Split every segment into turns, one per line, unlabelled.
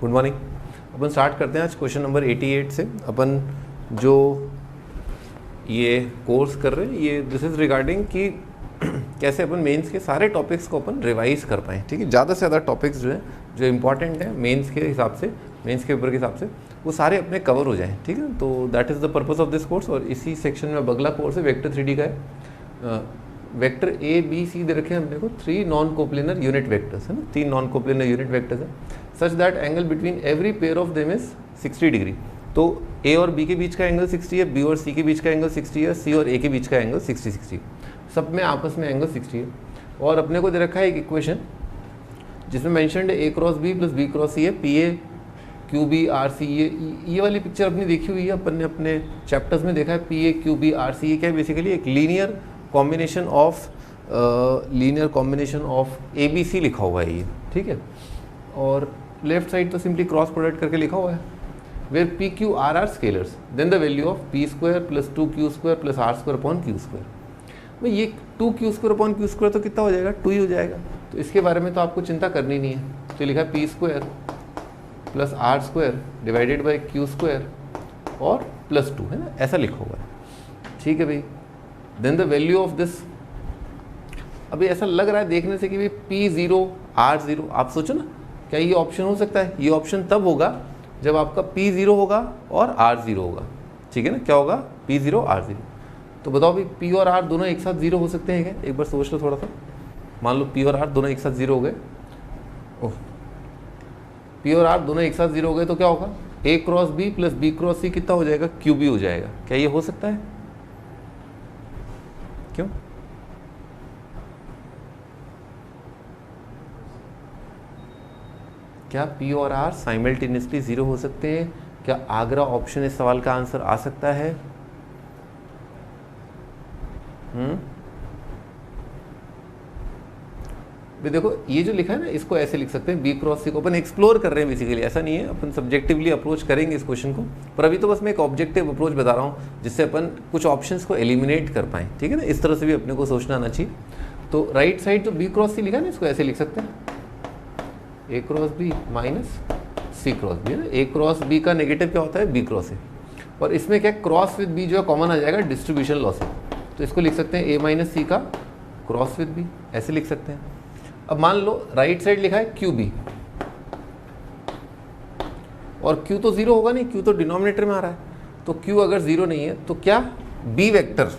Good morning. अपन start करते हैं आज क्वेश्चन नंबर 88 से। अपन जो ये कोर्स कर रहे हैं ये दिस इज़ रिगार्डिंग कि कैसे अपन मेंस के सारे टॉपिक्स को अपन रिवाइज कर पाएँ, ठीक है। ज़्यादा से ज़्यादा टॉपिक्स जो है जो इम्पॉर्टेंट है मेंस के हिसाब से, मेंस के पेपर के हिसाब से वो सारे अपने कवर हो जाएँ, ठीक है। तो that is the purpose of this course. और इसी सेक्शन में अब अगला कोर्स है वेक्टर 3D का है। वेक्टर ए बी सी दे रखे हैं हमने को 3 नॉन कोप्लेनर यूनिट वेक्टर्स है ना, 3 नॉन कोप्लेनर यूनिट वेक्टर्स है such that angle between every pair of them is 60 degree. तो ए और बी के बीच का एंगल 60 है, बी और सी के बीच का एंगल 60 है, सी और ए के बीच का एंगल 60 सब में आपस में एंगल 60 है। और अपने को दे रखा है एक इक्वेशन जिसमें मेंशन्ड है a cross B plus B cross c है, p a q b r c. ये वाली पिक्चर अपनी देखी हुई है, अपन ने अपने चैप्टर्स में देखा है। P a q b r c ये क्या है, बेसिकली एक linear combination of a b c लिखा हुआ है ये, ठीक है। और लेफ्ट साइड तो सिंपली क्रॉस प्रोडक्ट करके लिखा हुआ है where p q r are scalars then the value of p square plus 2q² plus r square upon q square. भाई ये 2q² अपॉन क्यू स्क्वायर तो कितना हो जाएगा, 2 ही हो जाएगा। तो इसके बारे में तो आपको चिंता करनी नहीं है। तो लिखा है p square plus r square divided by q square और प्लस 2 है ना, ऐसा लिखा हुआ है, ठीक है भाई। Then the value of this, अभी ऐसा लग रहा है देखने से कि भाई P0 R0, आप सोचो ना क्या ये ऑप्शन हो सकता है। ये ऑप्शन तब होगा जब आपका P0 होगा और R0 होगा, ठीक है ना। क्या होगा, P0 R0। तो बताओ भाई P और R दोनों एक साथ 0 हो सकते हैं क्या, एक बार सोच लो थोड़ा सा। मान लो P और R दोनों एक साथ 0 हो गए, P और R दोनों एक साथ 0 हो गए तो क्या होगा, A cross B plus B cross C कितना हो जाएगा, QB हो जाएगा। क्या ये हो सकता है, क्यों? क्या P और R साइमल्टेनियसली 0 हो सकते हैं? क्या आगरा ऑप्शन इस सवाल का आंसर आ सकता है? देखो ये जो लिखा है ना, इसको ऐसे लिख सकते हैं बी क्रॉस सी को अपन एक्सप्लोर कर रहे हैं बेसिकली, ऐसा नहीं है अपन सब्जेक्टिवली अप्रोच करेंगे इस क्वेश्चन को, पर अभी तो बस मैं एक ऑब्जेक्टिव अप्रोच बता रहा हूँ जिससे अपन कुछ ऑप्शंस को एलिमिनेट कर पाएँ, ठीक है ना। इस तरह से भी अपने को सोचना आना चाहिए। तो राइट साइड जो बी क्रॉस सी लिखा है ना, इसको ऐसे लिख सकते हैं ए क्रॉस बी माइनस सी क्रॉस बी है ना। ए क्रॉस बी का नेगेटिव क्या होता है, बी क्रॉस ए, और इसमें क्या क्रॉस विद बी जो है कॉमन आ जाएगा डिस्ट्रीब्यूशन लॉ से। तो इसको लिख सकते हैं ए माइनस सी का क्रॉस विद बी, ऐसे लिख सकते हैं। अब मान लो राइट साइड लिखा है क्यू बी, और क्यू तो 0 होगा नहीं, क्यू तो डिनोमिनेटर में आ रहा है। तो क्यू अगर 0 नहीं है तो क्या बी वेक्टर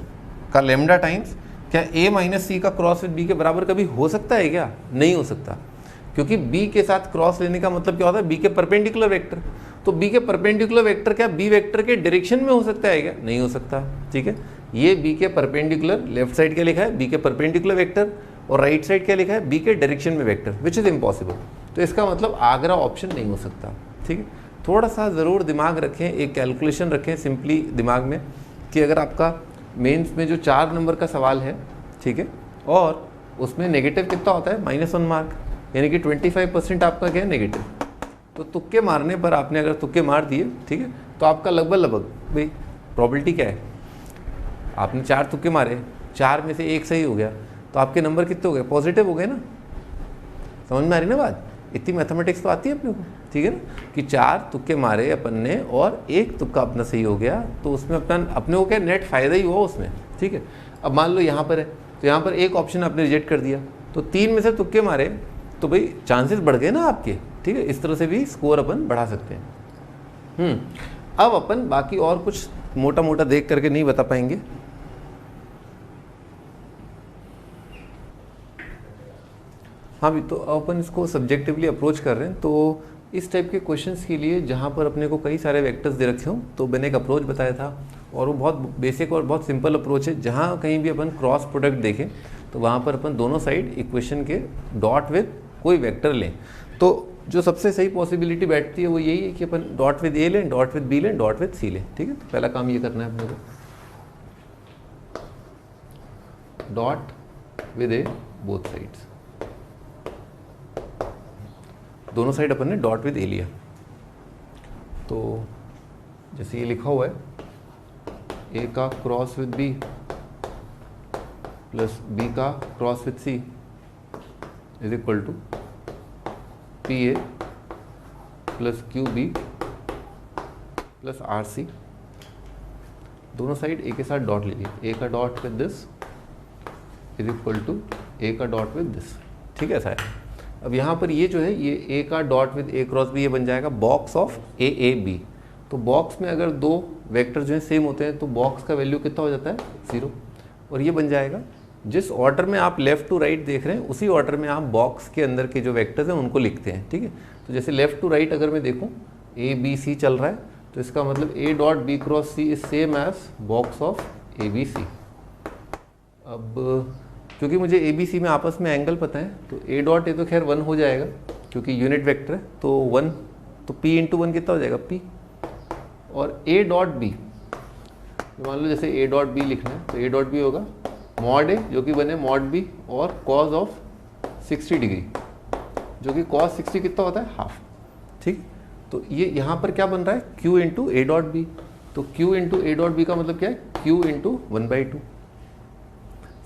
का लेमडा टाइम्स क्या ए माइनस सी का क्रॉस विद बी के बराबर कभी हो सकता है क्या, नहीं हो सकता, क्योंकि b के साथ क्रॉस लेने का मतलब क्या होता है, b के परपेंडिकुलर वेक्टर। तो b के परपेंडिकुलर वेक्टर क्या b वेक्टर के डायरेक्शन में हो सकता है क्या, नहीं हो सकता, ठीक है। ये b के परपेंडिकुलर, लेफ्ट साइड क्या लिखा है b के परपेंडिकुलर वेक्टर, और राइट साइड क्या लिखा है b के डायरेक्शन में वेक्टर, विच इज़ इम्पॉसिबल। तो इसका मतलब आगरा ऑप्शन नहीं हो सकता, ठीक है। थोड़ा सा ज़रूर दिमाग रखें, एक कैलकुलेशन रखें सिंपली दिमाग में कि अगर आपका मेंस में जो 4 नंबर का सवाल है, ठीक है, और उसमें नेगेटिव कितना होता है, -1 मार्क, यानी कि 25% आपका क्या है, नेगेटिव। तो तुक्के मारने पर आपने अगर तुक्के मार दिए, ठीक है, तो आपका लगभग भाई प्रोबेबिलिटी क्या है, आपने 4 तुक्के मारे, 4 में से 1 सही हो गया, तो आपके नंबर कितने हो गए, पॉजिटिव हो गए ना। समझ में आ रही ना बात, इतनी मैथमेटिक्स तो आती है अपने को, ठीक है ना, कि 4 तुक्के मारे अपन ने और 1 तुक्का अपना सही हो गया, तो उसमें अपने को क्या नेट फ़ायदा ही हुआ उसमें, ठीक है। अब मान लो यहाँ पर है, तो यहाँ पर एक ऑप्शन आपने रिजेक्ट कर दिया, तो 3 में से तुक्के मारे तो भाई चांसेस बढ़ गए ना आपके, ठीक है। इस तरह से भी स्कोर अपन बढ़ा सकते हैं। अब अपन बाकी और कुछ मोटा मोटा देख करके नहीं बता पाएंगे। हाँ भी, तो अपन इसको सब्जेक्टिवली अप्रोच कर रहे हैं। तो इस टाइप के क्वेश्चंस के लिए जहाँ पर अपने को कई सारे वेक्टर्स दे रखे हों, तो मैंने एक अप्रोच बताया था, और वो बहुत बेसिक और बहुत सिंपल अप्रोच है। जहाँ कहीं भी अपन क्रॉस प्रोडक्ट देखें तो वहाँ पर अपन दोनों साइड इक्वेशन के डॉट विद कोई वेक्टर लें, तो जो सबसे सही पॉसिबिलिटी बैठती है वो यही है कि अपन डॉट विद ए लें, डॉट विद बी लें, डॉट विद सी लें, ठीक है। तो पहला काम ये करना है अपने को, dot with A both sides, दोनों साइड अपन ने डॉट विद ए लिया। तो जैसे ये लिखा हुआ है ए का cross with b plus b का cross with c is equal to p a plus q b plus r c, दोनों साइड ए के साथ डॉट ले लीजिए, ए का dot with this is equal to a का डॉट विद दिस, ठीक है ऐसा है। अब यहाँ पर ये जो है ये ए का dot with A cross b, ये बन जाएगा box of a a b. तो बॉक्स में अगर दो वेक्टर जो है सेम होते हैं तो बॉक्स का वैल्यू कितना हो जाता है 0, और ये बन जाएगा जिस ऑर्डर में आप लेफ़्ट टू राइट देख रहे हैं उसी ऑर्डर में आप बॉक्स के अंदर के जो वेक्टर्स हैं उनको लिखते हैं, ठीक है। तो जैसे लेफ़्ट टू राइट अगर मैं देखूँ ए बी सी चल रहा है तो इसका मतलब a dot b cross C is same as box of a b c. अब क्योंकि मुझे ए बी सी में आपस में एंगल पता है तो ए डॉट ए तो खैर 1 हो जाएगा क्योंकि यूनिट वेक्टर है, तो 1 तो p इंटू 1 कितना हो जाएगा p, और ए डॉट बी मान लो जैसे ए डॉट बी लिखना है तो ए डॉट बी होगा मॉड ए जो कि बने मॉड बी और कॉस ऑफ 60 डिग्री, जो कि कॉस 60 कितना होता है हाफ, ठीक। तो ये यहाँ पर क्या बन रहा है q into a dot b, तो q into a dot b का मतलब क्या है q into 1/2।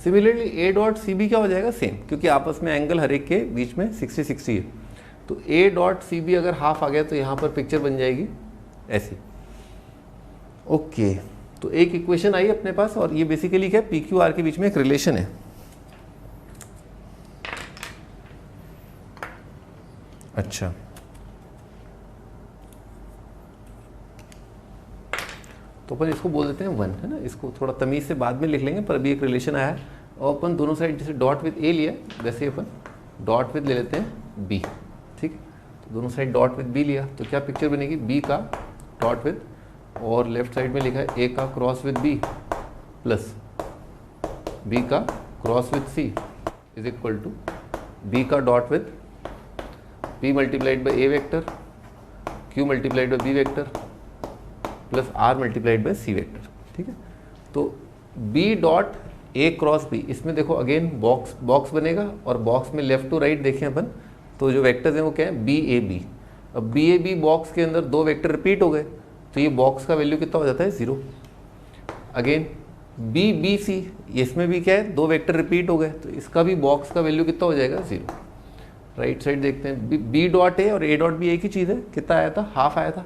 Similarly a dot c b क्या हो जाएगा सेम, क्योंकि आपस में एंगल हर एक के बीच में 60-60 है, तो ए डॉट सी बी अगर हाफ आ गया तो यहाँ पर पिक्चर बन जाएगी ऐसी। ओके, तो एक इक्वेशन आई अपने पास, और ये बेसिकली क्या है पी क्यू आर के बीच में एक रिलेशन है। अच्छा, तो अपन इसको बोल देते हैं 1, है ना, इसको थोड़ा तमीज़ से बाद में लिख लेंगे, पर अभी एक रिलेशन आया है और अपन दोनों साइड जैसे डॉट विद ए लिया वैसे अपन डॉट विद ले लेते हैं बी, ठीक। तो दोनों साइड डॉट विद बी लिया तो क्या पिक्चर बनेगी बी का डॉट विद, और लेफ्ट साइड में लिखा है ए का cross with b plus b का cross with c is equal to b का dot with P multiplied by A vector Q multiplied by B vector plus are multiplied by C vector, ठीक है। तो b dot a cross b, इसमें देखो again box बनेगा, और box में left to right देखें अपन तो जो वेक्टर्स हैं वो क्या है बी ए बी। अब बी ए बी बॉक्स के अंदर दो वेक्टर रिपीट हो गए तो ये बॉक्स का वैल्यू कितना हो जाता है 0। अगेन बी बी सी, इसमें भी क्या है दो वेक्टर रिपीट हो गए तो इसका भी बॉक्स का वैल्यू कितना हो जाएगा 0। राइट साइड देखते हैं बी डॉट ए और ए डॉट बी एक ही चीज़ है, कितना आया था हाफ आया था,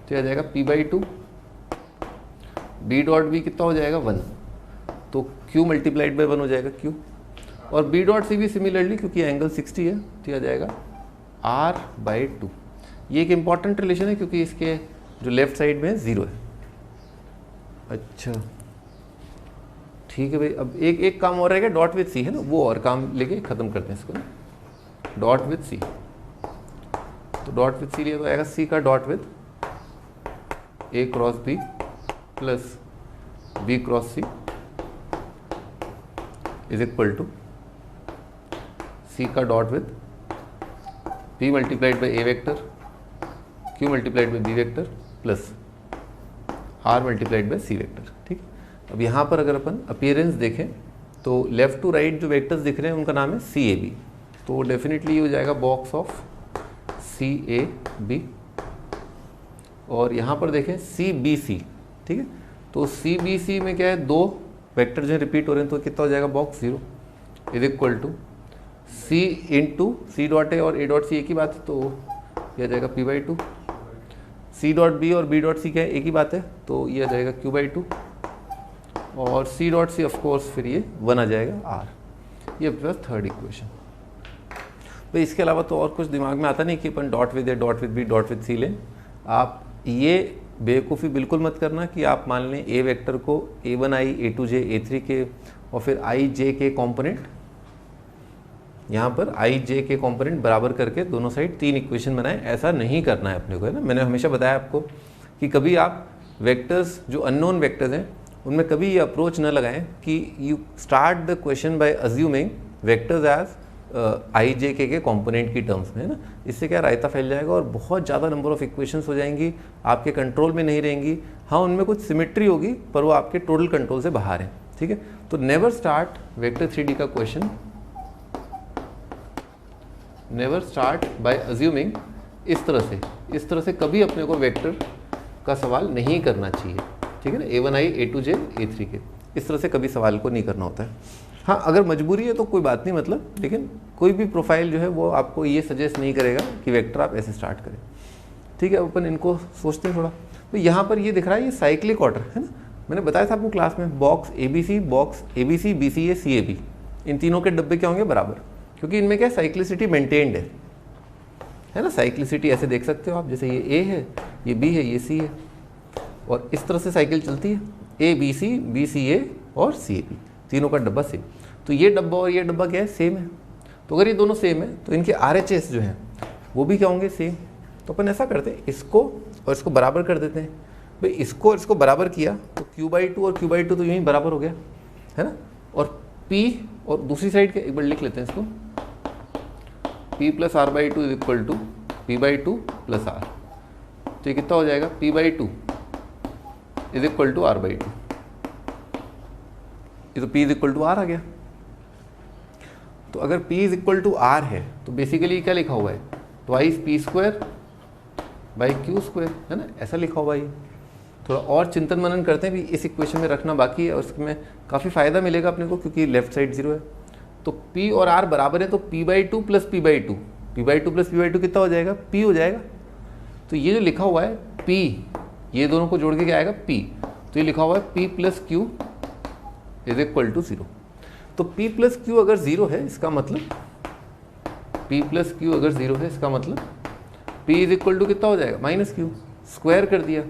तो आ जाएगा p/2, बी डॉट बी कितना हो जाएगा 1, तो q मल्टीप्लाइड बाई 1 हो जाएगा q, और बी डॉट सी भी सिमिलरली क्योंकि एंगल 60 है तो आ जाएगा r/2। ये एक इंपॉर्टेंट रिलेशन है क्योंकि इसके जो लेफ्ट साइड में 0 है। अच्छा ठीक है भाई, अब एक काम और रहेगा डॉट विद सी, है ना, वो और काम लेके ख़त्म करते हैं इसको ना। डॉट विद सी, तो डॉट विद सी लिया तो आएगा सी का dot with A cross B plus B cross C is equal to C का dot with P multiplied by A vector Q multiplied by B vector plus are multiplied by C vector, ठीक। अब यहाँ पर अगर अपन appearance देखें तो left to right जो वेक्टर्स दिख रहे हैं उनका नाम है सी ए बी, तो डेफिनेटली ये हो जाएगा box of c a b. और यहाँ पर देखें सी बी सी, ठीक है, तो सी बी सी में क्या है दो वेक्टर जो रिपीट हो रहे हैं तो कितना हो जाएगा box 0 is equal to c into c dot a और ए डॉट सी एक ही बात है तो यह आ जाएगा p/2, सी डॉट बी और बी डॉट सी क्या है एक ही बात है तो ये आ जाएगा q/2, और सी डॉट सी ऑफकोर्स फिर ये 1 आ जाएगा r। ये प्लस थर्ड इक्वेशन। भाई इसके अलावा तो और कुछ दिमाग में आता नहीं कि अपन dot with a dot with b dot with c लें। आप ये बेवकूफ़ी बिल्कुल मत करना कि आप मान लें ए वेक्टर को a1i a2j a3 के और फिर i j के कंपोनेंट, यहाँ पर i j के कंपोनेंट बराबर करके दोनों साइड 3 इक्वेशन बनाएं, ऐसा नहीं करना है अपने को, है ना। मैंने हमेशा बताया आपको कि कभी आप वेक्टर्स जो अननोन वेक्टर्स हैं उनमें कभी ये अप्रोच न लगाएं कि you start the question by assuming vectors as i j k component की टर्म्स में, है ना। इससे क्या रायता फैल जाएगा और बहुत ज़्यादा नंबर ऑफ इक्वेशंस हो जाएंगी, आपके कंट्रोल में नहीं रहेंगी। हाँ उनमें कुछ सिमेट्री होगी पर वो आपके टोटल कंट्रोल से बाहर है, ठीक है। तो नेवर स्टार्ट वेक्टर 3D का question, never start by assuming इस तरह से कभी अपने को वेक्टर का सवाल नहीं करना चाहिए, ठीक है ना। a1i a2j a3 के इस तरह से कभी सवाल को नहीं करना होता है। हाँ अगर मजबूरी है तो कोई बात नहीं, मतलब लेकिन कोई भी प्रोफाइल जो है वो आपको ये सजेस्ट नहीं करेगा कि वेक्टर आप ऐसे स्टार्ट करें। ठीक है, अपन इनको सोचते हैं थोड़ा। तो यहाँ पर ये दिख रहा है, ये साइक्लिक ऑर्डर है ना, मैंने बताया था आपको क्लास में, box ABC, box ABC, BCA, CAB, इन तीनों के डब्बे क्या होंगे, बराबर, क्योंकि इनमें क्या साइक्लिसिटी मेंटेन्ड है ना। साइक्लिसिटी ऐसे देख सकते हो आप, जैसे ये A है, ये B है, ये C है, और इस तरह से साइकिल चलती है, ABC, BCA और CAB, तीनों का डब्बा सेम। तो ये डब्बा और ये डब्बा क्या है, सेम है। तो अगर ये दोनों सेम है तो इनके RHS जो हैं वो भी क्या होंगे, सेम। तो अपन ऐसा करते हैं, इसको और इसको बराबर कर देते हैं। भाई इसको और इसको बराबर किया तो Q/2 और Q/2 तो यूँ ही बराबर हो गया है ना। और P और दूसरी साइड के एक बार लिख लेते हैं इसको, P + R/2 is equal to P/2 + R। तो ये कितना हो जाएगा, P/2 is equal to R/2। ये तो P is equal to R आ गया। तो अगर P is equal to R है तो बेसिकली क्या लिखा हुआ है, ट्वाइस P² बाई Q² है ना, ऐसा लिखा हुआ है। थोड़ा और चिंतन मनन करते हैं भी, इस इक्वेशन में रखना बाकी है और इसमें काफ़ी फायदा मिलेगा अपने को, क्योंकि लेफ्ट साइड 0 है। तो P और R बराबर है, तो P/2 + P/2, P/2 + P/2 कितना हो जाएगा, P हो जाएगा। तो ये जो लिखा हुआ है P, ये दोनों को जोड़ के क्या आएगा, P। तो ये लिखा हुआ है P + Q is equal to 0। तो P + Q अगर 0 है, इसका मतलब P + Q अगर 0 है, इसका मतलब P इज इक्वल टू कितना हो जाएगा, -Q, स्क्वायर कर दिया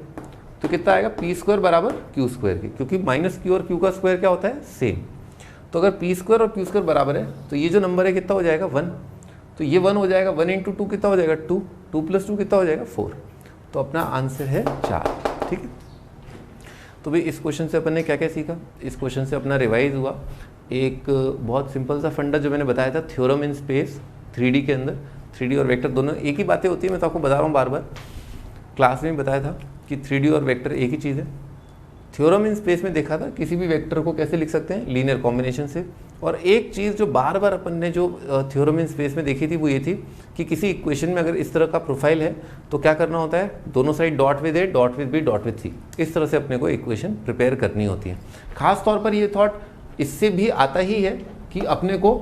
तो कितना आएगा, P² बराबर Q² के, क्योंकि -Q और Q का स्क्वायर क्या होता है, सेम। तो अगर P² और Q² बराबर है तो ये जो नंबर है कितना हो जाएगा, 1। तो ये 1 हो जाएगा, 1 × 2 कितना हो जाएगा, 2, 2 + 2 कितना हो जाएगा, 4। तो अपना आंसर है 4। ठीक है। तो भाई इस क्वेश्चन से अपन ने क्या क्या सीखा, इस क्वेश्चन से अपना रिवाइज हुआ एक बहुत सिंपल सा फंडा जो मैंने बताया था, थ्योरम इन स्पेस 3D के अंदर। 3D और वेक्टर दोनों एक ही बातें होती है, मैं तो आपको बता रहा हूँ बार बार, क्लास में बताया था कि 3D और वेक्टर एक ही चीज़ है। थ्योरम इन स्पेस में देखा था किसी भी वेक्टर को कैसे लिख सकते हैं, लीनियर कॉम्बिनेशन से। और एक चीज़ जो बार बार अपन ने जो थ्योरम इन स्पेस में देखी थी वो ये थी कि किसी इक्वेशन में अगर इस तरह का प्रोफाइल है तो क्या करना होता है, दोनों side dot with A, dot with B, dot with C, इस तरह से अपने को इक्वेशन प्रिपेयर करनी होती है। खास तौर पर ये थॉट इससे भी आता ही है कि अपने को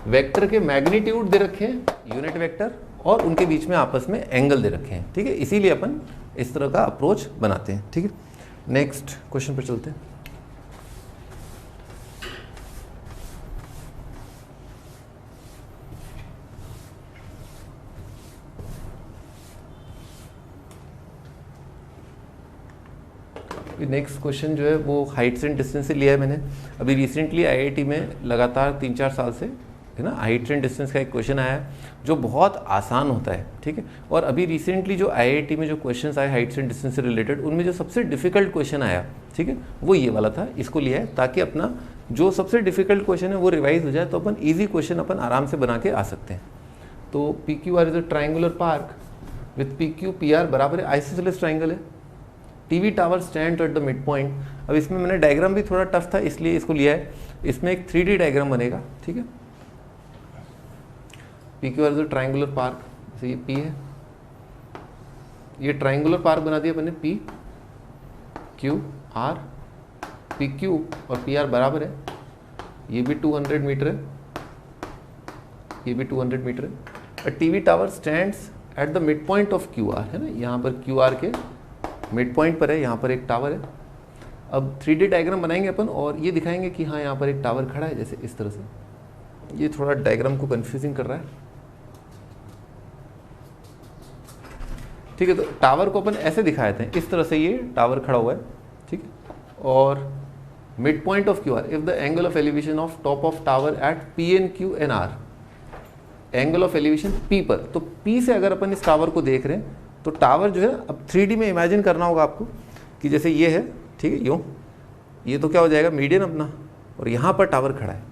वेक्टर के मैग्नीट्यूड दे रखे हैं, यूनिट वेक्टर, और उनके बीच में आपस में एंगल दे रखे हैं। ठीक है, इसीलिए अपन इस तरह का अप्रोच बनाते हैं। ठीक है, नेक्स्ट क्वेश्चन पर चलते हैं। नेक्स्ट क्वेश्चन जो है वो हाइट्स एंड डिस्टेंस से लिया है मैंने। अभी रिसेंटली IIT में लगातार 3-4 साल से है ना हाइट्स एंड डिस्टेंस का एक क्वेश्चन आया है जो बहुत आसान होता है। ठीक है, और अभी रिसेंटली जो IIT में जो क्वेश्चंस आए हाइट्स एंड डिस्टेंस से रिलेटेड, उनमें जो सबसे डिफिकल्ट क्वेश्चन आया, ठीक है, वो ये वाला था। इसको लिया है ताकि अपना जो सबसे डिफिकल्ट क्वेश्चन है वो रिवाइज हो जाए, तो अपन ईजी क्वेश्चन अपन आराम से बना के आ सकते हैं। तो PQR is a triangular park with PQ PR बराबर है आइसोसेलेस ट्राइंगल है। TV tower stand at the mid point. अब इसमें मैंने डायग्राम भी थोड़ा टफ था इसलिए इसको लिया है। इसमें एक 3D डायग्राम बनेगा। ठीक है, PQR is a triangular park, जैसे ये P है, ये ट्राइंगुलर पार्क बना दिया मैंने, P Q R, PQ और PR बराबर है, ये भी 200 मीटर है, ये भी 200 मीटर है। TV tower stands at the mid point of QR है ना, यहाँ पर QR के मिड पॉइंट पर है, यहाँ पर एक टावर है। अब 3D डायग्राम बनाएंगे अपन और ये दिखाएंगे कि हाँ यहाँ पर एक टावर खड़ा है, जैसे इस तरह से। ये थोड़ा डायग्राम को कंफ्यूजिंग कर रहा है। ठीक है, तो टावर को अपन ऐसे दिखाए थे, इस तरह से ये टावर खड़ा हुआ है। ठीक है, और mid point of QR, if the angle of elevation of top of tower at PN Q and R, angle of elevation P पर, तो P से अगर अपन इस टावर को देख रहे हैं तो टावर जो है, अब 3D में इमेजिन करना होगा आपको कि जैसे ये है, ठीक है, यूँ, ये तो क्या हो जाएगा मीडियन अपना, और यहाँ पर टावर खड़ा है,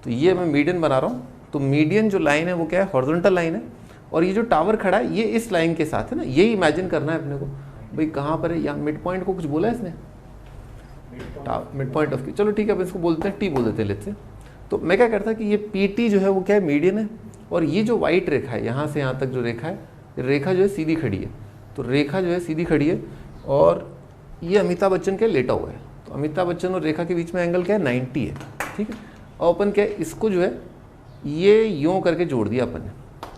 तो ये मैं मीडियन बना रहा हूँ। तो मीडियन जो लाइन है वो क्या है, हॉरिजॉन्टल लाइन है, और ये जो टावर खड़ा है ये इस लाइन के साथ है ना, यही इमेजिन करना है अपने को। भाई कहाँ पर है, यहाँ मिड पॉइंट को कुछ बोला है इसने, मिड पॉइंट ऑफ, चलो ठीक है, अब इसको बोलते हैं T बोल देते हैं लेट्स से। तो मैं क्या करता कि ये PT जो है वो क्या है, मीडियन है, और ये जो वाइट रेखा है यहाँ से यहाँ तक जो रेखा है, रेखा जो है सीधी खड़ी है, तो रेखा जो है सीधी खड़ी है, और ये अमिताभ बच्चन क्या लेटा हुआ है, तो अमिताभ बच्चन और रेखा के बीच में एंगल क्या है, 90 है। ठीक है, और अपन क्या है, इसको जो है ये यूँ करके जोड़ दिया अपन ने।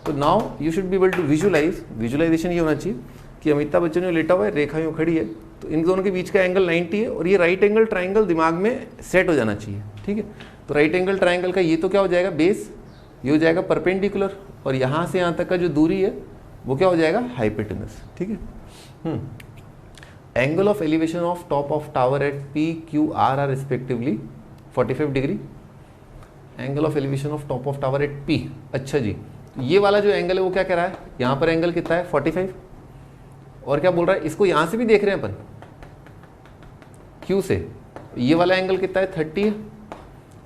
तो now you should be able to visualise, visualisation ये होना चाहिए कि अमिताभ बच्चन जो लेटा हुआ है, रेखा यूँ खड़ी है, तो इन दोनों के बीच का एंगल 90 है और ये राइट एंगल ट्राइंगल दिमाग में सेट हो जाना चाहिए, ठीक है। तो राइट एंगल ट्राइंगल का ये तो क्या हो जाएगा, बेस, ये हो जाएगा परपेंडिकुलर, और यहाँ से यहाँ तक का जो दूरी है वो क्या हो जाएगा, हाइपोटेनस, ठीक है। Angle of elevation of top of tower at p q r are respectively 45 degree. Angle of elevation of top of tower at p, अच्छा जी, ये वाला जो एंगल है वो क्या कह रहा है, यहाँ पर एंगल कितना है 45, और क्या बोल रहा है, इसको यहाँ से भी देख रहे हैं अपन Q से, ये वाला एंगल कितना है 30 है,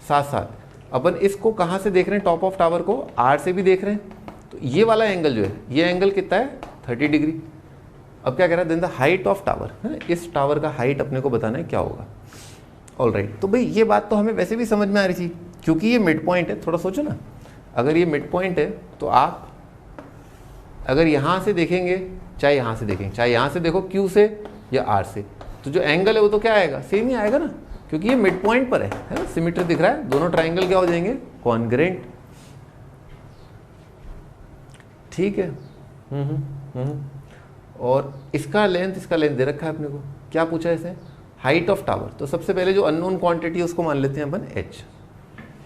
साथ साथ अपन इसको कहाँ से देख रहे हैं, टॉप ऑफ टावर को R से भी देख रहे हैं, तो ये वाला एंगल जो है, ये एंगल कितना है 30 डिग्री। अब क्या कह रहा है, then the height of tower है, इस टावर का हाइट अपने को बताना है क्या होगा। ऑल राइट, तो भाई ये बात तो हमें वैसे भी समझ में आ रही थी, क्योंकि ये मिड पॉइंट है। थोड़ा सोचो ना, अगर ये मिड पॉइंट है तो आप अगर यहाँ से देखेंगे, चाहे यहाँ से देखेंगे, चाहे यहाँ से देखो Q से या R से, तो जो एंगल है वो तो क्या आएगा, सेम ही आएगा ना, क्योंकि ये मिड पॉइंट पर है ना, सिमेट्री दिख रहा है, दोनों ट्राइंगल क्या हो जाएंगे, कॉन्ग्रेंट, ठीक है। और इसका लेंथ दे रखा है अपने को, क्या पूछा है इसे, हाइट ऑफ टावर। तो सबसे पहले जो अननोन क्वांटिटी है उसको मान लेते हैं अपन h,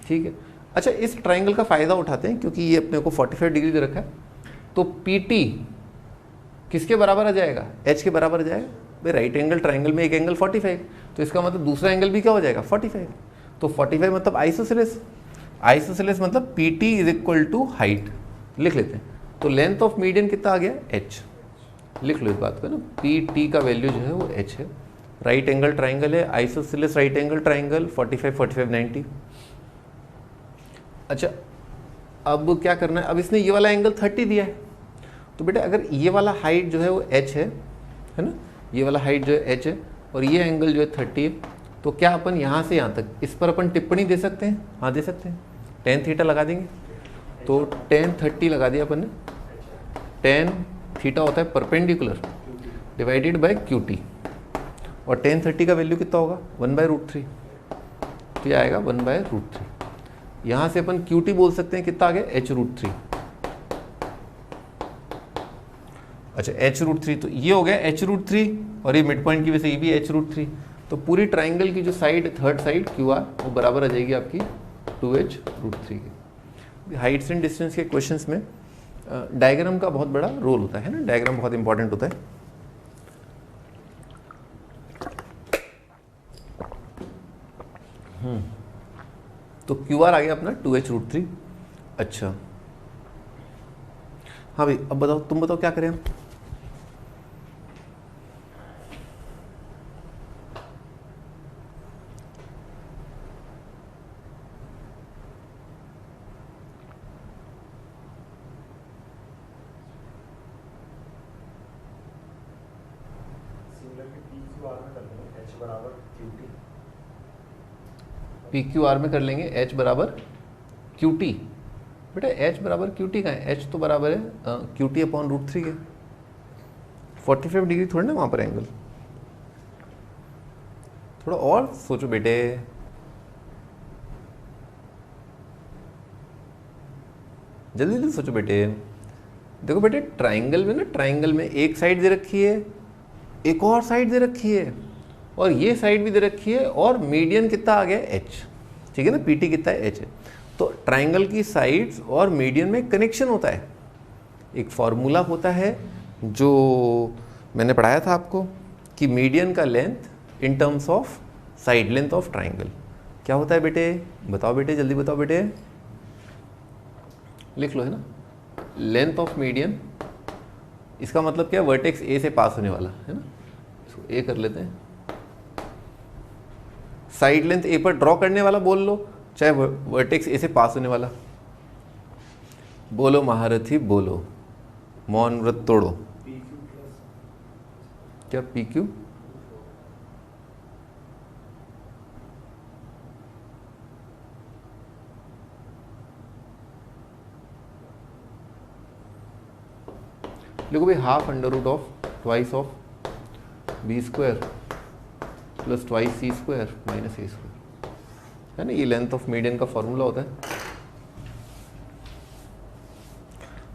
ठीक है। अच्छा, इस ट्राइंगल का फ़ायदा उठाते हैं क्योंकि ये अपने को 45 डिग्री दे रखा है, तो PT किसके बराबर आ जाएगा, h के बराबर आ जाएगा। भाई राइट एंगल ट्राइंगल में एक एंगल 45, तो इसका मतलब दूसरा एंगल भी क्या हो जाएगा 45। तो 45 मतलब आइसोसेलेस, आइसोसेलेस मतलब PT is equal to height, लिख लेते हैं। तो लेंथ ऑफ मीडियन कितना आ गया, h, लिख लो इस बात को ना, PT का वैल्यू जो है वो h है। राइट एंगल ट्राइंगल है, आइसोसेलेस राइट एंगल ट्राइंगल, 45 45 90। अच्छा, अब क्या करना है, अब इसने ये वाला एंगल 30 दिया है, तो बेटा अगर ये वाला हाइट जो है वो h है ना, ये वाला हाइट जो है h है और ये एंगल जो है 30 है, तो क्या अपन यहाँ से यहाँ तक इस पर अपन टिप्पणी दे सकते हैं, हाँ दे सकते हैं। tan थीटा लगा देंगे, तो tan 30 लगा दिया अपन ने, tan थीटा होता है परपेंडिकुलर डिवाइडेड बाय QT, और tan 30 का वैल्यू कितना होगा 1/√3, तो ये आएगा 1/√3। यहाँ से अपन QT बोल सकते हैं, कितना आ गया h√3। अच्छा h√3, तो ये हो गया h√3 और ये मिड पॉइंट की वजह से ये भी h√3। तो पूरी ट्राइंगल की जो साइड, थर्ड साइड QR, वो बराबर आ जाएगी आपकी 2h√3 की। हाइट्स एंड डिस्टेंस के क्वेश्चंस में डायग्राम का बहुत बड़ा रोल होता है ना, डायग्राम बहुत इंपॉर्टेंट होता है। तो QR आ गया अपना 2h√3। अच्छा हाँ भाई, अब बताओ, तुम बताओ क्या करें हम। PQR में कर लेंगे h बराबर QT। बेटा h बराबर QT का है, h तो बराबर है QT अपॉन √3 के। 45 डिग्री थोड़ी ना वहाँ पर एंगल, थोड़ा और सोचो बेटे। जल्दी जल्दी सोचो बेटे। देखो बेटे, ट्राइंगल में ना, ट्राइंगल में एक साइड दे रखी है, एक और साइड दे रखी है, और ये साइड भी दे रखी है, और मीडियन कितना आ गया h, ठीक है ना, PT कितना है h है। तो ट्राइंगल की साइड्स और मीडियन में कनेक्शन होता है, एक फॉर्मूला होता है जो मैंने पढ़ाया था आपको कि मीडियन का length in terms of side length of triangle क्या होता है बेटे, बताओ बेटे, जल्दी बताओ बेटे, लिख लो है ना। लेंथ ऑफ मीडियन, इसका मतलब क्या, वर्टेक्स A से पास होने वाला है ना, इसको A कर लेते हैं। साइड लेंथ A पर ड्रॉ करने वाला बोल लो, चाहे वर्टेक्स A से पास होने वाला। बोलो महारथी बोलो, मौन व्रत तोड़ो। क्या PQ? देखो भाई, half under root of twice of B square plus twice C square minus A square है ना, ये लेंथ ऑफ मीडियन का फॉर्मूला होता है।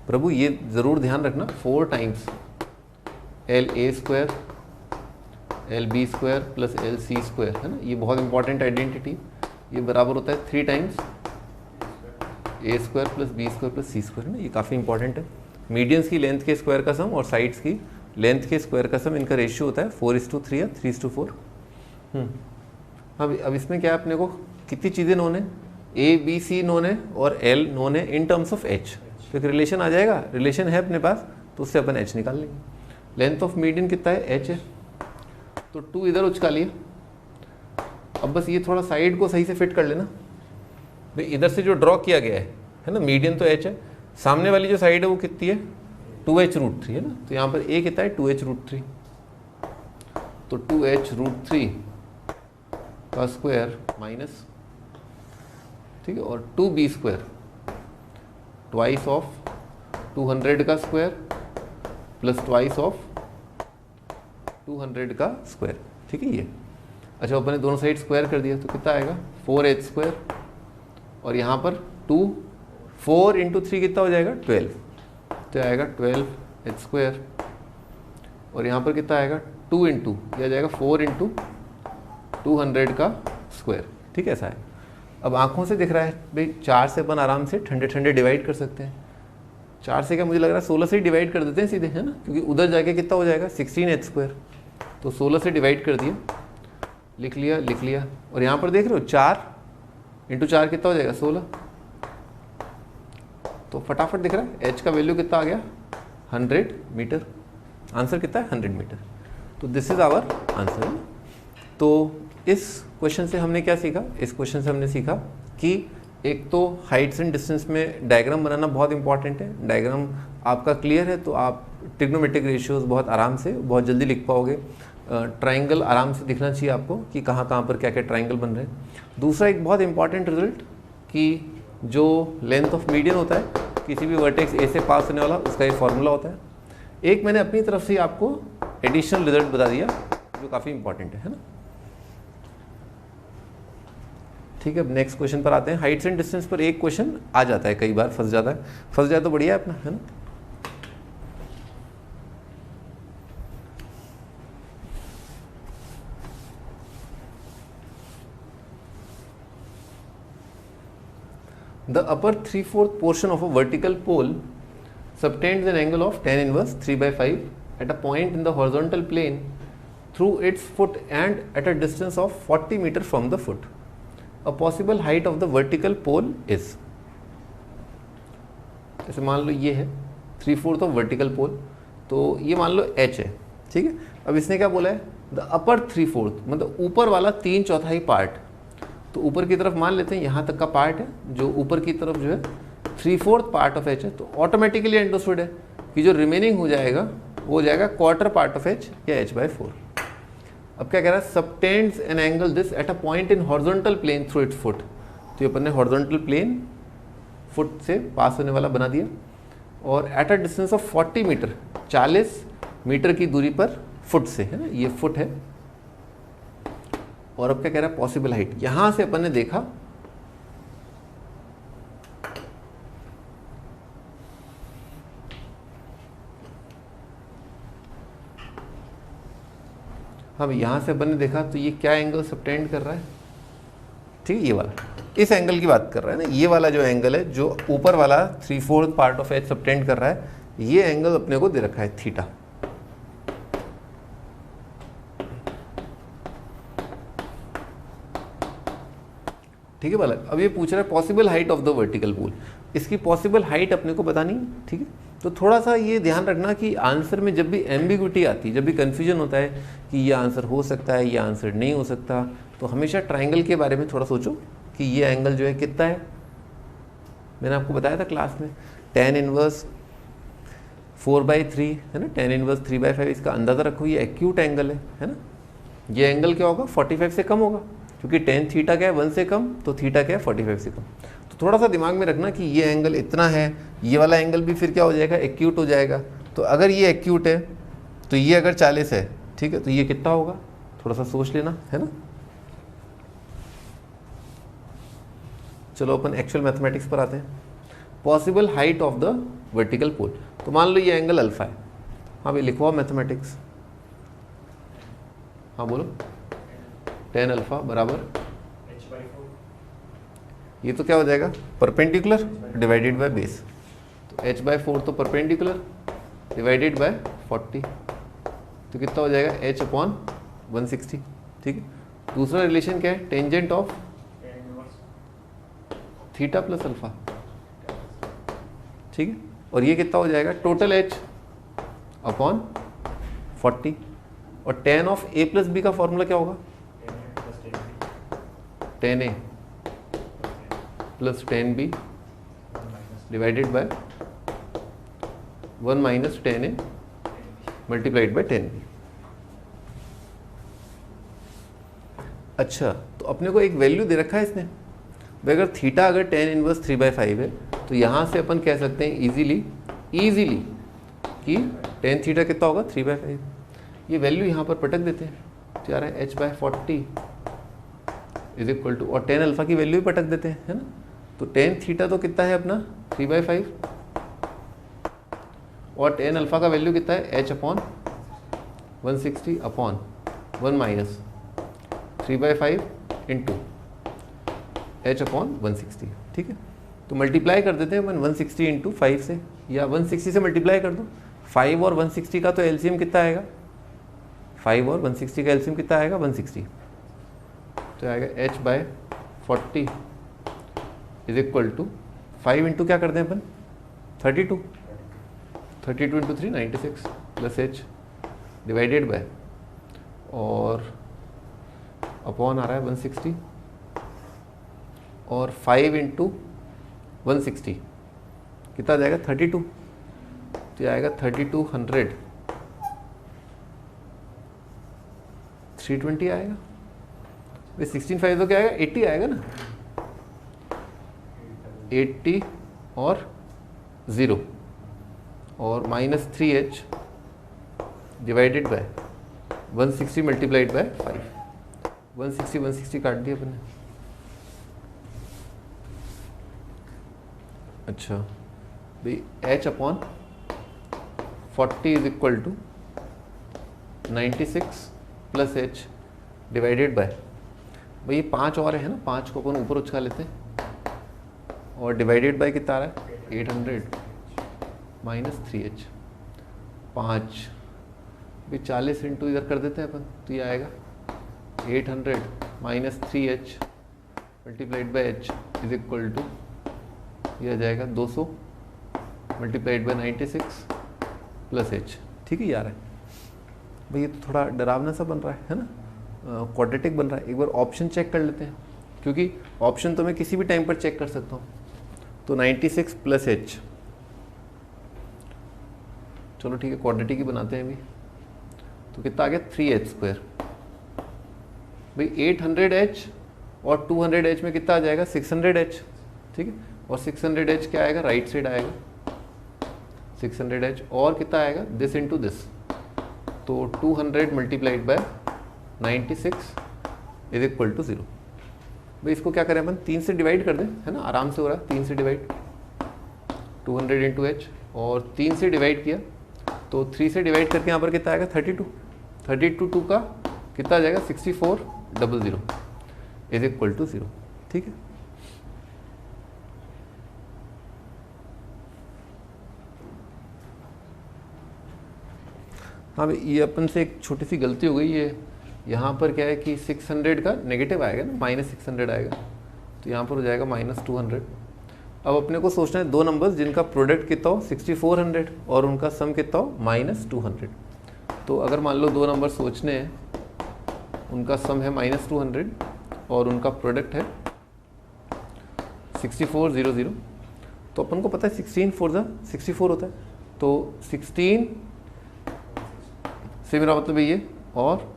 प्रभु ये जरूर ध्यान रखना, 4 times l a square l b square plus l c square, है ना, ये बहुत इंपॉर्टेंट आइडेंटिटी, ये बराबर होता है 3 times a square plus b square plus c square, है ना, ये काफ़ी इंपॉर्टेंट है। मीडियंस की लेंथ के स्क्वायर का सम और साइड्स की लेंथ के स्क्वायर का सम, इनका रेशियो होता है 4:3 या 3:4। अब इसमें क्या है, अपने को कितनी चीज़ें नोन है, ए बी सी नोन है और एल नोन है इन टर्म्स ऑफ एच, तो एक रिलेशन आ जाएगा, रिलेशन है अपने पास, तो उससे अपन एच निकाल लेंगे। लेंथ ऑफ मीडियन कितना है, एच है, तो 2 इधर उचका लिया। अब बस ये थोड़ा साइड को सही से फिट कर लेना भाई, इधर से जो ड्रॉ किया गया है ना, मीडियन तो एच है, सामने वाली जो साइड है वो कितनी है 2h√3 है ना, तो यहाँ पर ए कितना है 2h√3, तो 2h√3 का स्क्वायर माइनस, ठीक है, और 2b स्क्वायर ट्वाइस ऑफ 200 का स्क्वायर प्लस ट्वाइस ऑफ 200 का स्क्वायर, ठीक है ये। अच्छा, अपन ने दोनों साइड स्क्वायर कर दिया तो कितना आएगा 4h स्क्वायर, और यहाँ पर 4 × 3 कितना हो जाएगा 12, तो आएगा 12h स्क्वायर, और यहाँ पर कितना आएगा 2 × यह आ जाएगा 4 × 200 का स्क्वायर, ठीक है, ऐसा है। अब आंखों से दिख रहा है भाई 4 से अपन आराम से ठंडे ठंडे डिवाइड कर सकते हैं, 4 से क्या मुझे लग रहा है 16 से ही डिवाइड कर देते हैं सीधे, है ना, क्योंकि उधर जाके कितना हो जाएगा 16h स्क्वायर, तो 16 से डिवाइड कर दिया, लिख लिया, और यहाँ पर देख रहे हो 4 × 4 कितना हो जाएगा 16, तो फटाफट दिख रहा है एच का वैल्यू कितना आ गया 100 मीटर, आंसर कितना है 100 मीटर, तो दिस इज आवर आंसर। तो इस क्वेश्चन से हमने क्या सीखा, इस क्वेश्चन से हमने सीखा कि एक तो हाइट्स एंड डिस्टेंस में डायग्राम बनाना बहुत इंपॉर्टेंट है, डायग्राम आपका क्लियर है तो आप ट्रिग्नोमेट्रिक रेशियोज बहुत आराम से बहुत जल्दी लिख पाओगे, ट्राइंगल आराम से दिखना चाहिए आपको कि कहाँ कहाँ पर क्या क्या ट्राइंगल बन रहे हैं। दूसरा एक बहुत इंपॉर्टेंट रिजल्ट कि जो लेंथ ऑफ मीडियन होता है किसी भी वर्टेक्स ए से पास होने वाला, उसका एक फॉर्मूला होता है। एक मैंने अपनी तरफ से आपको एडिशनल रिजल्ट बता दिया जो काफ़ी इंपॉर्टेंट है ना। ठीक है, अब नेक्स्ट क्वेश्चन पर आते हैं। हाइट्स एंड डिस्टेंस पर एक क्वेश्चन आ जाता है, कई बार फंस जाता है, फंस जाए तो बढ़िया है अपना, है ना। The upper 3/4 portion of a vertical pole subtends an angle of tan inverse 3/5 at a point in the horizontal plane through its foot and at a distance of 40 meter from the foot. A possible height of the vertical pole is, जैसे मान लो ये है 3/4 of vertical pole, तो ये मान लो h है, ठीक है। अब इसने क्या बोला है, द अपर 3/4 मतलब ऊपर वाला 3/4 पार्ट, तो ऊपर की तरफ मान लेते हैं यहाँ तक का पार्ट है, जो ऊपर की तरफ जो है 3/4 पार्ट ऑफ h है, तो ऑटोमेटिकली अंडरस्टूड है कि जो रिमेनिंग हो जाएगा वो हो जाएगा क्वार्टर पार्ट ऑफ h या h/4। अब क्या कह रहा है, subtends an angle this at a point in horizontal plane through its foot, तो ये अपन ने हॉरिजॉन्टल प्लेन फुट से पास होने वाला बना दिया, और at a distance of 40 metre 40 metre की दूरी पर फुट से, है ना, ये फुट है। और अब क्या कह रहा है, पॉसिबल हाइट, यहां से अपन ने देखा हम यहां से अपन ने देखा तो ये क्या एंगल सबटेंड कर रहा है, ठीक है, ये वाला, इस एंगल की बात कर रहा है ना, ये वाला जो एंगल है जो ऊपर वाला 3/4 पार्ट ऑफ एच सबटेंड कर रहा है, ये एंगल अपने को दे रखा है थीटा। ठीक है बालक, अब ये पूछ रहा है possible height of the vertical pole, इसकी पॉसिबल हाइट अपने को बतानी, ठीक है। तो थोड़ा सा ये ध्यान रखना कि आंसर में जब भी एम्बिग्विटी आती है, जब भी कन्फ्यूजन होता है कि ये आंसर हो सकता है, ये आंसर नहीं हो सकता, तो हमेशा ट्राइंगल के बारे में थोड़ा सोचो कि ये एंगल जो है कितना है। मैंने आपको बताया था क्लास में tan इनवर्स 4/3 है ना, tan इनवर्स 3/5, इसका अंदाज़ा रखो, ये एक्यूट एंगल है ना। ये एंगल क्या होगा, 45 से कम होगा, क्योंकि tan थीटा क्या है 1 से कम, तो थीटा क्या है 45 से कम। तो थोड़ा सा दिमाग में रखना कि ये एंगल इतना है, ये वाला एंगल भी फिर क्या हो जाएगा, एक्यूट हो जाएगा। तो अगर ये एक्यूट है तो ये अगर 40 है, ठीक है, तो ये कितना होगा, थोड़ा सा सोच लेना, है ना। चलो अपन एक्चुअल मैथमेटिक्स पर आते हैं। Possible height of the vertical pole, तो मान लो ये एंगल अल्फा है, हाँ भाई लिखवाओ मैथमेटिक्स। हाँ बोलो। टेन अल्फा बराबर ये तो क्या हो जाएगा, परपेंडिकुलर डिवाइडेड बाय बेस। तो h/4 तो परपेंडिकुलर डिवाइडेड बाय 40, तो कितना हो जाएगा h/160। ठीक है। दूसरा रिलेशन क्या है, tangent of theta plus alpha. ठीक है। और ये कितना हो जाएगा, टोटल h/40। और tan of a plus b का फॉर्मूला क्या होगा, tan a plus tan b divided by 1 minus tan a multiplied by tan b. अच्छा, तो अपने को एक वैल्यू दे रखा है इसने, अगर थीटा अगर टेन इनवर्स 3/5 है तो यहाँ से अपन कह सकते हैं इजीली कि टेन थीटा कितना होगा 3/5। ये वैल्यू यहाँ पर पटक देते हैं, तो यार है h/40 इज इक्वल टू, और टेन अल्फा की वैल्यू भी पटक देते हैं, है ना। तो टेन थीटा तो कितना है अपना 3/5, और टेन अल्फा का वैल्यू कितना है h/160 upon 1 minus 3/5 into h/160। ठीक है। तो मल्टीप्लाई कर देते हैं अपन 160 इंटू 5 से, या 160 से मल्टीप्लाई कर दो। 5 और 160 का तो एलसीएम कितना आएगा, 5 और 160 का एलसीएम कितना आएगा 160, तो आएगा h/40 is equal to 5 into क्या कर दें अपन 32 into 3 96 plus h divided bye, और अपॉन आ रहा है 160, और 5 इंटू 160 कितना जाएगा 32, तो आएगा 3200 320 आएगा। 16/5 तो क्या आएगा 80 आएगा ना, 80 और 0 और minus 3h divided by 160 multiplied by 5। 160 काट दिया अपने। अच्छा भाई h/40 is equal to 96 plus h divided by, भाई ये 5 और है ना, 5 को अपन ऊपर उछका लेते हैं, और डिवाइडेड बाय कितना आ रहा है 800 माइनस 3h 5, भाई 40 इंटू इधर कर देते हैं अपन, तो ये आएगा 800 minus 3h multiplied by h is equal to, ये आ जाएगा 200 मल्टीप्लाइड बाय 96 प्लस h। ठीक है यार है भाई, ये तो थोड़ा डरावना सा बन रहा है ना, क्वाड्रेटिक बन रहा है। एक बार ऑप्शन चेक कर लेते हैं, क्योंकि ऑप्शन तो मैं किसी भी टाइम पर चेक कर सकता हूँ। तो 96 प्लस h, चलो ठीक है क्वाड्रेटिक ही बनाते हैं अभी। तो कितना आ गया 3h², भाई 800h और 200h में कितना आ जाएगा 600h। ठीक है, और 600h क्या आएगा राइट साइड आएगा 600h, और कितना आएगा दिस इंटू दिस, तो 200 multiplied by 96 is equal to 0। भाई इसको क्या करें अपन 3 से डिवाइड कर दें, है ना, आराम से हो रहा है 3 से डिवाइड, 200 इंटू h, और 3 से डिवाइड किया तो 3 से डिवाइड करके यहाँ पर कितना आएगा 32 2 का कितना आ जाएगा 6400 इज इक्वल टू 0। ठीक है। हाँ भाई ये अपन से एक छोटी सी गलती हो गई है, यहाँ पर क्या है कि 600 का नेगेटिव आएगा ना, -600 आएगा, तो यहाँ पर हो जाएगा -200। अब अपने को सोचना है दो नंबर्स जिनका प्रोडक्ट कितना हो 6400 और उनका सम कितना हो -200। तो अगर मान लो दो नंबर सोचने हैं, उनका सम है -200 और उनका प्रोडक्ट है 6400, तो अपन को पता है 16 4 64 होता है, तो 16 से मेरा मतलब ये और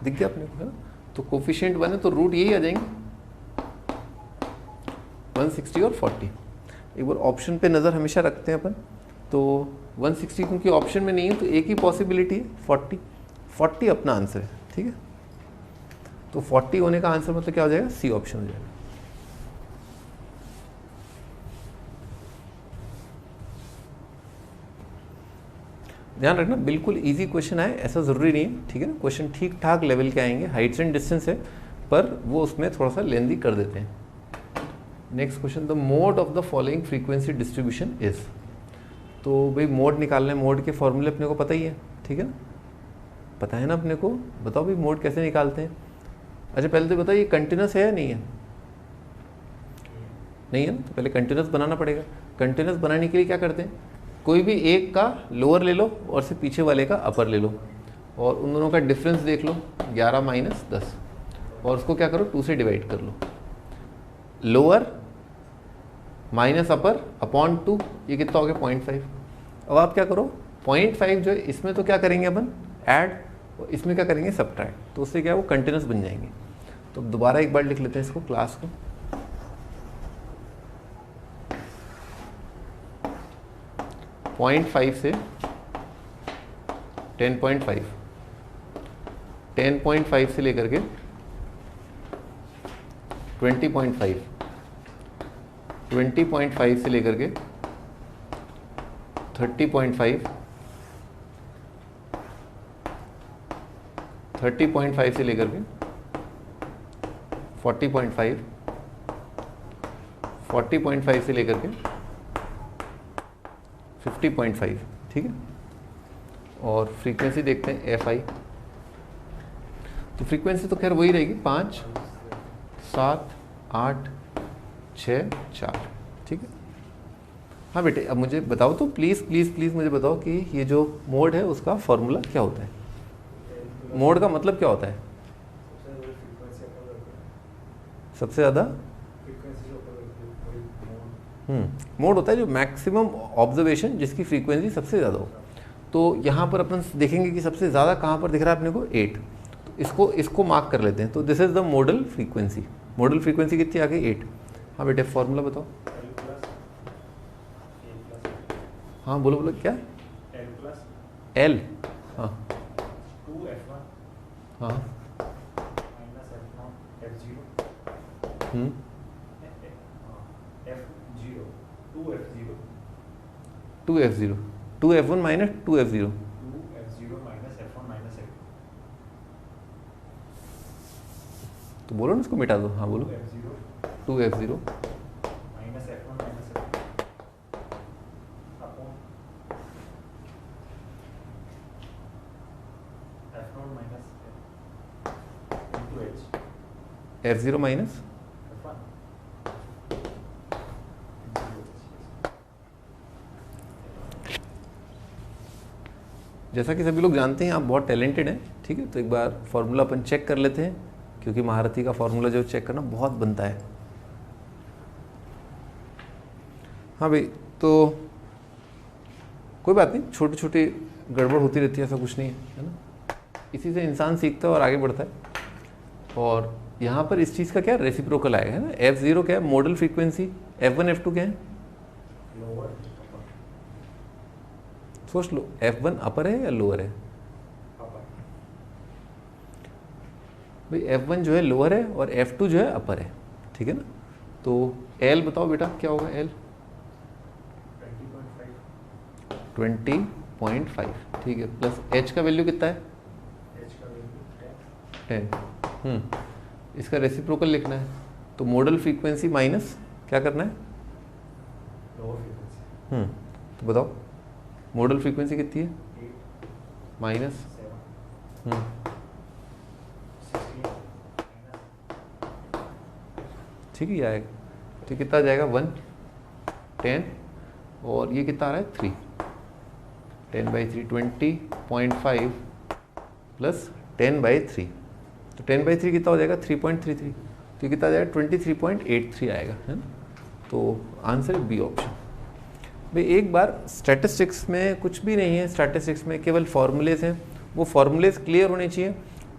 दिख गया अपने को, है ना। तो कोफिशिएंट 1 है तो रूट यही आ जाएंगे 160 और 40। एक बार ऑप्शन पे नज़र हमेशा रखते हैं अपन, तो 160 क्योंकि ऑप्शन में नहीं है तो एक ही पॉसिबिलिटी है 40 अपना आंसर है। ठीक है, तो 40 होने का आंसर मतलब क्या हो जाएगा सी ऑप्शन हो जाएगा। ध्यान रखना, बिल्कुल इजी क्वेश्चन आए ऐसा ज़रूरी नहीं है, ठीक है ना। क्वेश्चन ठीक ठाक लेवल के आएंगे, हाइट्स एंड डिस्टेंस है, पर वो उसमें थोड़ा सा लेंदी कर देते हैं। Next question, the mode of the following frequency distribution is. तो भाई मोड निकालना है, मोड के फॉर्मूले अपने को पता ही है, ठीक है ना, पता है ना अपने को। बताओ भाई मोड कैसे निकालते हैं। अच्छा पहले तो बताओ ये कंटिन्यूस है या नहीं है, नहीं है ना, तो पहले कंटिन्यूस बनाना पड़ेगा। कंटिन्यूस बनाने के लिए क्या करते हैं, कोई भी एक का लोअर ले लो और से पीछे वाले का अपर ले लो और उन दोनों का डिफरेंस देख लो, 11 माइनस 10, और उसको क्या करो 2 से डिवाइड कर लो। लोअर माइनस अपर अपॉन 2, ये कितना हो गया 0.5। अब आप क्या करो 0.5 जो है इसमें तो क्या करेंगे अपन ऐड, और इसमें क्या करेंगे सब्ट्रैक्ट, तो उससे क्या है वो कंटिन्यूस बन जाएंगे। तो दोबारा एक बार लिख लेते हैं इसको क्लास को। पॉइंट 5 से 10.5, 10.5 से लेकर के 20.5, 20.5 से लेकर के 30.5, 30.5 से लेकर के 40.5, 40.5 से लेकर के 50.5, ठीक है। और फ्रीक्वेंसी देखते हैं एफ आई, तो फ्रीक्वेंसी तो खैर वही रहेगी 5, 7, 8, 6, 4, ठीक है। हाँ बेटे अब मुझे बताओ तो प्लीज़ प्लीज़ प्लीज़ मुझे बताओ कि ये जो मोड है उसका फॉर्मूला क्या होता है, मोड का मतलब क्या होता है। सबसे ज़्यादा मोड होता है जो मैक्सिमम ऑब्जर्वेशन जिसकी फ्रीक्वेंसी सबसे ज़्यादा हो। तो यहाँ पर अपन देखेंगे कि सबसे ज़्यादा कहाँ पर दिख रहा है अपने को 8, तो इसको मार्क कर लेते हैं। तो this is the model frequency. Model frequency कितनी आ गई 8। हाँ बेटे फॉर्मूला बताओ। हाँ बोलो बोलो क्या L, हाँ हाँ 2f0, 2f1 माइनस 2f0, तो बोलो ना इसको मिटा दो। हाँ बोलो 2f0 f0 माइनस जैसा कि सभी लोग जानते हैं आप बहुत टैलेंटेड हैं, ठीक है। तो एक बार फॉर्मूला अपन चेक कर लेते हैं, क्योंकि महारथी का फॉर्मूला जो चेक करना बहुत बनता है। हाँ भाई तो कोई बात नहीं, छोटी छोटी गड़बड़ होती रहती है, ऐसा कुछ नहीं है ना। इसी से इंसान सीखता है और आगे बढ़ता है। और यहाँ पर इस चीज़ का क्या रेसिप्रोकल आएगा है ना। f0 क्या है मॉडल फ्रीक्वेंसी, f1 f2 क्या है सोच लो, f1 अपर है या लोअर है भाई। f1 जो है लोअर है और f2 जो है अपर है, ठीक है ना। तो L बताओ बेटा क्या होगा L 20.5, ठीक है, प्लस H का वैल्यू कितना है 10। इसका रेसिप्रोकल लिखना है, तो मॉडल फ्रीक्वेंसी माइनस क्या करना है तो बताओ मॉडल फ्रीक्वेंसी कितनी है माइनस ठीक है आएगा। तो कितना आ जाएगा 1, 10 और ये कितना आ रहा है 3, 10/3 20.5 प्लस 10/3, तो 10/3 कितना हो जाएगा 3.33, तो कितना आ जाएगा 23.83 आएगा, है ना। तो आंसर बी ऑप्शन। भाई एक बार स्टैटिस्टिक्स में कुछ भी नहीं है, स्टैटिस्टिक्स में केवल फॉर्मूलेज हैं, वो फॉर्मूलेज क्लियर होने चाहिए।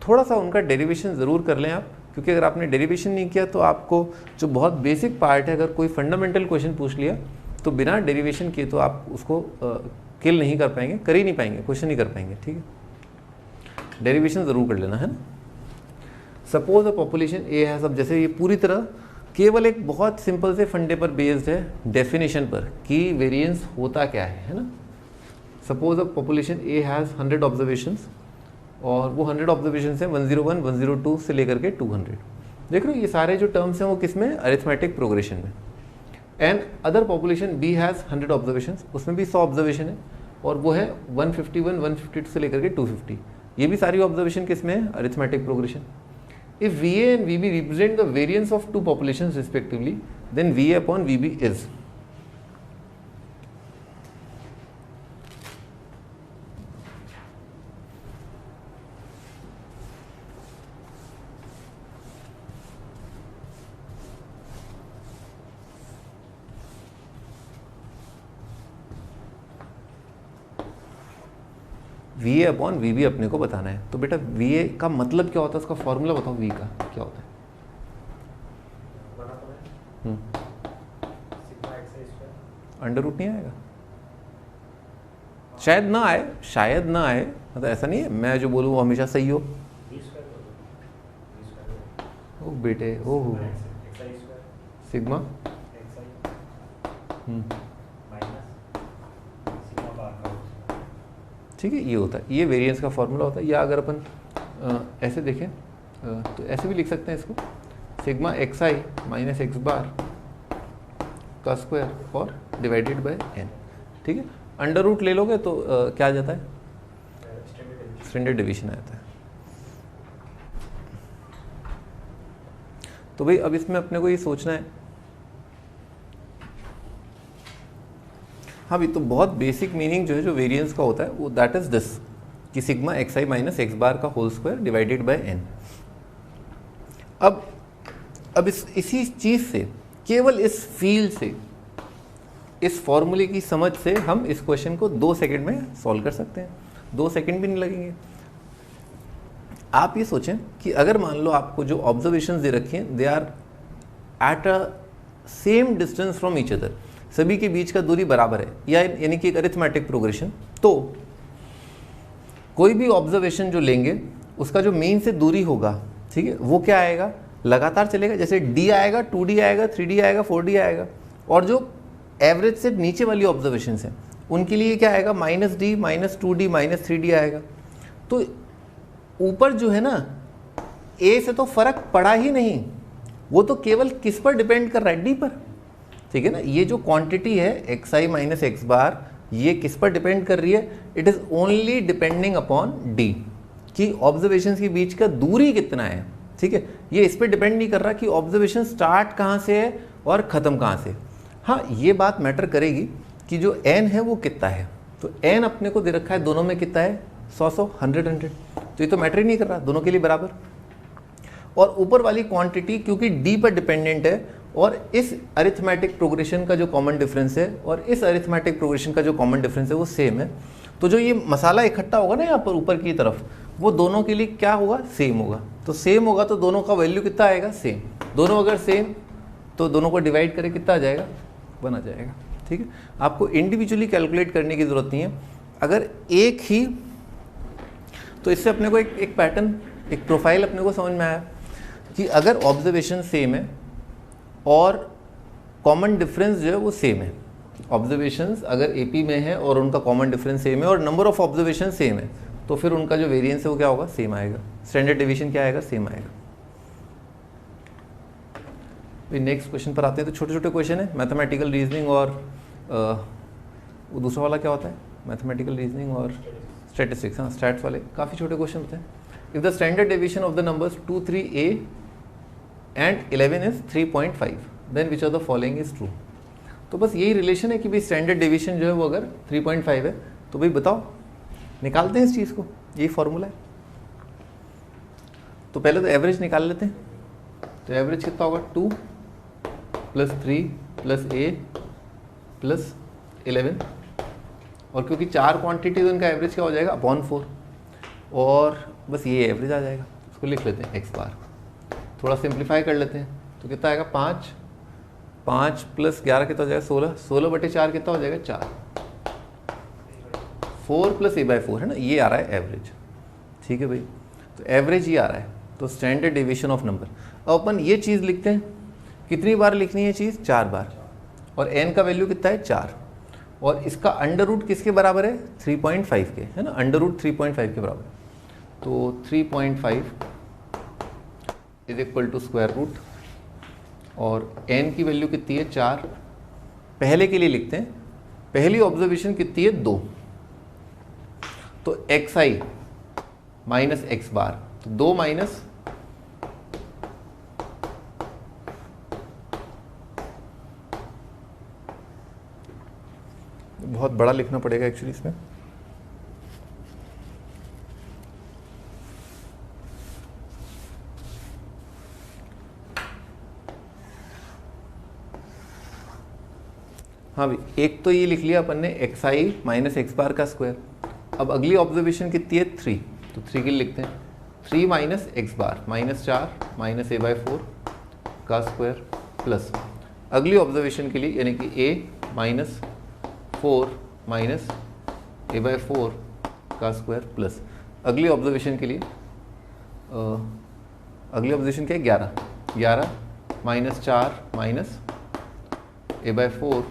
थोड़ा सा उनका डेरिवेशन ज़रूर कर लें आप, क्योंकि अगर आपने डेरिवेशन नहीं किया तो आपको जो बहुत बेसिक पार्ट है, अगर कोई फंडामेंटल क्वेश्चन पूछ लिया तो बिना डेरिवेशन किए तो आप उसको किल नहीं कर पाएंगे, कर ही नहीं पाएंगे, क्वेश्चन नहीं कर पाएंगे, ठीक है। डेरिवेशन ज़रूर कर लेना है ना। सपोज अ पॉपुलेशन ए है सब, जैसे ये पूरी तरह केवल एक बहुत सिंपल से फंडे पर बेस्ड है, डेफिनेशन पर कि वेरिएंस होता क्या है ना। Suppose a population A has 100 observations और वो 100 ऑब्जर्वेशन है 101, 102 से लेकर के 200। देख रहे हो ये सारे जो टर्म्स हैं वो किस में, अरिथमेटिक प्रोग्रेशन में। And other population B has 100 observation, उसमें भी 100 ऑब्जर्वेशन है और वो है 151, 152 से लेकर के 250। ये भी सारी ऑब्जर्वेशन किस में है, arithmetic progression. If V A and V B represent the variance of two population respectively, then V A upon V B is V A upon V B अपने को बताना है। तो बेटा वी ए का मतलब क्या होता है, उसका फॉर्मूला बताओ, वी का क्या होता है? अंडर रूट नहीं आएगा, शायद ना आए, शायद ना आए, मतलब ऐसा नहीं है मैं जो बोलूँ वो हमेशा सही हो। ओ बेटे ओ सिग्मा ठीक है, ये होता है, ये वेरिएंस का फॉर्मूला होता है। या अगर अपन ऐसे देखें तो ऐसे भी लिख सकते हैं इसको, sigma x i minus x bar का स्क्वायर और डिवाइडेड बाय एन। ठीक है, अंडर रूट ले लोगे तो क्या आ जाता है, स्टैंडर्ड डिवीजन आ जाता है। तो भाई अब इसमें अपने को ये सोचना है, हाँ भी तो बहुत बेसिक मीनिंग जो है जो वेरिएंस का होता है वो दैट इज दिस कि sigma x i minus x bar का whole square divided by n. अब इसी चीज़ से, केवल इस फील्ड से, इस फॉर्मूले की समझ से हम इस क्वेश्चन को 2 सेकंड में सॉल्व कर सकते हैं। 2 सेकंड भी नहीं लगेंगे। आप ये सोचें कि अगर मान लो आपको जो ऑब्जर्वेशंस दे रखी हैं they are at a same distance from each other, सभी के बीच का दूरी बराबर है, या यानी कि एक अरिथमेटिक प्रोग्रेशन, तो कोई भी ऑब्जर्वेशन जो लेंगे उसका जो मीन से दूरी होगा, ठीक है, वो क्या आएगा, लगातार चलेगा। जैसे d आएगा, 2d आएगा, 3d आएगा, 4d आएगा, और जो एवरेज से नीचे वाली ऑब्जर्वेशन हैं उनके लिए क्या आएगा, -d, -2d, -3d आएगा। तो ऊपर जो है ना a से तो फर्क पड़ा ही नहीं, वो तो केवल किस पर डिपेंड कर रहा है, d पर। ठीक है ना, ये जो क्वांटिटी है एक्स आई माइनस एक्स बार, ये किस पर डिपेंड कर रही है, it is only depending upon D, कि ऑब्जर्वेशन के बीच का दूरी कितना है। ठीक है, ये इस पर डिपेंड नहीं कर रहा कि ऑब्जर्वेशन स्टार्ट कहाँ से है और ख़त्म कहाँ से। हाँ, ये बात मैटर करेगी कि जो एन है वो कितना है। तो एन अपने को दे रखा है दोनों में कितना है, 100, 100, तो ये तो मैटर ही नहीं कर रहा, दोनों के लिए बराबर। और ऊपर वाली क्वांटिटी क्योंकि डी पर डिपेंडेंट है, और इस अरिथमेटिक प्रोग्रेशन का जो कॉमन डिफरेंस है और इस अरिथमेटिक प्रोग्रेशन का जो कॉमन डिफरेंस है वो सेम है, तो जो ये मसाला इकट्ठा होगा ना यहाँ पर ऊपर की तरफ, वो दोनों के लिए क्या होगा, सेम होगा। तो सेम होगा तो दोनों का वैल्यू कितना आएगा, सेम। दोनों अगर सेम तो दोनों को डिवाइड करें कितना आ जाएगा, 1 आ जाएगा। ठीक है, आपको इंडिविजुअली कैलकुलेट करने की ज़रूरत नहीं है। अगर एक ही, तो इससे अपने को एक पैटर्न, एक प्रोफाइल अपने को समझ में आया कि अगर ऑब्जर्वेशन सेम है और कॉमन डिफरेंस जो है वो सेम है, ऑब्जर्वेशंस अगर एपी में है और उनका कॉमन डिफरेंस सेम है और नंबर ऑफ ऑब्जर्वेशन सेम है, तो फिर उनका जो वेरिएंस है वो क्या होगा, सेम आएगा। स्टैंडर्ड डिवीजन क्या आएगा, सेम आएगा। नेक्स्ट क्वेश्चन पर आते हैं। तो छोटे छोटे क्वेश्चन है, मैथमेटिकल रीजनिंग और वो दूसरा वाला क्या होता है, मैथमेटिकल रीजनिंग और स्टैटिस्टिक्स। हाँ, स्टैट्स वाले काफ़ी छोटे क्वेश्चन होते हैं। If the standard division of the numbers 2, 3a and 11 is 3.5, then which of the following is true. तो बस यही रिलेशन है कि भाई स्टैंडर्ड डिवीजन जो है वो अगर 3.5 है तो भाई बताओ, निकालते हैं इस चीज़ को, यही फॉर्मूला है। तो पहले तो एवरेज निकाल लेते हैं। तो एवरेज कितना होगा, 2 + 3 + a + 11, और क्योंकि 4 क्वांटिटी तो इनका एवरेज क्या हो जाएगा, /4, और बस ये एवरेज आ जाएगा। इसको लिख लेते हैं एक्स बार, थोड़ा सिंप्लीफाई कर लेते हैं। तो कितना आएगा, 5 + 11 कितना हो जाएगा, 16, 16/4 कितना हो जाएगा, 4, 4 + a/4 है ना, ये आ रहा है एवरेज। ठीक है भाई, तो एवरेज ये आ रहा है। तो स्टैंडर्ड डेविएशन ऑफ नंबर, अब अपन ये चीज़ लिखते हैं, कितनी बार लिखनी है चीज़, 4 बार, और n का वैल्यू कितना है, 4। और इसका अंडर रूट किसके बराबर है? 3.5 के, है ना, अंडर रूट 3.5 के बराबर। तो 3.5 is equal to square root, और n की वैल्यू कितनी है? 4। पहले के लिए लिखते हैं, पहली ऑब्जर्वेशन कितनी है? 2। तो xi माइनस एक्स बार, तो 2 माइनस बहुत बड़ा लिखना पड़ेगा एक्चुअली इसमें। हाँ भाई, एक तो ये लिख लिया अपन ने xi माइनस एक्स बार का स्क्वायर। अब अगली ऑब्जर्वेशन कितनी है? 3, तो 3 के लिए लिखते हैं 3 माइनस एक्स बार माइनस 4 माइनस a/4 का स्क्वायर प्लस अगली ऑब्जर्वेशन के लिए यानी कि a माइनस 4 माइनस a/4 का स्क्वायर प्लस अगली ऑब्जर्वेशन के लिए अगली ऑब्जर्वेशन क्या है? 11 माइनस 4 माइनस a/4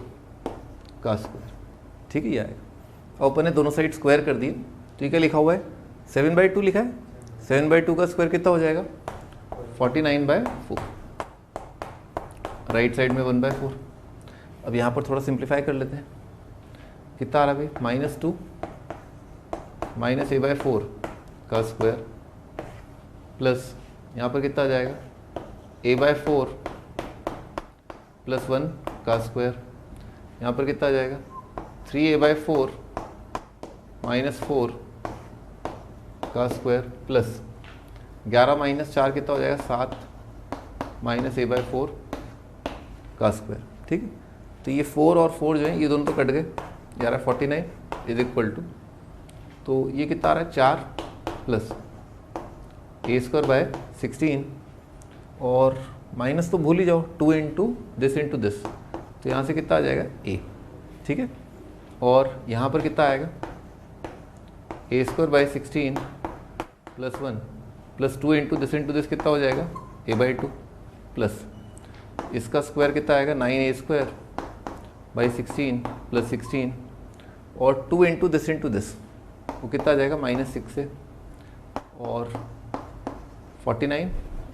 का स्क्वायर। ठीक है, ये आएगा। और अपन ने दोनों साइड स्क्वायर कर दिए, तो ये क्या लिखा हुआ है? 7/2 लिखा है। 7/2 का स्क्वायर कितना हो जाएगा? 49/4। राइट साइड में 1/4। अब यहाँ पर थोड़ा सिंप्लीफाई कर लेते हैं। कितना आ रहा है भाई? -2 माइनस a/4 का स्क्वायर प्लस यहाँ पर कितना आ जाएगा? a/4 प्लस 1 का स्क्वायर। यहाँ पर कितना आ जाएगा? 3a/4 माइनस 4 का स्क्वायर प्लस 11 माइनस 4 कितना हो जाएगा? 7 माइनस a/4 का स्क्वायर। ठीक है, तो ये 4 और 4 जो है ये दोनों तो कट गए, 11 49 इज इक्वल टू, तो ये कितना आ रहा है? 4 प्लस a²/16 और माइनस तो भूल ही जाओ, 2 इंटू दिस, तो यहाँ से कितना आ जाएगा? a। ठीक है, और यहाँ पर कितना आएगा? a²/16 plus 1 plus 2 into this कितना हो जाएगा? a/2 प्लस इसका स्क्वायर कितना आएगा? 9a² प्लस 16 और 2 इंटू दिस वो कितना आ जाएगा? -6 से और 49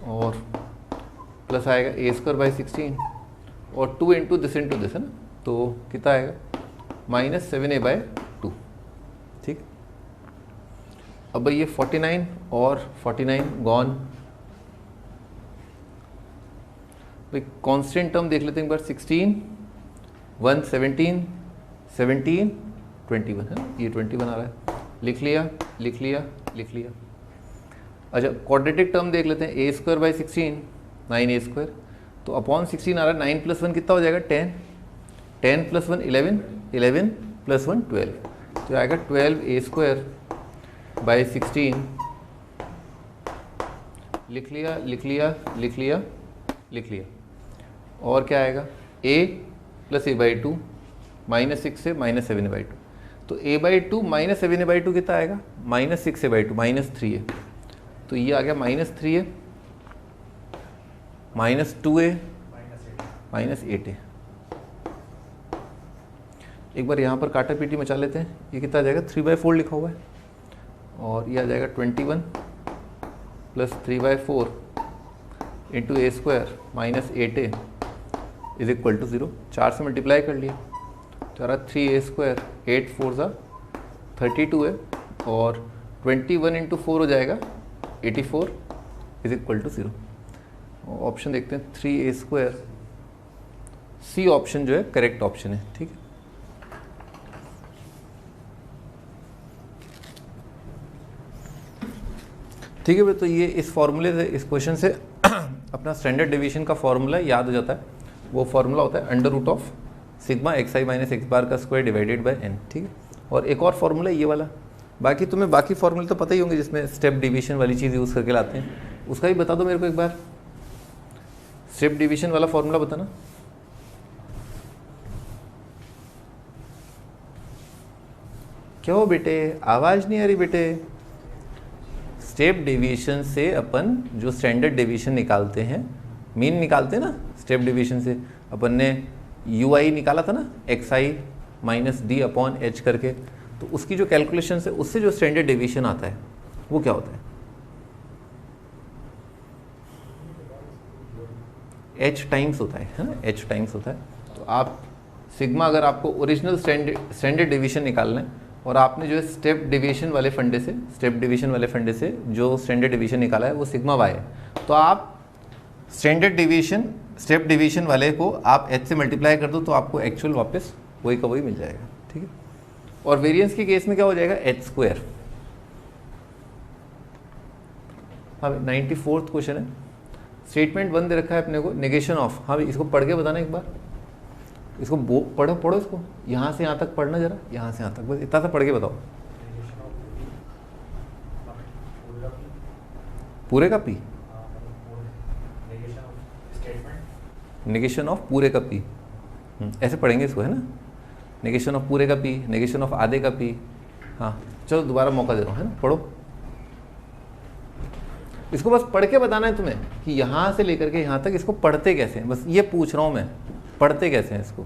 और प्लस आएगा a²/16 और 2 इंटू दिस है ना, तो कितना आएगा? -7a/2। ठीक, अब ये 49 और 49 गॉन। भाई कांस्टेंट टर्म देख लेते हैं एक बार। 16 1 17 17 21 है ना, ये 21 आ रहा है। लिख लिया। अच्छा, क्वाड्रेटिक टर्म देख लेते हैं। a²/16 9a², तो अपॉन 16 आ रहा है। 9 प्लस 1 कितना हो जाएगा? 10 10 प्लस 1 11 11 प्लस 1 12, तो आएगा 12a²/16। लिख लिया। और क्या आएगा? a प्लस a/2 -6 से -7a/2, तो a/2 -7a/2 कितना आएगा? -6a/2 -3a, तो ये आ गया -3a -2a -8a। एक बार यहाँ पर काटा पीटी मचा लेते हैं। ये कितना आ जाएगा? 3/4 लिखा हुआ है, और ये आ जाएगा 21 plus 3/4 into a² -8a is equal to 0। 4 से मल्टीप्लाई कर लिया, तो आ रहा 3a², 8 4 32 है, और 21 इंटू 4 हो जाएगा 84 इज इक्वल टू 0। ऑप्शन देखते हैं 3a²। सी ऑप्शन जो है करेक्ट ऑप्शन है। ठीक है, ठीक है भाई, तो ये इस फॉर्मूले से, इस क्वेश्चन से अपना स्टैंडर्ड डेविएशन का फॉर्मूला याद हो जाता है। वो फॉर्मूला होता है under root of sigma xi minus x bar का स्क्वायर डिवाइडेड बाय n। ठीक है, और एक और फॉर्मूला ये वाला। बाकी तुम्हें बाकी फॉर्मूले तो पता ही होंगे, जिसमें स्टेप डिवीजन वाली चीज़ यूज़ करके लाते हैं। उसका भी बता दो मेरे को एक बार, स्टेप डिवीजन वाला फॉर्मूला बताना। क्या हो बेटे, आवाज़ नहीं आ रही बेटे? स्टेप डेविएशन से अपन जो स्टैंडर्ड डेविएशन निकालते हैं, मीन निकालते हैं ना, स्टेप डेविएशन से अपन ने UI निकाला था ना, xi minus D upon H करके, तो उसकी जो कैलकुलेशन है उससे जो स्टैंडर्ड डेविएशन आता है वो क्या होता है? एच टाइम्स होता है ना, एच टाइम्स होता है। तो आप सिग्मा, अगर आपको ओरिजिनल स्टैंडर्ड डेविएशन निकालना है और आपने जो है स्टेप डेविएशन वाले फंडे से जो स्टैंडर्ड डेविएशन निकाला है वो सिग्मा वाई है, तो आप स्टैंडर्ड डेविएशन स्टेप डेविएशन वाले को आप एच से मल्टीप्लाई कर दो तो आपको एक्चुअल वापस वही का वही मिल जाएगा, ठीक है। और वेरिएंस के केस में क्या हो जाएगा? H square. हाँ, 94th क्वेश्चन है, स्टेटमेंट 1 दे रखा है अपने को, नेगेशन ऑफ। हाँ भाई, इसको पढ़ के बताना एक बार, इसको पढ़ो इसको, यहाँ से यहाँ तक पढ़ना जरा, यहाँ से यहाँ तक, बस इतना सा पढ़ के बताओ। पूरे का पी, नेगेशन ऑफ पूरे का पी, ऐसे पढ़ेंगे इसको, है ना। नेगेशन ऑफ पूरे का पी, नेगेशन ऑफ आधे का पी। हाँ चलो दोबारा मौका दे रहा हूँ, है ना, पढ़ो इसको, बस पढ़ के बताना है तुम्हें कि यहाँ से लेकर के यहाँ तक इसको पढ़ते कैसे हैं, बस ये पूछ रहा हूँ मैं, पढ़ते कैसे हैं इसको।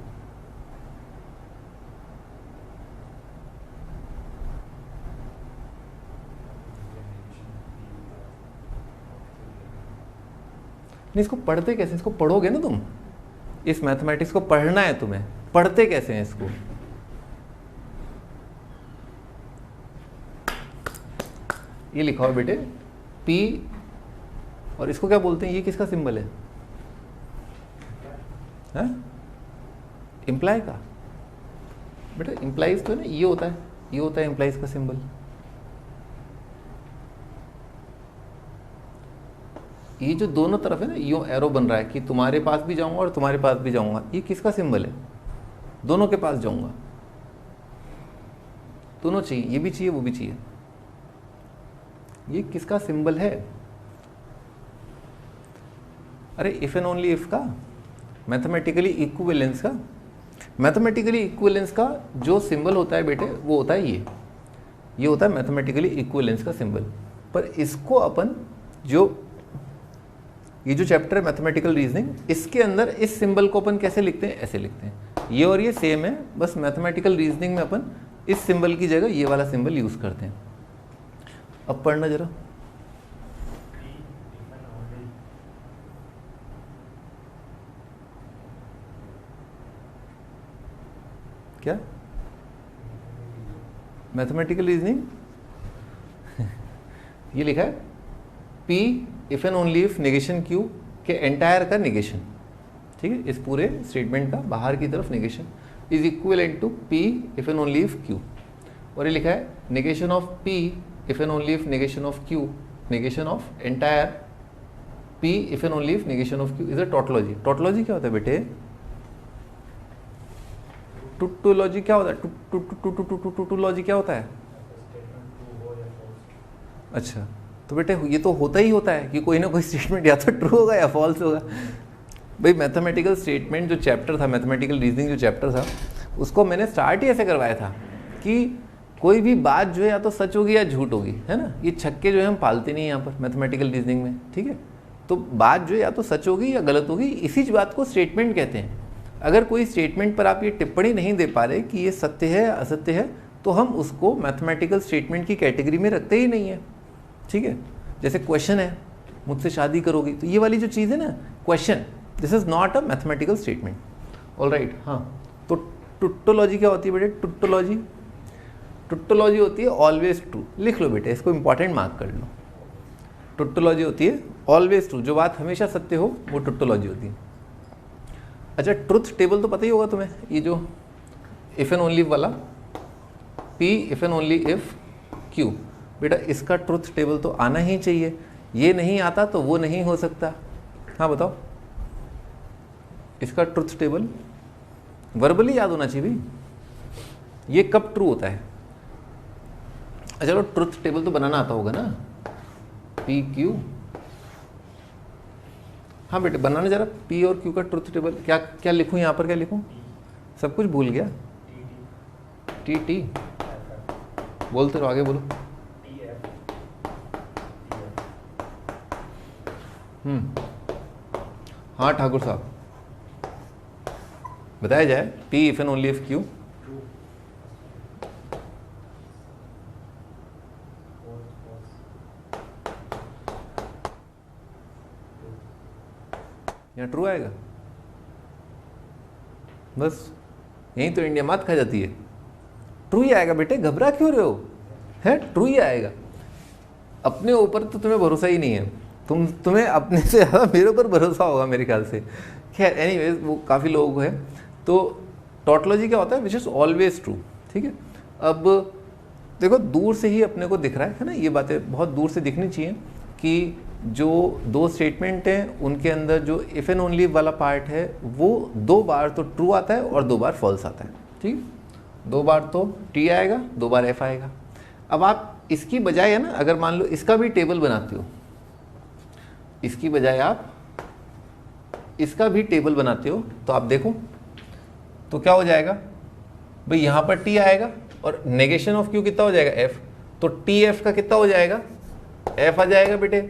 नहीं, इसको पढ़ते कैसे, इसको पढ़ोगे ना तुम, इस मैथमेटिक्स को पढ़ना है तुम्हें, पढ़ते कैसे हैं इसको। ये लिखा हो बेटे P, और इसको क्या बोलते हैं, ये किसका सिंबल है? इम्प्लाई का बेटा, इम्प्लाइज तो है ना, ये होता है, ये होता है इम्प्लाइज का सिंबल। ये जो दोनों तरफ है ना, यो एरो बन रहा है कि तुम्हारे पास भी जाऊंगा और तुम्हारे पास भी जाऊंगा, ये किसका सिंबल है? दोनों के पास जाऊंगा, दोनों चाहिए, ये भी चाहिए वो भी चाहिए, ये किसका सिंबल है? अरे इफ एंड ओनली इफ का, मैथमेटिकली इक्विवेलेंस का। मैथमेटिकली इक्विवेलेंस का जो सिंबल होता है बेटे वो होता है ये होता है मैथमेटिकली इक्विवेलेंस का सिंबल। पर इसको अपन ये जो चैप्टर है मैथमेटिकल रीजनिंग, इसके अंदर इस सिंबल को अपन कैसे लिखते हैं? ऐसे लिखते हैं। ये और ये सेम है, बस मैथमेटिकल रीजनिंग में अपन इस सिंबल की जगह ये वाला सिंबल यूज करते हैं। अब पढ़ना जरा, क्या मैथमेटिकल रीजनिंग ये लिखा है P if and only if negation Q के एंटायर का नेगेशन, ठीक है, इस पूरे स्टेटमेंट का बाहर की तरफ negation is equivalent to P if and only if Q। और ये लिखा है negation of P if and only if negation of Q, negation of entire P if and only if negation of Q is a tautology. Tautology क्या होता है बेटे? टुटोलॉजी क्या होता है? टुटोलॉजी क्या होता है? अच्छा, तो बेटे ये तो होता ही होता है कि कोई ना कोई स्टेटमेंट या तो ट्रू होगा या फॉल्स होगा। भाई मैथमेटिकल स्टेटमेंट जो चैप्टर था, मैथमेटिकल रीजनिंग जो चैप्टर था, उसको मैंने स्टार्ट ही ऐसे करवाया था कि कोई भी बात जो है या तो सच होगी या झूठ होगी, है ना। ये छक्के जो है हम पालते नहीं यहाँ पर मैथमेटिकल रीजनिंग में, ठीक है। तो बात जो है या तो सच होगी या गलत होगी, इसी बात को स्टेटमेंट कहते हैं। अगर कोई स्टेटमेंट पर आप ये टिप्पणी नहीं दे पा रहे कि ये सत्य है या असत्य है, तो हम उसको मैथमेटिकल स्टेटमेंट की कैटेगरी में रखते ही नहीं है, ठीक है। जैसे क्वेश्चन है, मुझसे शादी करोगी, तो ये वाली जो चीज़ है ना question, this is not a mathematical statement. All right, हाँ। तो टुटोलॉजी क्या होती है बेटे? टुटोलॉजी होती है ऑलवेज ट्रू। लिख लो बेटे, इसको इंपॉर्टेंट मार्क कर लो। टुटोलॉजी होती है ऑलवेज ट्रू, जो बात हमेशा सत्य हो वो टुटोलॉजी होती है। अच्छा, ट्रुथ टेबल तो पता ही होगा तुम्हें, ये जो इफ एंड ओनली वाला P if and only if Q, बेटा इसका ट्रुथ टेबल तो आना ही चाहिए। ये नहीं आता तो वो नहीं हो सकता। हाँ बताओ, इसका ट्रुथ टेबल वर्बली याद होना चाहिए भाई। ये कब ट्रू होता है? अच्छा चलो, ट्रुथ टेबल तो बनाना आता होगा ना, P Q। हाँ बेटे बनाना जरा P और Q का ट्रुथ टेबल। क्या क्या लिखूं यहाँ पर, क्या लिखूं? सब कुछ भूल गया। T बोलते रहो, आगे बोलो। हाँ ठाकुर साहब, बताया जाए P if and only if Q यहाँ ट्रू आएगा, बस यही तो इंडिया मात खा जाती है। ट्रू ही आएगा बेटे, घबरा क्यों रहे हो, है ट्रू ही आएगा। अपने ऊपर तो तुम्हें भरोसा ही नहीं है, तुम्हें अपने से ज़्यादा मेरे ऊपर भरोसा होगा मेरे ख्याल से। खैर एनीवेज, वो काफ़ी लोगों को है। तो टॉटोलॉजी क्या होता है, विच इज़ ऑलवेज ट्रू, ठीक है। अब देखो दूर से ही अपने को दिख रहा है ना, ये बातें बहुत दूर से दिखनी चाहिए कि जो दो स्टेटमेंट हैं उनके अंदर जो इफ़ एंड ओनली वाला पार्ट है वो 2 बार तो ट्रू आता है और 2 बार फॉल्स आता है, ठीक। 2 बार तो टी आएगा, 2 बार एफ आएगा। अब आप इसकी बजाय है ना, अगर मान लो इसका भी टेबल बनाते हो, इसकी बजाय आप इसका भी टेबल बनाते हो, तो आप देखो तो क्या हो जाएगा भाई, यहाँ पर टी आएगा और नेगेशन ऑफ क्यू कितना हो जाएगा, एफ। तो टी एफ का कितना हो जाएगा, एफ आ जाएगा बेटे।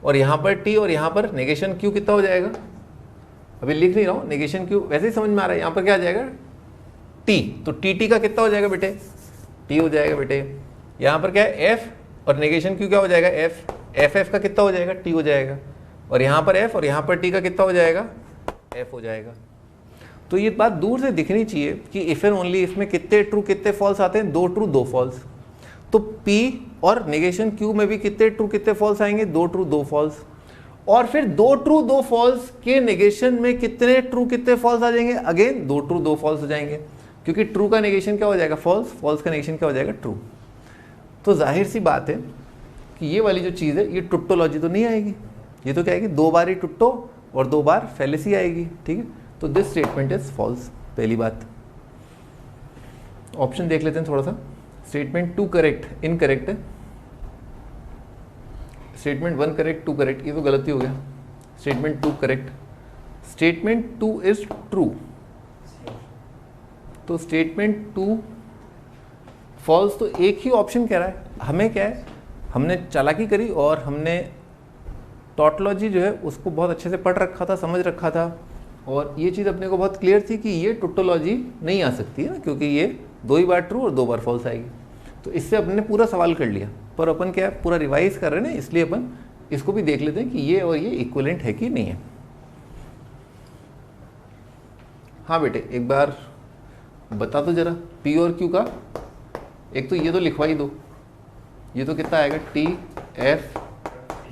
और यहाँ पर टी और यहाँ पर नेगेशन क्यू कितना हो जाएगा, अभी लिख नहीं रहा हूँ, नेगेशन क्यू वैसे ही समझ में आ रहा है। यहाँ पर क्या आ जाएगा, टी, तो टी टी का कितना हो जाएगा बेटे, टी हो जाएगा बेटे। यहाँ पर क्या है, एफ और नेगेशन क्यू क्या हो जाएगा, एफ। एफ एफ का कितना हो जाएगा, टी हो जाएगा। और यहाँ पर एफ और यहाँ पर टी का कितना हो जाएगा, एफ हो जाएगा। तो ये बात दूर से दिखनी चाहिए कि इफ एंड ओनली इसमें कितने ट्रू कितने फॉल्स आते हैं, 2 ट्रू 2 फॉल्स। तो P और नेगेशन Q में भी कितने ट्रू कितने फॉल्स आएंगे, 2 ट्रू 2 फॉल्स। और फिर 2 ट्रू 2 फॉल्स के नेगेशन में कितने ट्रू कितने फॉल्स आ जाएंगे, अगेन 2 ट्रू 2 फॉल्स हो जाएंगे, क्योंकि ट्रू का नेगेशन क्या हो जाएगा, फॉल्स, फॉल्स का नेगेशन क्या हो जाएगा, ट्रू। तो जाहिर सी बात है कि ये वाली जो चीज़ है ये टुट्टोलॉजी तो नहीं आएगी, ये तो क्या आएगी, 2 बार ही टुट्टो और 2 बार फैलेसी आएगी, ठीक है। तो दिस स्टेटमेंट इज फॉल्स, पहली बात। ऑप्शन देख लेते हैं थोड़ा सा। स्टेटमेंट 2 करेक्ट, इनकरेक्ट है। स्टेटमेंट 1 करेक्ट, 2 करेक्ट, ये तो गलती हो गया। Statement 2 correct, statement 2 is true, तो स्टेटमेंट 2 फॉल्स। तो एक ही ऑप्शन कह रहा है, हमें क्या है, हमने चालाकी करी और हमने टॉटोलॉजी जो है उसको बहुत अच्छे से पढ़ रखा था, समझ रखा था, और ये चीज़ अपने को बहुत क्लियर थी कि ये टोटोलॉजी नहीं आ सकती है ना, क्योंकि ये 2 ही बार ट्रू और 2 बार फॉल्स आएगी। तो इससे अपने पूरा सवाल कर लिया, पर अपन क्या है, पूरा रिवाइज कर रहे हैं ना, इसलिए अपन इसको भी देख लेते हैं कि ये और ये इक्विवेलेंट है कि नहीं है। हाँ बेटे, एक बार बता दो जरा P और Q का। एक तो ये तो लिखवा ही दो, ये तो कितना आएगा, T F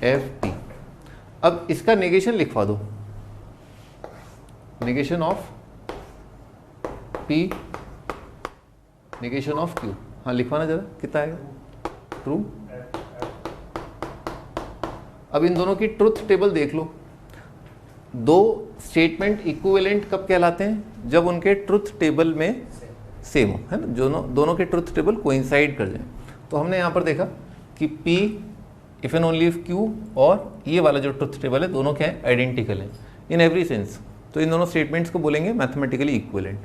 F T। अब इसका नेगेशन लिखवा दो, negation of P, negation of Q। हाँ लिखवाना जरा, कितना आएगा, ट्रू। अब इन दोनों की ट्रुथ टेबल देख लो। 2 स्टेटमेंट इक्विवेलेंट कब कहलाते हैं, जब उनके ट्रुथ टेबल में सेम हो, है ना, दोनों के ट्रुथ टेबल कोइंसाइड कर जाए। तो हमने यहाँ पर देखा कि P if and only if Q और ये वाला जो ट्रुथ टेबल है, दोनों क्या है, आइडेंटिकल है इन एवरी सेंस। तो इन दोनों स्टेटमेंट्स को बोलेंगे मैथमेटिकली इक्विवेलेंट।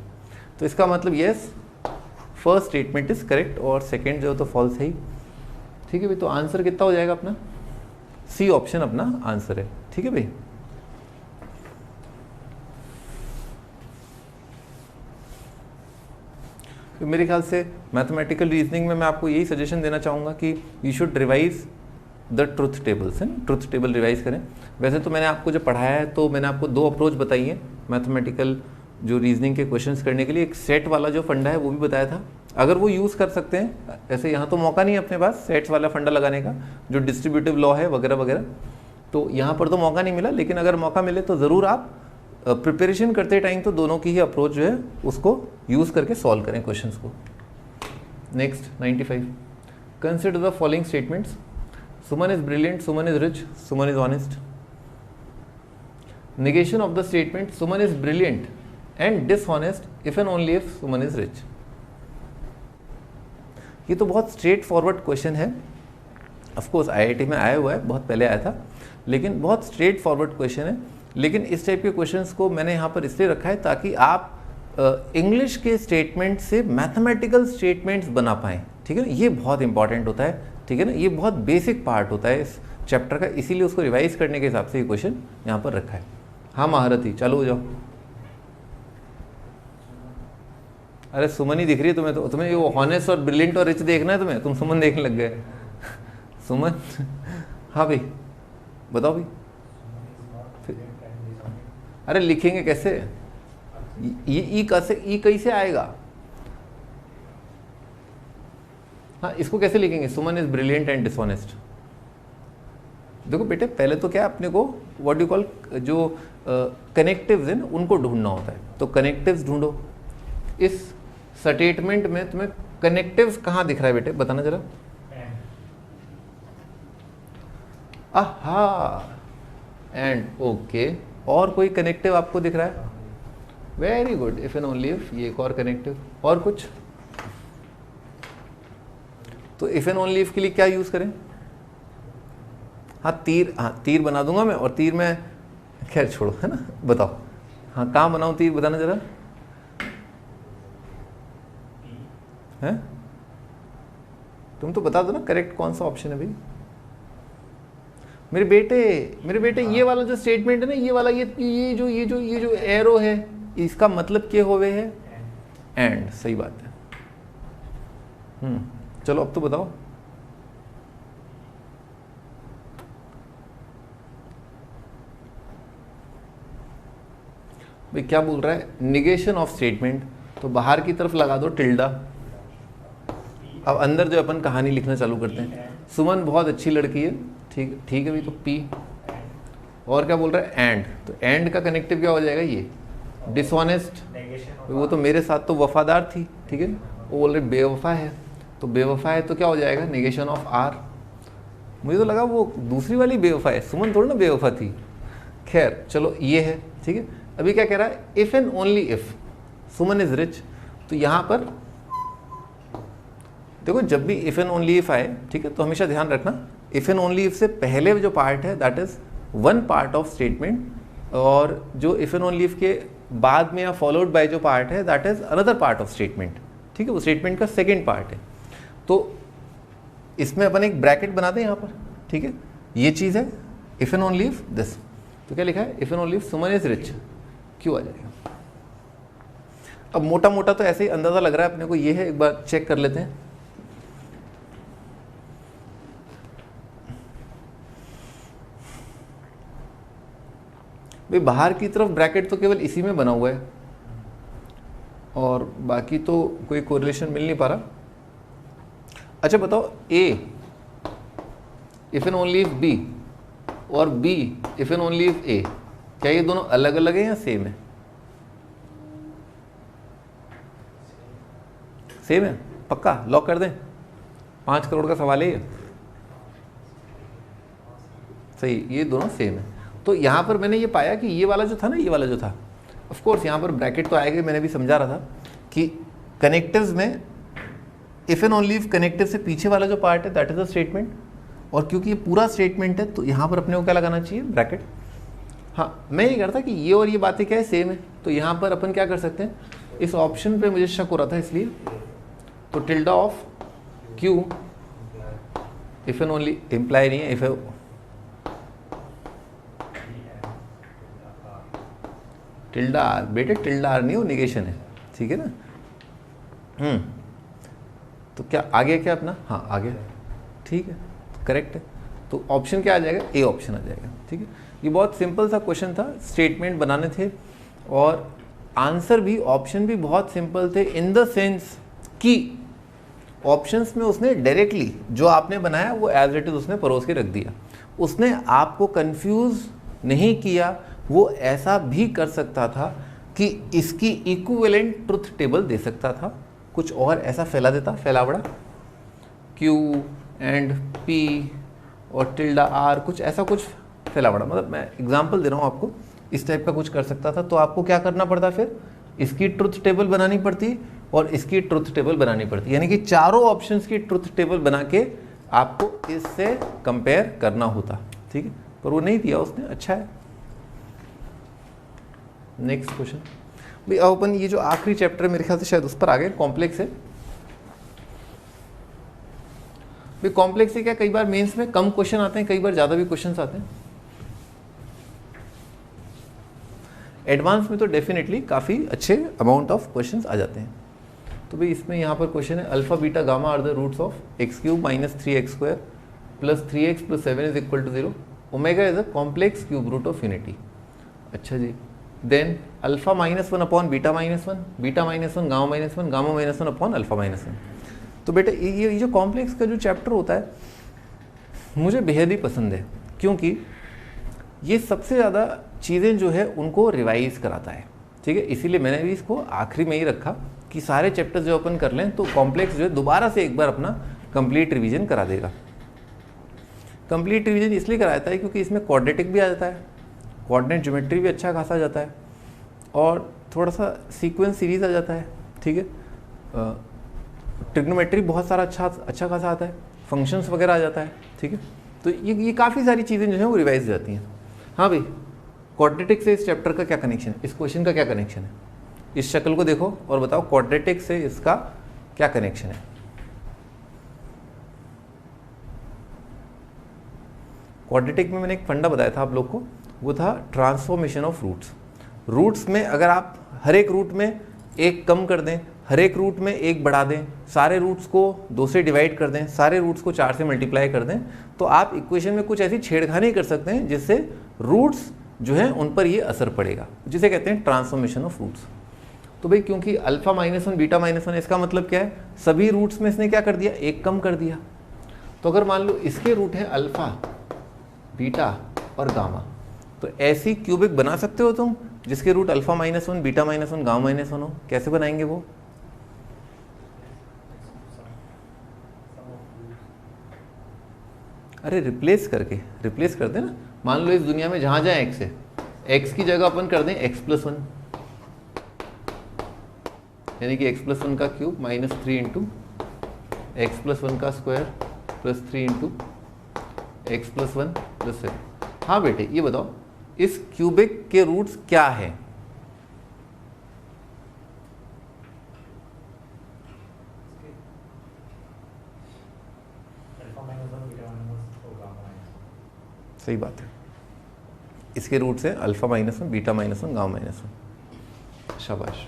तो इसका मतलब yes, first statement is correct और सेकंड जो तो फॉल्स है ही, ठीक है भाई। तो आंसर कितना हो जाएगा अपना, सी ऑप्शन अपना आंसर है, ठीक है भाई। तो मेरे ख्याल से मैथमेटिकल रीजनिंग में मैं आपको यही सजेशन देना चाहूँगा कि you should revise the truth tables, है, ट्रुथ टेबल रिवाइज करें। वैसे तो मैंने आपको जो पढ़ाया है, तो मैंने आपको 2 अप्रोच बताई है मैथमेटिकल जो रीजनिंग के क्वेश्चंस करने के लिए। एक सेट वाला जो फंडा है वो भी बताया था, अगर वो यूज़ कर सकते हैं। ऐसे यहाँ तो मौका नहीं है अपने पास सेट्स वाला फंडा लगाने का, जो डिस्ट्रीब्यूटिव लॉ है वगैरह वगैरह, तो यहाँ पर तो मौका नहीं मिला। लेकिन अगर मौका मिले तो ज़रूर आप प्रिपरेशन करते टाइम तो दोनों की ही अप्रोच जो है उसको यूज़ करके सॉल्व करें क्वेश्चंस को। Next 95, consider the following statements. Suman is brilliant, Suman is rich, Suman is honest. Negation of the statement Suman is brilliant and dishonest if and only if Suman is rich. ये तो बहुत straight forward question है। Of course IIT में आया हुआ है, बहुत पहले आया था, लेकिन बहुत स्ट्रेट फॉरवर्ड क्वेश्चन है। लेकिन इस टाइप के क्वेश्चंस को मैंने यहाँ पर इसलिए रखा है ताकि आप इंग्लिश के स्टेटमेंट से मैथमेटिकल स्टेटमेंट्स बना पाएँ, ठीक है ना। ये बहुत इंपॉर्टेंट होता है, ठीक है ना, ये बहुत बेसिक पार्ट होता है इस चैप्टर का, इसीलिए उसको रिवाइज करने के हिसाब से ये क्वेश्चन यहाँ पर रखा है। हाँ महारथी, चालू हो जाओ। अरे सुमन ही दिख रही है तुम्हें, तो तुम्हें वो हॉनेस्ट और ब्रिलियंट और रिच देखना है तुम्हें, तुम सुमन देखने लग गए। सुमन, हाँ भाई बताओ भाई। अरे लिखेंगे कैसे, ये ई कैसे आएगा? हाँ, इसको कैसे लिखेंगे? सुमन इज ब्रिलियंट एंड डिसऑनेस्ट। देखो बेटे, पहले तो क्या अपने को व्हाट यू कॉल जो कनेक्टिव्स है ना उनको ढूंढना होता है। तो कनेक्टिव्स ढूंढो। इस स्टेटमेंट में तुम्हें कनेक्टिव्स कहाँ दिख रहा है बेटे, बताना जरा। आहा, एंड ओके। और कोई कनेक्टिव आपको दिख रहा है? Very good, if and only if, ये एक और कनेक्टिव। और कुछ? तो इफ एंड ओनली इफ के लिए क्या यूज करें? हाँ, तीर बना दूंगा मैं, और तीर में खैर छोड़ो, है ना, बताओ। हाँ, कहाँ बनाऊं तीर, बताना जरा। है, तुम तो बता दो ना करेक्ट कौन सा ऑप्शन है भाई। मेरे बेटे ये वाला जो स्टेटमेंट है ना, ये वाला ये जो एरो है, इसका मतलब क्या होवे है? एंड। सही बात है। चलो अब तो बताओ। भाई क्या बोल रहा है? Negation of statement. तो बाहर की तरफ लगा दो टिल्डा। अब अंदर जो अपन कहानी लिखना चालू करते हैं। सुमन बहुत अच्छी लड़की है, ठीक है भाई, तो पी। और क्या बोल रहा है? एंड। तो एंड का कनेक्टिव क्या हो जाएगा? ये डिसऑनेस्ट। वो तो मेरे साथ तो वफादार थी, ठीक है। वो बोल रहे बेवफा है, तो बेवफा है तो क्या हो जाएगा? Negation of R. मुझे तो लगा वो दूसरी वाली बेवफा है, सुमन थोड़ी ना बेवफा थी। खैर चलो, ये है, ठीक है। अभी क्या कह रहा है? If and only if Suman is rich. तो यहां पर देखो, जब भी इफ एंड ओनली इफ आए, ठीक है, तो हमेशा ध्यान रखना इफ एंड ओनली इफ से पहले जो पार्ट है that is one part of statement, और जो इफ एंड ओनली इफ के बाद में या फॉलोड बाय जो पार्ट है that is another part of statement, ठीक है। वो स्टेटमेंट का सेकेंड पार्ट है। तो इसमें अपन एक ब्रैकेट बना दें यहाँ पर, ठीक है। ये चीज़ है if and only if this. तो क्या लिखा है? If and only if Suman is rich, क्यों आ जाएगा? अब मोटा मोटा तो ऐसे ही अंदाजा लग रहा है अपने को, ये है, एक बार चेक कर लेते हैं। भाई बाहर की तरफ ब्रैकेट तो केवल इसी में बना हुआ है, और बाकी तो कोई कोरिलेशन मिल नहीं पा रहा। अच्छा बताओ, a if and only if b और b if and only if a, क्या ये दोनों अलग अलग है या सेम है? सेम है, पक्का लॉक कर दें? 5 करोड़ का सवाल है ये। सही, ये दोनों सेम है। तो यहाँ पर मैंने ये पाया कि ये वाला जो था ना, ये वाला जो था, ऑफ कोर्स यहाँ पर ब्रैकेट तो आएगा, मैंने भी समझा रहा था कि कनेक्टिव्स में if and only if connective से पीछे वाला जो पार्ट है दैट इज अ स्टेटमेंट, और क्योंकि ये पूरा स्टेटमेंट है तो यहाँ पर अपने को क्या लगाना चाहिए? ब्रैकेट। हाँ, मैं ये करता कि ये और ये बातें क्या है? सेम है। तो यहाँ पर अपन क्या कर सकते हैं? इस ऑप्शन पे मुझे शक हो रहा था, इसलिए तो tilde of Q if and only imply नहीं है, इफ टिल्डा आर। बेटे टिल्डा आर नहीं, वो निगेशन है, ठीक है ना। तो क्या आ गया क्या अपना? हाँ आ गया, ठीक है, तो करेक्ट है। तो ऑप्शन क्या आ जाएगा? ए ऑप्शन आ जाएगा, ठीक है। ये बहुत सिंपल सा क्वेश्चन था, स्टेटमेंट बनाने थे, और आंसर भी, ऑप्शन भी बहुत सिंपल थे, इन द सेंस कि ऑप्शंस में उसने डायरेक्टली जो आपने बनाया वो एज इट इज उसने परोस के रख दिया। उसने आपको कंफ्यूज नहीं किया। वो ऐसा भी कर सकता था कि इसकी इक्विवेलेंट ट्रुथ टेबल दे सकता था, कुछ और ऐसा फैला देता, फैलावड़ा, Q एंड P और टिल्डा R, कुछ ऐसा कुछ फैलावड़ा। मतलब मैं एग्जांपल दे रहा हूँ आपको, इस टाइप का कुछ कर सकता था। तो आपको क्या करना पड़ता? फिर इसकी ट्रुथ टेबल बनानी पड़ती और इसकी ट्रुथ टेबल बनानी पड़ती, यानी कि चारों ऑप्शंस की ट्रुथ टेबल बना के आपको इससे कंपेयर करना होता, ठीक है। पर वो नहीं दिया उसने, अच्छा है। नेक्स्ट क्वेश्चन भाई, अब अपन ये जो आखिरी चैप्टर है मेरे ख्याल से शायद उस पर आ गए, कॉम्प्लेक्स है भाई। कॉम्प्लेक्स से क्या, कई बार मेंस में कम क्वेश्चन आते हैं, कई बार ज़्यादा भी क्वेश्चन आते हैं। एडवांस में तो डेफिनेटली काफ़ी अच्छे अमाउंट ऑफ क्वेश्चंस आ जाते हैं। तो भाई इसमें यहाँ पर क्वेश्चन है, alpha beta gamma are the roots of x³ minus 3x² plus 3x + 7 = 0। Omega is a complex cube root of unity. अच्छा जी, then alpha minus one upon beta minus one, beta minus one gamma minus one, gamma minus one upon alpha minus one. तो बेटा ये जो complex का जो chapter होता है मुझे बेहद ही पसंद है, क्योंकि ये सबसे ज़्यादा चीज़ें जो है उनको रिवाइज कराता है, ठीक है। इसीलिए मैंने भी इसको आखिरी में ही रखा कि सारे चैप्टर्स जो अपन कर लें तो कॉम्प्लेक्स जो है दोबारा से एक बार अपना कंप्लीट रिवीजन करा देगा। कंप्लीट रिवीजन इसलिए कराता है क्योंकि इसमें क्वाड्रेटिक भी आ जाता है, कोऑर्डिनेट ज्योमेट्री भी अच्छा खासा आ जाता है, और थोड़ा सा सीक्वेंस सीरीज आ जाता है, ठीक है। ट्रिग्नोमेट्री बहुत सारा अच्छा खासा आता है, फंक्शंस वगैरह आ जाता है, ठीक है। तो ये काफ़ी सारी चीज़ें जो हैं वो रिवाइज हो जाती हैं। हाँ भाई, क्वाड्रेटिक से इस चैप्टर का क्या कनेक्शन है, इस क्वेश्चन का क्या कनेक्शन है, इस शक्ल को देखो और बताओ क्वाड्रेटिक से इसका क्या कनेक्शन है। क्वाड्रेटिक में मैंने एक फंडा बताया था आप लोग को, वो था ट्रांसफॉर्मेशन ऑफ रूट्स। रूट्स में अगर आप हर एक रूट में एक कम कर दें, हर एक रूट में एक बढ़ा दें, सारे रूट्स को 2 से डिवाइड कर दें, सारे रूट्स को 4 से मल्टीप्लाई कर दें, तो आप इक्वेशन में कुछ ऐसी छेड़खानी कर सकते हैं जिससे रूट्स जो हैं उन पर ये असर पड़ेगा, जिसे कहते हैं ट्रांसफॉर्मेशन ऑफ रूट्स। तो भाई क्योंकि alpha minus one beta minus one, इसका मतलब क्या है, सभी रूट्स में इसने क्या कर दिया, एक कम कर दिया। तो अगर मान लो इसके रूट है अल्फा, बीटा और गामा, तो ऐसी क्यूबिक बना सकते हो तुम जिसके root alpha minus one beta minus one gamma minus one हो। कैसे बनाएंगे वो, अरे रिप्लेस कर दें ना। मान लो इस दुनिया में जहां जहां एक्स है, एक्स की जगह अपन कर दें एक्स प्लस वन, यानी कि एक्स प्लस वन का cube minus 3 into x plus one का square plus 3 into x plus one plus 7। हाँ बेटे ये बताओ इस क्यूबिक के रूट्स क्या है, सही बात है, इसके रूट्स है alpha minus one beta minus one gamma minus one. शाबाश,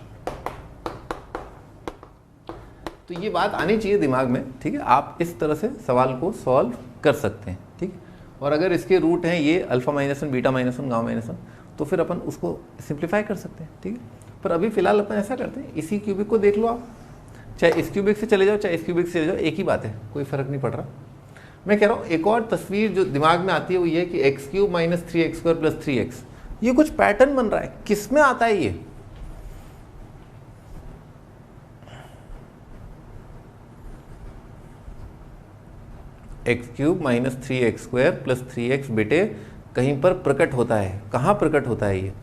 तो ये बात आनी चाहिए दिमाग में, ठीक है। आप इस तरह से सवाल को सॉल्व कर सकते हैं, ठीक। और अगर इसके रूट हैं ये alpha minus one beta minus one gamma minus one, तो फिर अपन उसको सिंप्लीफाई कर सकते हैं, ठीक है। पर अभी फिलहाल अपन ऐसा करते हैं, इसी क्यूबिक को देख लो आप, चाहे इस क्यूबिक से चले जाओ चाहे इस क्यूबिक से चले जाओ, एक ही बात है, कोई फर्क नहीं पड़ रहा। मैं कह रहा हूँ एक और तस्वीर जो दिमाग में आती है वो ये कि x cube minus 3x square plus 3x, ये कुछ पैटर्न बन रहा है, किस में आता है ये, x cube minus 3x square plus 3x बेटे कहीं पर प्रकट होता है, कहाँ प्रकट होता है ये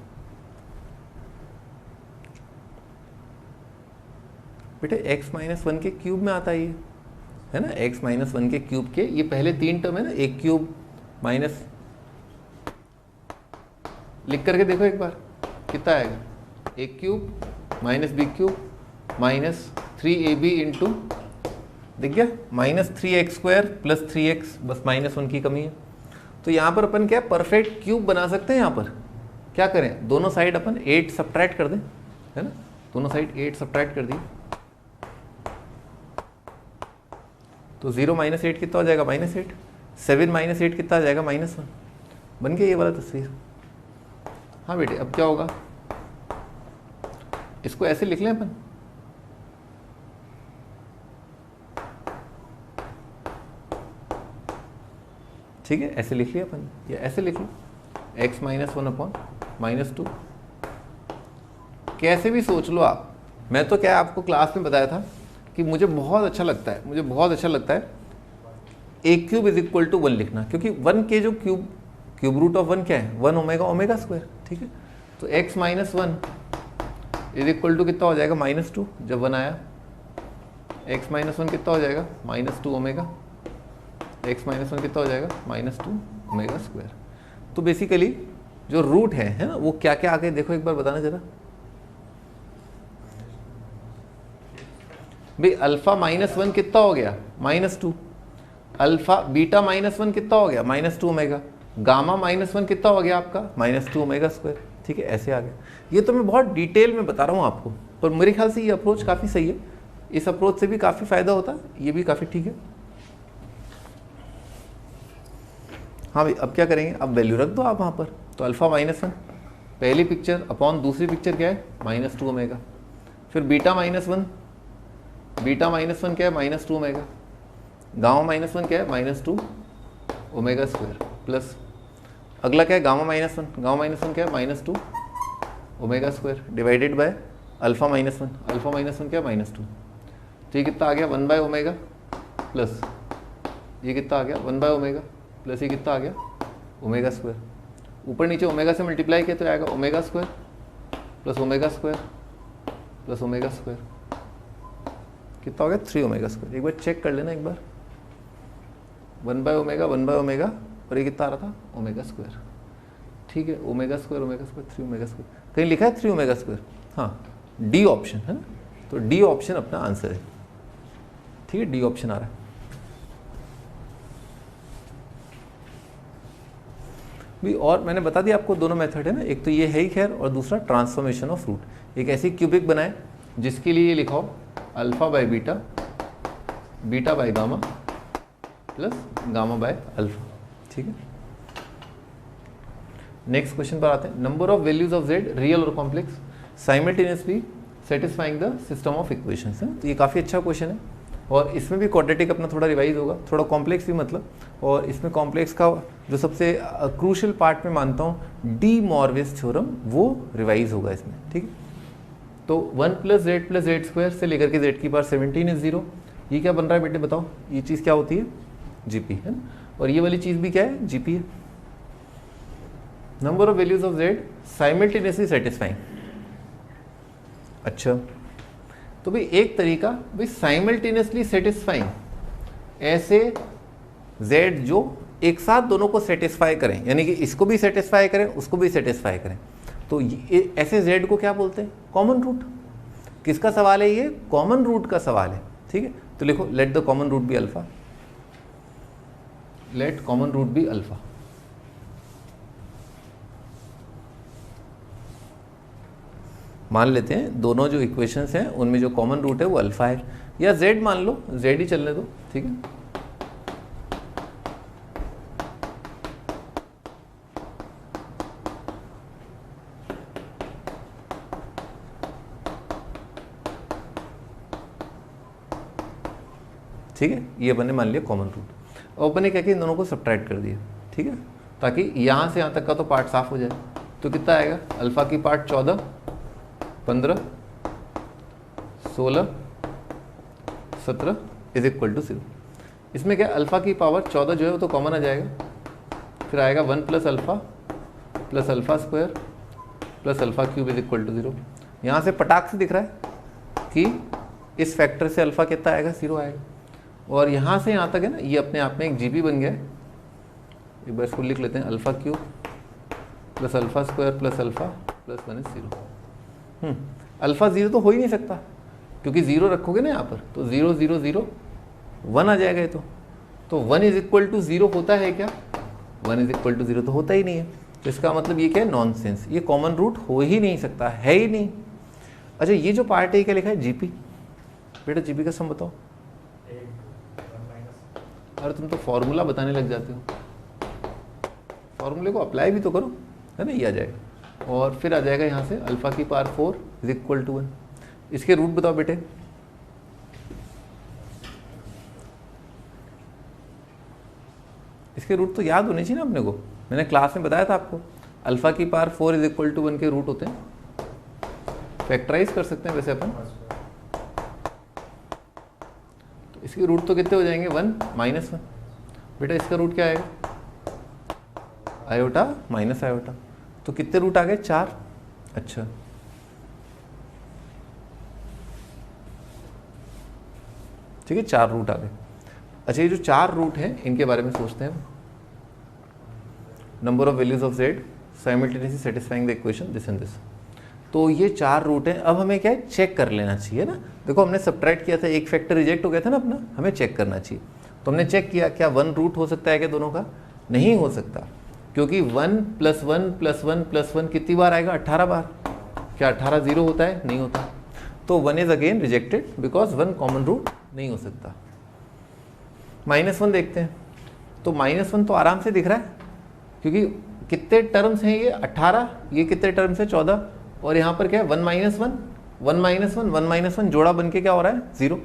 बेटे, x माइनस वन के क्यूब में आता है ये, है ना। x माइनस वन के क्यूब के ये पहले 3 टर्म है ना, एक क्यूब माइनस, लिख करके देखो एक बार कितना आएगा, एक cube minus b cube minus 3ab into, दिख गया, minus 3x square plus 3x, बस माइनस वन की कमी है। तो यहाँ पर अपन क्या परफेक्ट क्यूब बना सकते हैं। यहाँ पर क्या करें, दोनों साइड अपन 8 सब्ट्रैक्ट कर दें, है ना, दोनों साइड 8 सब्ट्रैक्ट कर दिए, तो 0 माइनस 8 कितना हो जाएगा, माइनस 8, 7 माइनस 8 कितना आ जाएगा, माइनस 1, बन गया ये वाला तस्वीर। हाँ बेटे अब क्या होगा, इसको ऐसे लिख लें अपन, ठीक है, ऐसे लिख लिया अपन, या ऐसे लिख लो x minus one upon minus 2, कैसे भी सोच लो आप। मैं तो क्या आपको क्लास में बताया था कि मुझे बहुत अच्छा लगता है एक क्यूब इज इक्वल टू 1 लिखना, क्योंकि 1 के जो क्यूब रूट ऑफ 1 क्या है, 1 ओमेगा ओमेगा स्क्वायर, ठीक है। तो x minus one is equal to कितना हो जाएगा, माइनस 2, जब 1 आया, x माइनस वन कितना हो जाएगा, minus 2 omega, x minus one कितना हो जाएगा, माइनस 2 ओमेगा स्क्वायर। तो बेसिकली जो रूट है ना, वो क्या क्या आ गए देखो एक बार बताना जरा भाई। अल्फा माइनस वन कितना हो गया, minus 2, alpha beta minus one कितना हो गया, minus 2 omega, gamma minus one कितना हो गया आपका, माइनस 2 ओमेगा स्क्वायर, ठीक है, ऐसे आ गया। ये तो मैं बहुत डिटेल में बता रहा हूँ आपको, पर मेरे ख्याल से ये अप्रोच काफ़ी सही है, इस अप्रोच से भी काफ़ी फायदा होता है, ये भी काफ़ी ठीक है। हाँ भाई अब क्या करेंगे, अब वैल्यू रख दो आप वहाँ पर, तो अल्फा माइनस वन पहली पिक्चर अपॉन दूसरी पिक्चर क्या है -2 ओमेगा, फिर बीटा -1, बीटा -1 क्या है -2 ओमेगा, गामा -1 क्या है -2 ओमेगा स्क्वायर, प्लस अगला क्या है गामा -1, गामा -1 क्या है -2 omega square divided by alpha -1, alpha -1 क्या है -2। तो ये कितना आ गया 1 ओमेगा प्लस ये कितना आ गया 1 ओमेगा प्लस ये कितना आ गया ओमेगा स्क्वायर, ऊपर नीचे ओमेगा से मल्टीप्लाई किया तो आएगा omega square plus omega square plus omega square, कितना हो गया 3 ओमेगा स्क्वायर। एक बार चेक कर लेना एक बार, 1 ओमेगा और ये कितना आ रहा था ओमेगा स्क्वायर, ठीक है, ओमेगा स्क्वायर 3 ओमेगा स्क्वायर, कहीं लिखा है 3 ओमेगा स्क्वायर, हाँ डी ऑप्शन है ना, तो डी ऑप्शन अपना आंसर है, ठीक है, डी ऑप्शन आ रहा है। भी और मैंने बता दिया आपको दोनों मेथड है ना, एक तो ये है ही खैर और दूसरा ट्रांसफॉर्मेशन ऑफ रूट। एक ऐसी क्यूबिक बनाए जिसके लिए ये लिखाओ alpha by beta, beta by gamma plus gamma by alpha, ठीक है। नेक्स्ट क्वेश्चन पर आते हैं। Number of values of z real और complex simultaneously satisfying the system of equations है। तो ये काफ़ी अच्छा क्वेश्चन है और इसमें भी क्वाड्रेटिक अपना थोड़ा रिवाइज होगा, थोड़ा कॉम्प्लेक्स भी मतलब, और इसमें कॉम्प्लेक्स का जो सबसे क्रूशियल पार्ट में मानता हूँ डी मॉर्विस थ्योरम, वो रिवाइज होगा इसमें, ठीक है। तो 1 + z² से लेकर के z की पावर 17 इज 0, ये क्या बन रहा है बेटे बताओ, ये चीज़ क्या होती है जीपी है ना, और ये वाली चीज़ भी क्या है जीपी है। Number of values of z simultaneously satisfying, अच्छा तो भाई एक तरीका भाई साइमल्टेनियसली सेटिस्फाइंग, ऐसे z जो एक साथ दोनों को सेटिस्फाई करें, यानी कि इसको भी सेटिस्फाई करें उसको भी सेटिस्फाई करें, तो ऐसे z को क्या बोलते हैं कॉमन रूट। किसका सवाल है ये, कॉमन रूट का सवाल है, ठीक है। तो लिखो let the common root be alpha, let common root be alpha. मान लेते हैं दोनों जो इक्वेशंस हैं उनमें जो कॉमन रूट है वो अल्फा है, या z मान लो, z ही चलने दो, ठीक है। ठीक है, ये अपन ने मान लिया कॉमन रूट, और अपन ने क्या किया इन दोनों को सब्ट्रैक्ट कर दिया, ठीक है, ताकि यहाँ से यहाँ तक का तो पार्ट साफ हो जाए। तो कितना आएगा अल्फा की पार्ट 14, 15, 16, 17 इज इक्वल टू 0। इसमें क्या अल्फा की पावर 14 जो है वो तो कॉमन आ जाएगा, फिर आएगा 1 + alpha plus alpha square plus alpha cube is equal to 0। यहाँ से पटाख से दिख रहा है कि इस फैक्टर से अल्फा कितना आएगा 0 आएगा, और यहाँ से यहाँ तक है ना ये अपने आप में एक जीपी बन गया है। एक बार इसको लिख लेते हैं, alpha cube plus alpha square plus alpha plus 1 is 0। Alpha 0 तो हो ही नहीं सकता क्योंकि 0 रखोगे ना यहाँ पर, तो 0 0 0 1 आ जाएगा ये तो 1 इज इक्वल टू 0 होता है क्या, 1 इज इक्वल टू 0 तो होता ही नहीं है। तो इसका मतलब ये क्या है नॉनसेंस, ये कॉमन रूट हो ही नहीं सकता, है ही नहीं। अच्छा ये जो पार्ट है क्या लिखा है जीपी, बेटा जीपी का सम बताओ। अरे तुम तो फॉर्मूला बताने लग जाते हो, फॉर्मूले को अप्लाई भी तो करो, है ना, ये आ जाएगा। और फिर आ जाएगा यहाँ से अल्फा की पावर 4 इज इक्वल टू 1। इसके रूट बताओ बेटे, इसके रूट तो याद होने चाहिए ना अपने को, मैंने क्लास में बताया था आपको, अल्फा की पावर 4 इज इक्वल टू 1 के रूट होते हैं, फैक्टराइज कर सकते हैं वैसे अपन। तो इसके रूट तो कितने हो जाएंगे 1 -1। बेटा इसका रूट क्या आएगा आयोटा माइनस आयोटा, तो कितने रूट आ गए 4। अच्छा ठीक है 4 रूट आ गए। अच्छा ये जो 4 रूट हैं इनके बारे में सोचते हैं। Number of values of z simultaneously satisfying the equation this and this. तो ये 4 रूट हैं, अब हमें क्या है चेक कर लेना चाहिए ना। देखो हमने सब्ट्रैक्ट किया था, एक फैक्टर रिजेक्ट हो गया था ना अपना, हमें चेक करना चाहिए। तो हमने चेक किया क्या 1 रूट हो सकता है क्या दोनों का, नहीं हो सकता, क्योंकि 1 + 1 + 1 + 1 कितनी बार आएगा 18 बार। क्या 18 0 होता है, नहीं होता। तो 1 is again rejected because 1 common root नहीं हो सकता। -1 देखते हैं, तो -1 तो आराम से दिख रहा है क्योंकि कितने टर्म्स हैं ये 18, ये कितने टर्म्स है 14, और यहाँ पर क्या है 1 माइनस 1 1 माइनस 1 1 माइनस 1 जोड़ा बन के क्या हो रहा है 0,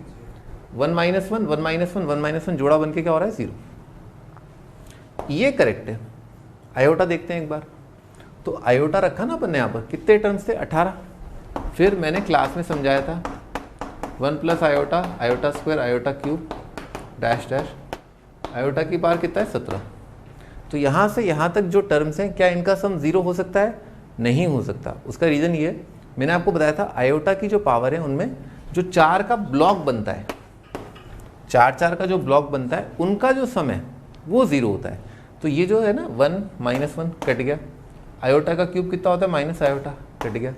1 माइनस 1 1 माइनस 1 1 माइनस 1 जोड़ा बन के क्या हो रहा है 0। ये करेक्ट है। आयोटा देखते हैं एक बार। तो आयोटा रखा ना अपन ने यहाँ पर, कितने टर्म्स थे 18। फिर मैंने क्लास में समझाया था 1 plus iota, iota square, iota cube, dash dash, iota की पावर कितना है 17। तो यहाँ से यहाँ तक जो टर्म्स हैं, क्या इनका सम 0 हो सकता है? नहीं हो सकता। उसका रीज़न ये है, मैंने आपको बताया था आयोटा की जो पावर है उनमें जो 4 का ब्लॉक बनता है, 4 का जो ब्लॉक बनता है उनका जो सम है वो 0 होता है। तो ये जो है ना 1 माइनस 1 कट गया, आयोटा का क्यूब कितना होता है माइनस आयोटा, कट गया।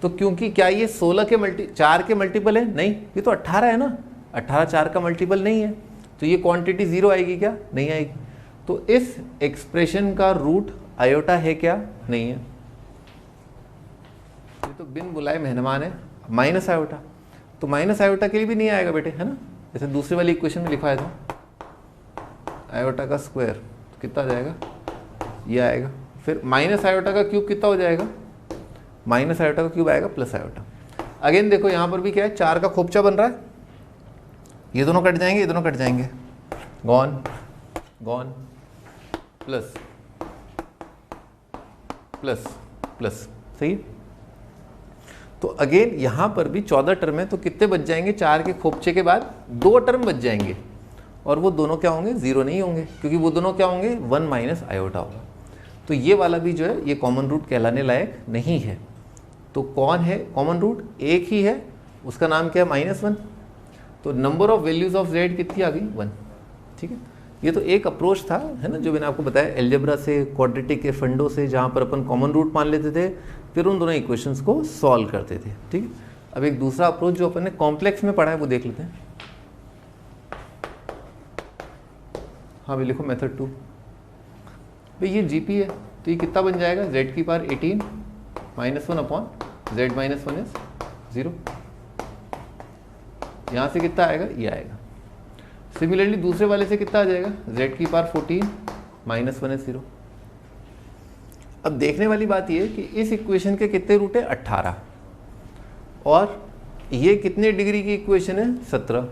तो क्योंकि क्या ये 4 के मल्टीपल है? नहीं, ये तो 18 है ना, 18 4 का मल्टीपल नहीं है, तो ये क्वांटिटी 0 आएगी क्या? नहीं आएगी। तो इस एक्सप्रेशन का रूट आयोटा है क्या? नहीं है। ये तो बिन बुलाए मेहमान है, माइनस आयोटा, तो माइनस आयोटा के लिए भी नहीं आएगा बेटे, है ना। जैसे दूसरे वाली इक्वेशन में लिखा है था आयोटा का स्क्वायर तो कितना आ जाएगा, ये आएगा। फिर माइनस आयोटा का क्यूब कितना हो जाएगा, माइनस आयोटा का क्यूब आएगा प्लस आयोटा। अगेन देखो यहाँ पर भी क्या है, 4 का खोपचा बन रहा है, ये दोनों कट जाएंगे, ये दोनों कट जाएंगे, gone gone, plus plus plus, सही। तो अगेन यहाँ पर भी 14 टर्म है, तो कितने बच जाएंगे, 4 के खोपचे के बाद 2 टर्म बच जाएंगे, और वो दोनों क्या होंगे 0 नहीं होंगे, क्योंकि वो दोनों क्या होंगे 1 माइनस आयोटा होगा। तो ये वाला भी जो है ये कॉमन रूट कहलाने लायक नहीं है। तो कौन है कॉमन रूट? एक ही है, उसका नाम क्या है -1। तो number of values of z कितनी आ गई 1, ठीक है। ये तो एक अप्रोच था, है ना, जो मैंने आपको बताया एल्जेब्रा से, क्वाड्रेटिक के फंडों से, जहाँ पर अपन कॉमन रूट मान लेते थे, फिर उन दोनों इक्वेशंस को सॉल्व करते थे, ठीक है। अब एक दूसरा अप्रोच जो अपन ने कॉम्प्लेक्स में पढ़ा है वो देख लेते हैं। हाँ भाई लिखो मेथड 2। भाई ये जीपी है, तो ये कितना बन जाएगा, z की पावर 18 -1 अपॉन z - 1 इज 0। यहाँ से कितना आएगा, ये आएगा। सिमिलरली दूसरे वाले से कितना आ जाएगा, z की पावर 14 -1 इज 0। अब देखने वाली बात ये है कि इस इक्वेशन के कितने रूट है 18, और ये कितने डिग्री की इक्वेशन है 17।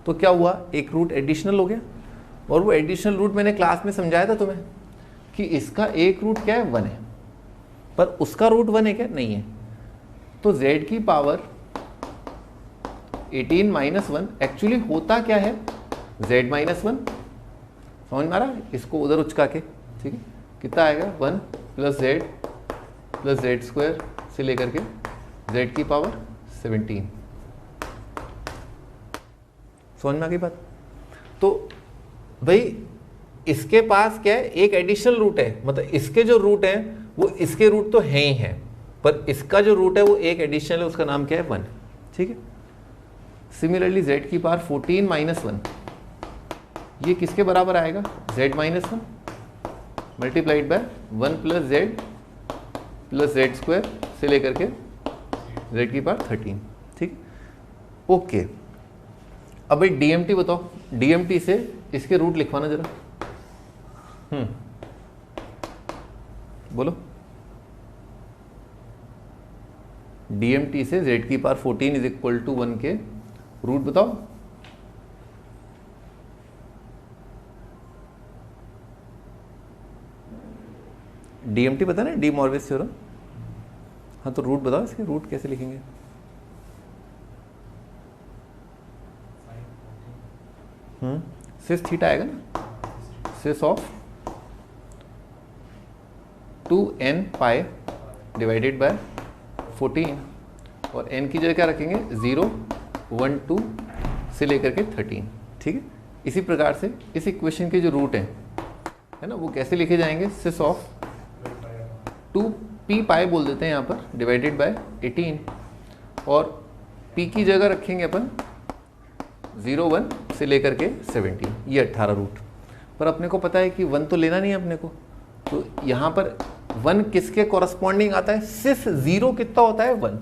तो क्या हुआ, एक रूट एडिशनल हो गया, और वो एडिशनल रूट मैंने क्लास में समझाया था तुम्हें कि इसका एक रूट क्या है 1 है, पर उसका रूट 1 है क्या, नहीं है। तो z की पावर 18 -1 एक्चुअली होता क्या है z - 1, समझ में आ रहा है, इसको उधर उचका के, ठीक है। कितना आएगा 1 प्लस z स्क्वायर से लेकर के z की पावर 17। समझ में आ गई बात। तो भाई इसके पास क्या है, एक एडिशनल रूट है, मतलब इसके जो रूट हैं वो इसके रूट तो हैं ही हैं, पर इसका जो रूट है वो एक एडिशनल है, उसका नाम क्या है 1, ठीक है। सिमिलरली z की पावर 14 -1 ये किसके बराबर आएगा, z - 1 multiplied by 1 plus z square से लेकर के z की पावर 13, ठीक। ओके, अब भाई DMT बताओ, DMT से इसके रूट लिखवाना जरा। बोलो, DMT से z की पावर 14 इज इक्वल टू 1 के रूट बताओ। DMT पता ना, डी मॉर्विस थ्योरम। हाँ तो रूट बताओ, इसके रूट कैसे लिखेंगे। सिस थीटा आएगा ना, cis of 2n pi divided by 14, और n की जगह क्या रखेंगे 0 1 2 से लेकर के 13, ठीक है। इसी प्रकार से इस इक्वेशन के जो रूट हैं, है ना, वो कैसे लिखे जाएंगे, सिस ऑफ 2p पाई बोल देते हैं यहाँ पर, डिवाइडेड बाय 18, और p की जगह रखेंगे अपन 0 1 से लेकर के 17, ये 18 रूट। पर अपने को पता है कि 1 तो लेना नहीं है अपने को, तो यहाँ पर 1 किसके कॉरस्पॉन्डिंग आता है, सिर्फ 0 कितना होता है 1।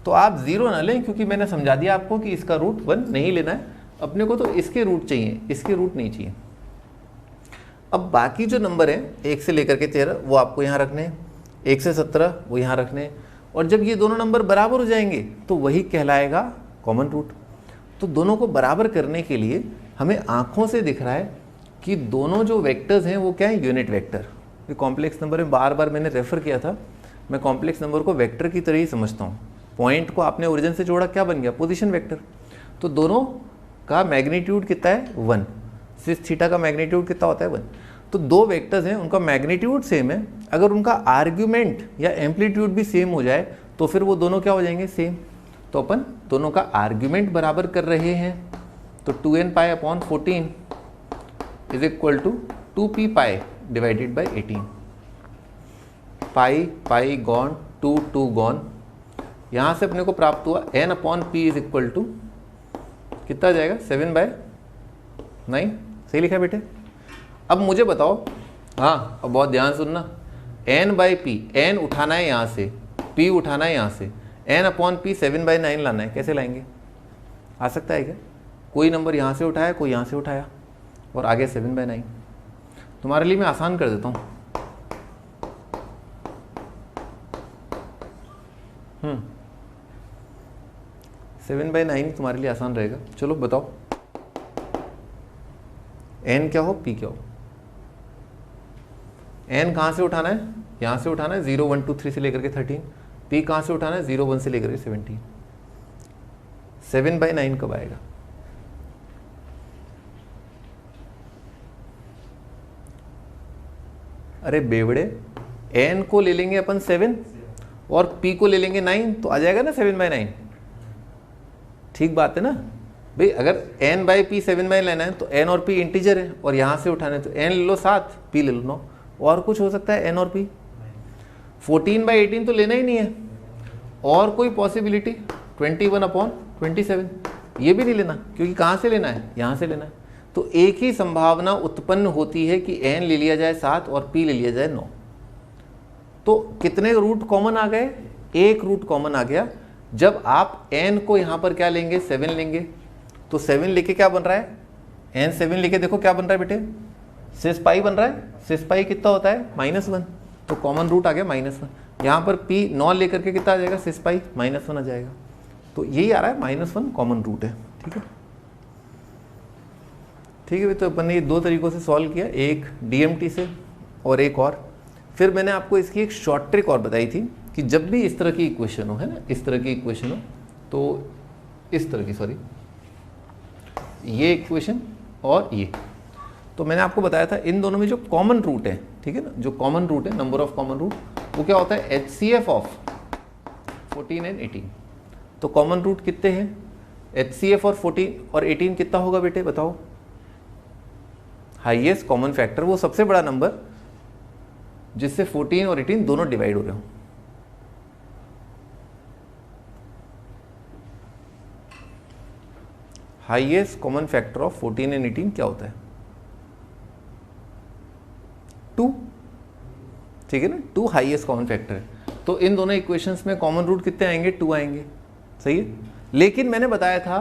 तो आप 0 ना लें, क्योंकि मैंने समझा दिया आपको कि इसका रूट 1 नहीं लेना है अपने को, तो इसके रूट चाहिए, इसके रूट नहीं चाहिए। अब बाकी जो नंबर हैं 1 से लेकर के 13 वो आपको यहाँ रखने हैं, 1 से 17 वो यहाँ रखने हैं, और जब ये दोनों नंबर बराबर हो जाएंगे तो वही कहलाएगा कॉमन रूट। तो दोनों को बराबर करने के लिए हमें आँखों से दिख रहा है कि दोनों जो वेक्टर्स हैं वो क्या है, यूनिट वेक्टर। ये कॉम्प्लेक्स नंबर में बार बार मैंने रेफ़र किया था, मैं कॉम्प्लेक्स नंबर को वेक्टर की तरह ही समझता हूँ। पॉइंट को आपने ओरिजिन से जोड़ा, क्या बन गया, पोजीशन वेक्टर। तो दोनों का मैग्नीट्यूड कितना है, 1। सिस थीटा का मैग्नीट्यूड कितना होता है, 1। तो दो वेक्टर्स हैं, उनका मैग्नीट्यूड सेम है, अगर उनका आर्ग्यूमेंट या एम्पलीट्यूड भी सेम हो जाए तो फिर वो दोनों क्या हो जाएंगे, सेम। तो अपन दोनों का आर्ग्यूमेंट बराबर कर रहे हैं, तो 2n pi upon 14 is equal to 2p pi divided by 18। Pi pi gone, 2 gone, यहाँ से अपने को प्राप्त हुआ n upon p is equal to कितना आ जाएगा, 7/9। सही लिखा है बेटे। अब मुझे बताओ, हाँ अब बहुत ध्यान सुनना, n/p, n उठाना है यहाँ से, p उठाना है यहाँ से, n अपॉन p 7/9 लाना है, कैसे लाएंगे, आ सकता है क्या? कोई नंबर यहाँ से उठाया, कोई यहाँ से उठाया और आगे 7/9। तुम्हारे लिए मैं आसान कर देता हूँ। 7/9 तुम्हारे लिए आसान रहेगा। चलो बताओ, n क्या हो, p क्या हो। n कहाँ से उठाना है, यहाँ से उठाना है, 0 1 2 3 से लेकर के 13। p कहाँ से उठाना है, 0 1 से लेकर के 17। 7/9 कब आएगा? अरे बेवड़े, n को ले लेंगे अपन 7 और p को ले लेंगे 9, तो आ जाएगा ना 7/9। ठीक बात है ना भाई। अगर n/p 7/9 लेना है तो n और p इंटीजर है और यहाँ से उठाना है तो n ले लो 7, p ले लो 9। और कुछ हो सकता है n और p। 14/18 तो लेना ही नहीं है। और कोई पॉसिबिलिटी 21/27, ये भी नहीं लेना, क्योंकि कहाँ से लेना है, यहाँ से लेना है। तो एक ही संभावना उत्पन्न होती है कि n ले लिया जाए 7 और p ले लिया जाए 9। तो कितने रूट कॉमन आ गए, एक रूट कॉमन आ गया। जब आप n को यहाँ पर क्या लेंगे, 7 लेंगे, तो 7 लेके क्या बन रहा है, n 7 लेके देखो क्या बन रहा है बेटे, सिस पाई बन रहा है। सिस पाई कितना होता है, -1, तो कॉमन रूट आ गया -1। यहाँ पर p 9 लेकर के कितना आ जाएगा, सिस पाई -1 आ जाएगा। तो यही आ रहा है, -1 कॉमन रूट है। ठीक है, ठीक है भाई। तो अपन ने ये दो तरीकों से सॉल्व किया, एक DMT से और एक और। फिर मैंने आपको इसकी एक शॉर्ट ट्रिक और बताई थी कि जब भी इस तरह की इक्वेशन हो, है ना, इस तरह की इक्वेशन हो, तो इस तरह की, सॉरी, ये इक्वेशन और ये, तो मैंने आपको बताया था इन दोनों में जो कॉमन रूट है, ठीक है ना, जो कॉमन रूट है, नंबर ऑफ कॉमन रूट, वो क्या होता है, HCF ऑफ 14 एंड 18। तो कॉमन रूट कितने हैं, HCF और 14 और 18 कितना होगा बेटे, बताओ। हाईएस्ट कॉमन फैक्टर, वो सबसे बड़ा नंबर जिससे 14 और 18 दोनों डिवाइड हो रहे हो। Highest common factor of 14 and 18 क्या होता है, 2। ठीक है ना, 2 हाईएस्ट कॉमन फैक्टर है। तो इन दोनों इक्वेशंस में कॉमन रूट कितने आएंगे, 2 आएंगे। सही है। लेकिन मैंने बताया था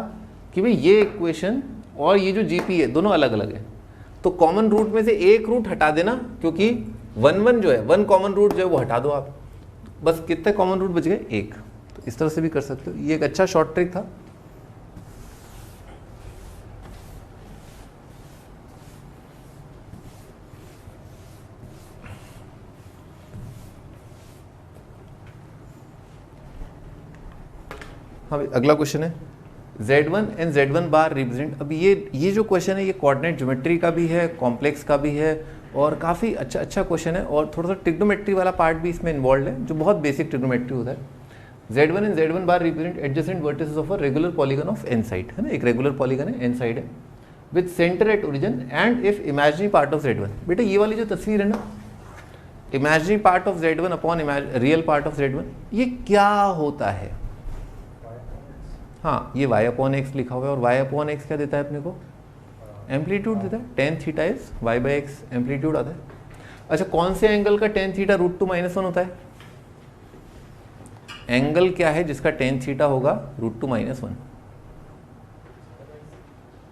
कि भाई ये इक्वेशन और ये जो GP है दोनों अलग अलग है, तो कॉमन रूट में से एक रूट हटा देना, क्योंकि 1 जो है, 1 कॉमन रूट जो है वो हटा दो आप, बस कितने कॉमन रूट बच गए, 1। तो इस तरह से भी कर सकते हो, ये एक अच्छा शॉर्ट ट्रिक था। हाँ भाई, अगला क्वेश्चन है Z1 and Z1 bar represent. अब ये जो क्वेश्चन है ये कोऑर्डिनेट ज्योमेट्री का भी है, कॉम्प्लेक्स का भी है, और काफ़ी अच्छा क्वेश्चन है, और थोड़ा सा ट्रिग्नोमेट्री वाला पार्ट भी इसमें इन्वॉल्व है, जो बहुत बेसिक ट्रिग्नोमेट्री होता है। Z1 and Z1 bar represent adjacent vertices of a regular polygon of n side, है ना, एक रेगुलर पॉलीगन है, n साइड है, with centre at origin and if imaginary part of Z1। बेटा ये वाली जो तस्वीर है ना, imaginary part of Z1 upon real part of Z1, ये क्या होता है? हाँ, ये y अपॉन एक्स लिखा हुआ है, और y अपॉन एक्स क्या देता है अपने को, एम्पलीट्यूड देता है। tan theta is y/x, amplitude आता है। अच्छा, कौन से एंगल का tan थीटा √2 - 1 होता है? एंगल क्या है जिसका tan थीटा होगा √2 - 1?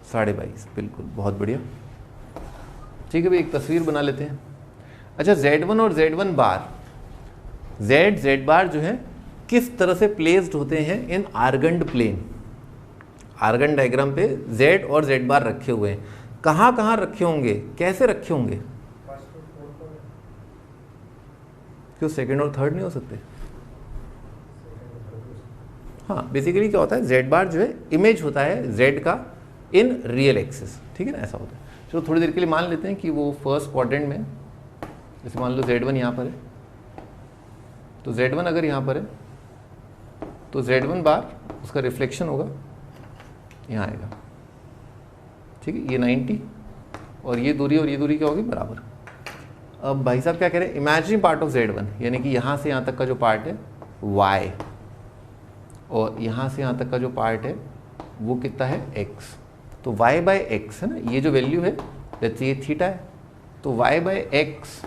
22.5, बिल्कुल, बहुत बढ़िया। ठीक है भाई, एक तस्वीर बना लेते हैं। अच्छा, Z1 और Z1 बार, Z बार जो है किस तरह से प्लेस्ड होते हैं इन आर्गन्ड प्लेन। आर्गन डायग्राम पे Z और Z बार रखे हुए हैं, कहाँ कहाँ रखे होंगे, कैसे रखे होंगे? क्यों सेकंड और थर्ड नहीं हो सकते? हाँ, बेसिकली क्या होता है, Z बार जो है इमेज होता है Z का इन रियल एक्सिस, ठीक है ना, ऐसा होता है। चलो थोड़ी देर के लिए मान लेते हैं कि वो फर्स्ट क्वाड्रेंट में, जैसे मान लो Z1 यहाँ पर है, तो Z1 अगर यहाँ पर है तो Z1 बार उसका रिफ्लेक्शन होगा यहाँ आएगा, ठीक है, ये 90 और ये दूरी क्या होगी, बराबर। अब भाई साहब क्या कह रहे हैं, इमेजिनरी पार्ट ऑफ Z1 यानी कि यहाँ से यहाँ तक का जो पार्ट है Y, और यहाँ से यहाँ तक का जो पार्ट है वो कितना है x, तो y बाई एक्स है ना, ये जो वैल्यू है जैसे ये थीटा है, तो y बाई एक्स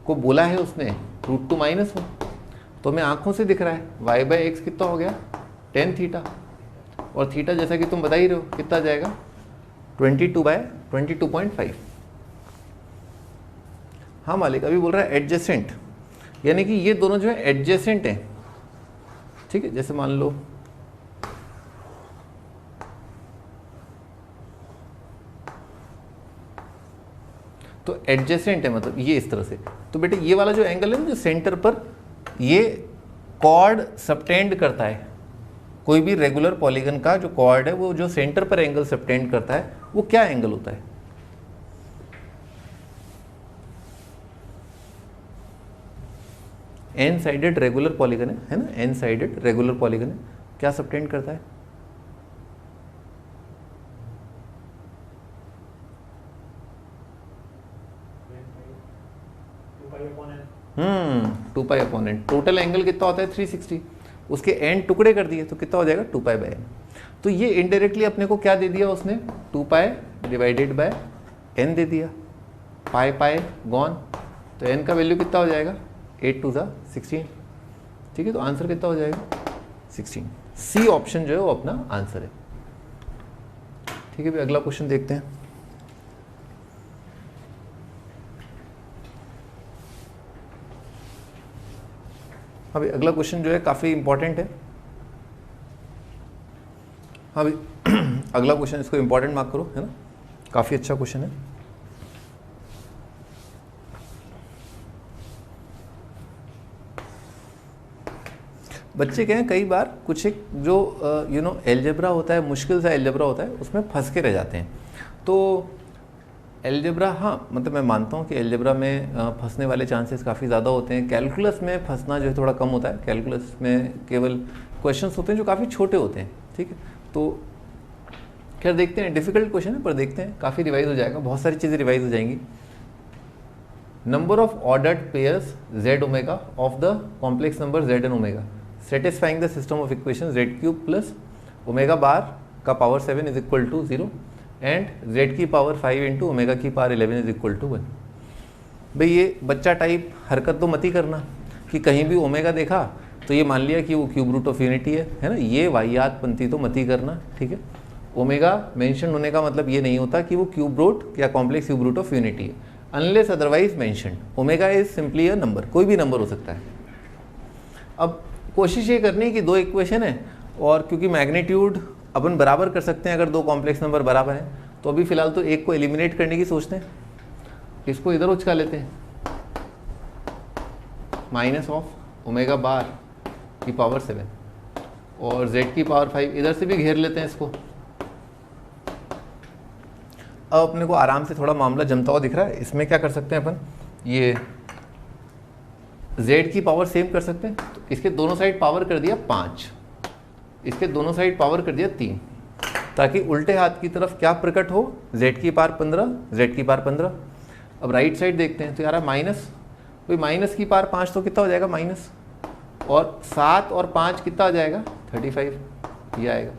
को बोला है उसने √2-1, तो हमें आंखों से दिख रहा है y बाई एक्स कितना हो गया, tan थीटा, और थीटा जैसा कि तुम बता ही रहे हो कितना जाएगा, 22/22.5। हाँ मालिक, अभी बोल रहा है एडजेसेंट, यानी कि ये दोनों जो है एडजेसेंट हैं, ठीक है। जैसे मान लो तो एडजेसेंट है, मतलब ये इस तरह से, तो बेटे ये वाला जो एंगल है ना, जो सेंटर पर ये कॉर्ड सबटेंड करता है, कोई भी रेगुलर पॉलीगन का जो कॉर्ड है वो जो सेंटर पर एंगल सबटेंड करता है वो क्या एंगल होता है? एन साइडेड रेगुलर पॉलीगन है ना, एन साइडेड रेगुलर पॉलीगन है, क्या सबटेंड करता है? 2π/n। टोटल एंगल कितना होता है 360, उसके एन टुकड़े कर दिए तो कितना हो जाएगा 2π/n। तो ये इनडायरेक्टली अपने को क्या दे दिया उसने, 2π/n दे दिया, पाई गॉन, तो n का वैल्यू कितना हो जाएगा 8×2=16, ठीक है। तो आंसर कितना हो जाएगा 16। सी ऑप्शन जो है वो अपना आंसर है, ठीक है भाई। अगला क्वेश्चन देखते हैं। अभी अगला क्वेश्चन जो है काफ़ी इंपॉर्टेंट है। हाँ भाई अगला क्वेश्चन, इसको इंपॉर्टेंट मार्क करो, है ना, काफ़ी अच्छा क्वेश्चन है। बच्चे कहें कई बार कुछ एक जो एलजेब्रा होता है, मुश्किल सा एलजेब्रा होता है, उसमें फंस के रह जाते हैं। तो एलजेब्रा, हाँ मतलब मैं मानता हूँ कि एलजेब्रा में फंसने वाले चांसेस काफ़ी ज़्यादा होते हैं। कैलकुलस में फंसना जो है थोड़ा कम होता है, कैलकुलस में केवल क्वेश्चंस होते हैं जो काफ़ी छोटे होते हैं, ठीक है। तो खैर देखते हैं, डिफिकल्ट क्वेश्चन है पर देखते हैं, काफ़ी रिवाइज हो जाएगा, बहुत सारी चीज़ें रिवाइज हो जाएंगी। Number of ordered pairs z omega of the complex number z and omega satisfying the system of equation z³ plus omega bar का power 7 is equal to 0 and z की पावर 5 इंटू ओमेगा की power 11 is equal to 1। भाई ये बच्चा type हरकत तो मत ही करना कि कहीं भी ओमेगा देखा तो ये मान लिया कि वो क्यूब रूट ऑफ यूनिटी है ना, ये वाहियात पंथी तो मत ही करना, ठीक है। ओमेगा मेंशन होने का मतलब ये नहीं होता कि वो क्यूब रूट या complex cube root of unity है, unless otherwise mention. Omega is simply a number, कोई भी नंबर हो सकता है। अब कोशिश ये करनी है कि दो इक्वेशन है, और क्योंकि मैग्नीट्यूड अपन बराबर कर सकते हैं अगर दो कॉम्प्लेक्स नंबर बराबर हैं, तो अभी फिलहाल तो एक को एलिमिनेट करने की सोचते हैं, इसको इधर उचका लेते हैं, माइनस ऑफ ओमेगा बार की पावर 7 और z की पावर 5 इधर से भी घेर लेते हैं इसको। अब अपने को आराम से थोड़ा मामला जमता हुआ दिख रहा है। इसमें क्या कर सकते हैं अपन, ये z की पावर सेम कर सकते हैं, तो इसके दोनों साइड पावर कर दिया 5, इसके दोनों साइड पावर कर दिया 3, ताकि उल्टे हाथ की तरफ क्या प्रकट हो, z की पावर 15, z की पावर 15। अब राइट साइड देखते हैं तो यार माइनस, कोई माइनस की पावर 5 तो कितना हो जाएगा माइनस, और 7 और 5 कितना आ जाएगा 35 ये आएगा,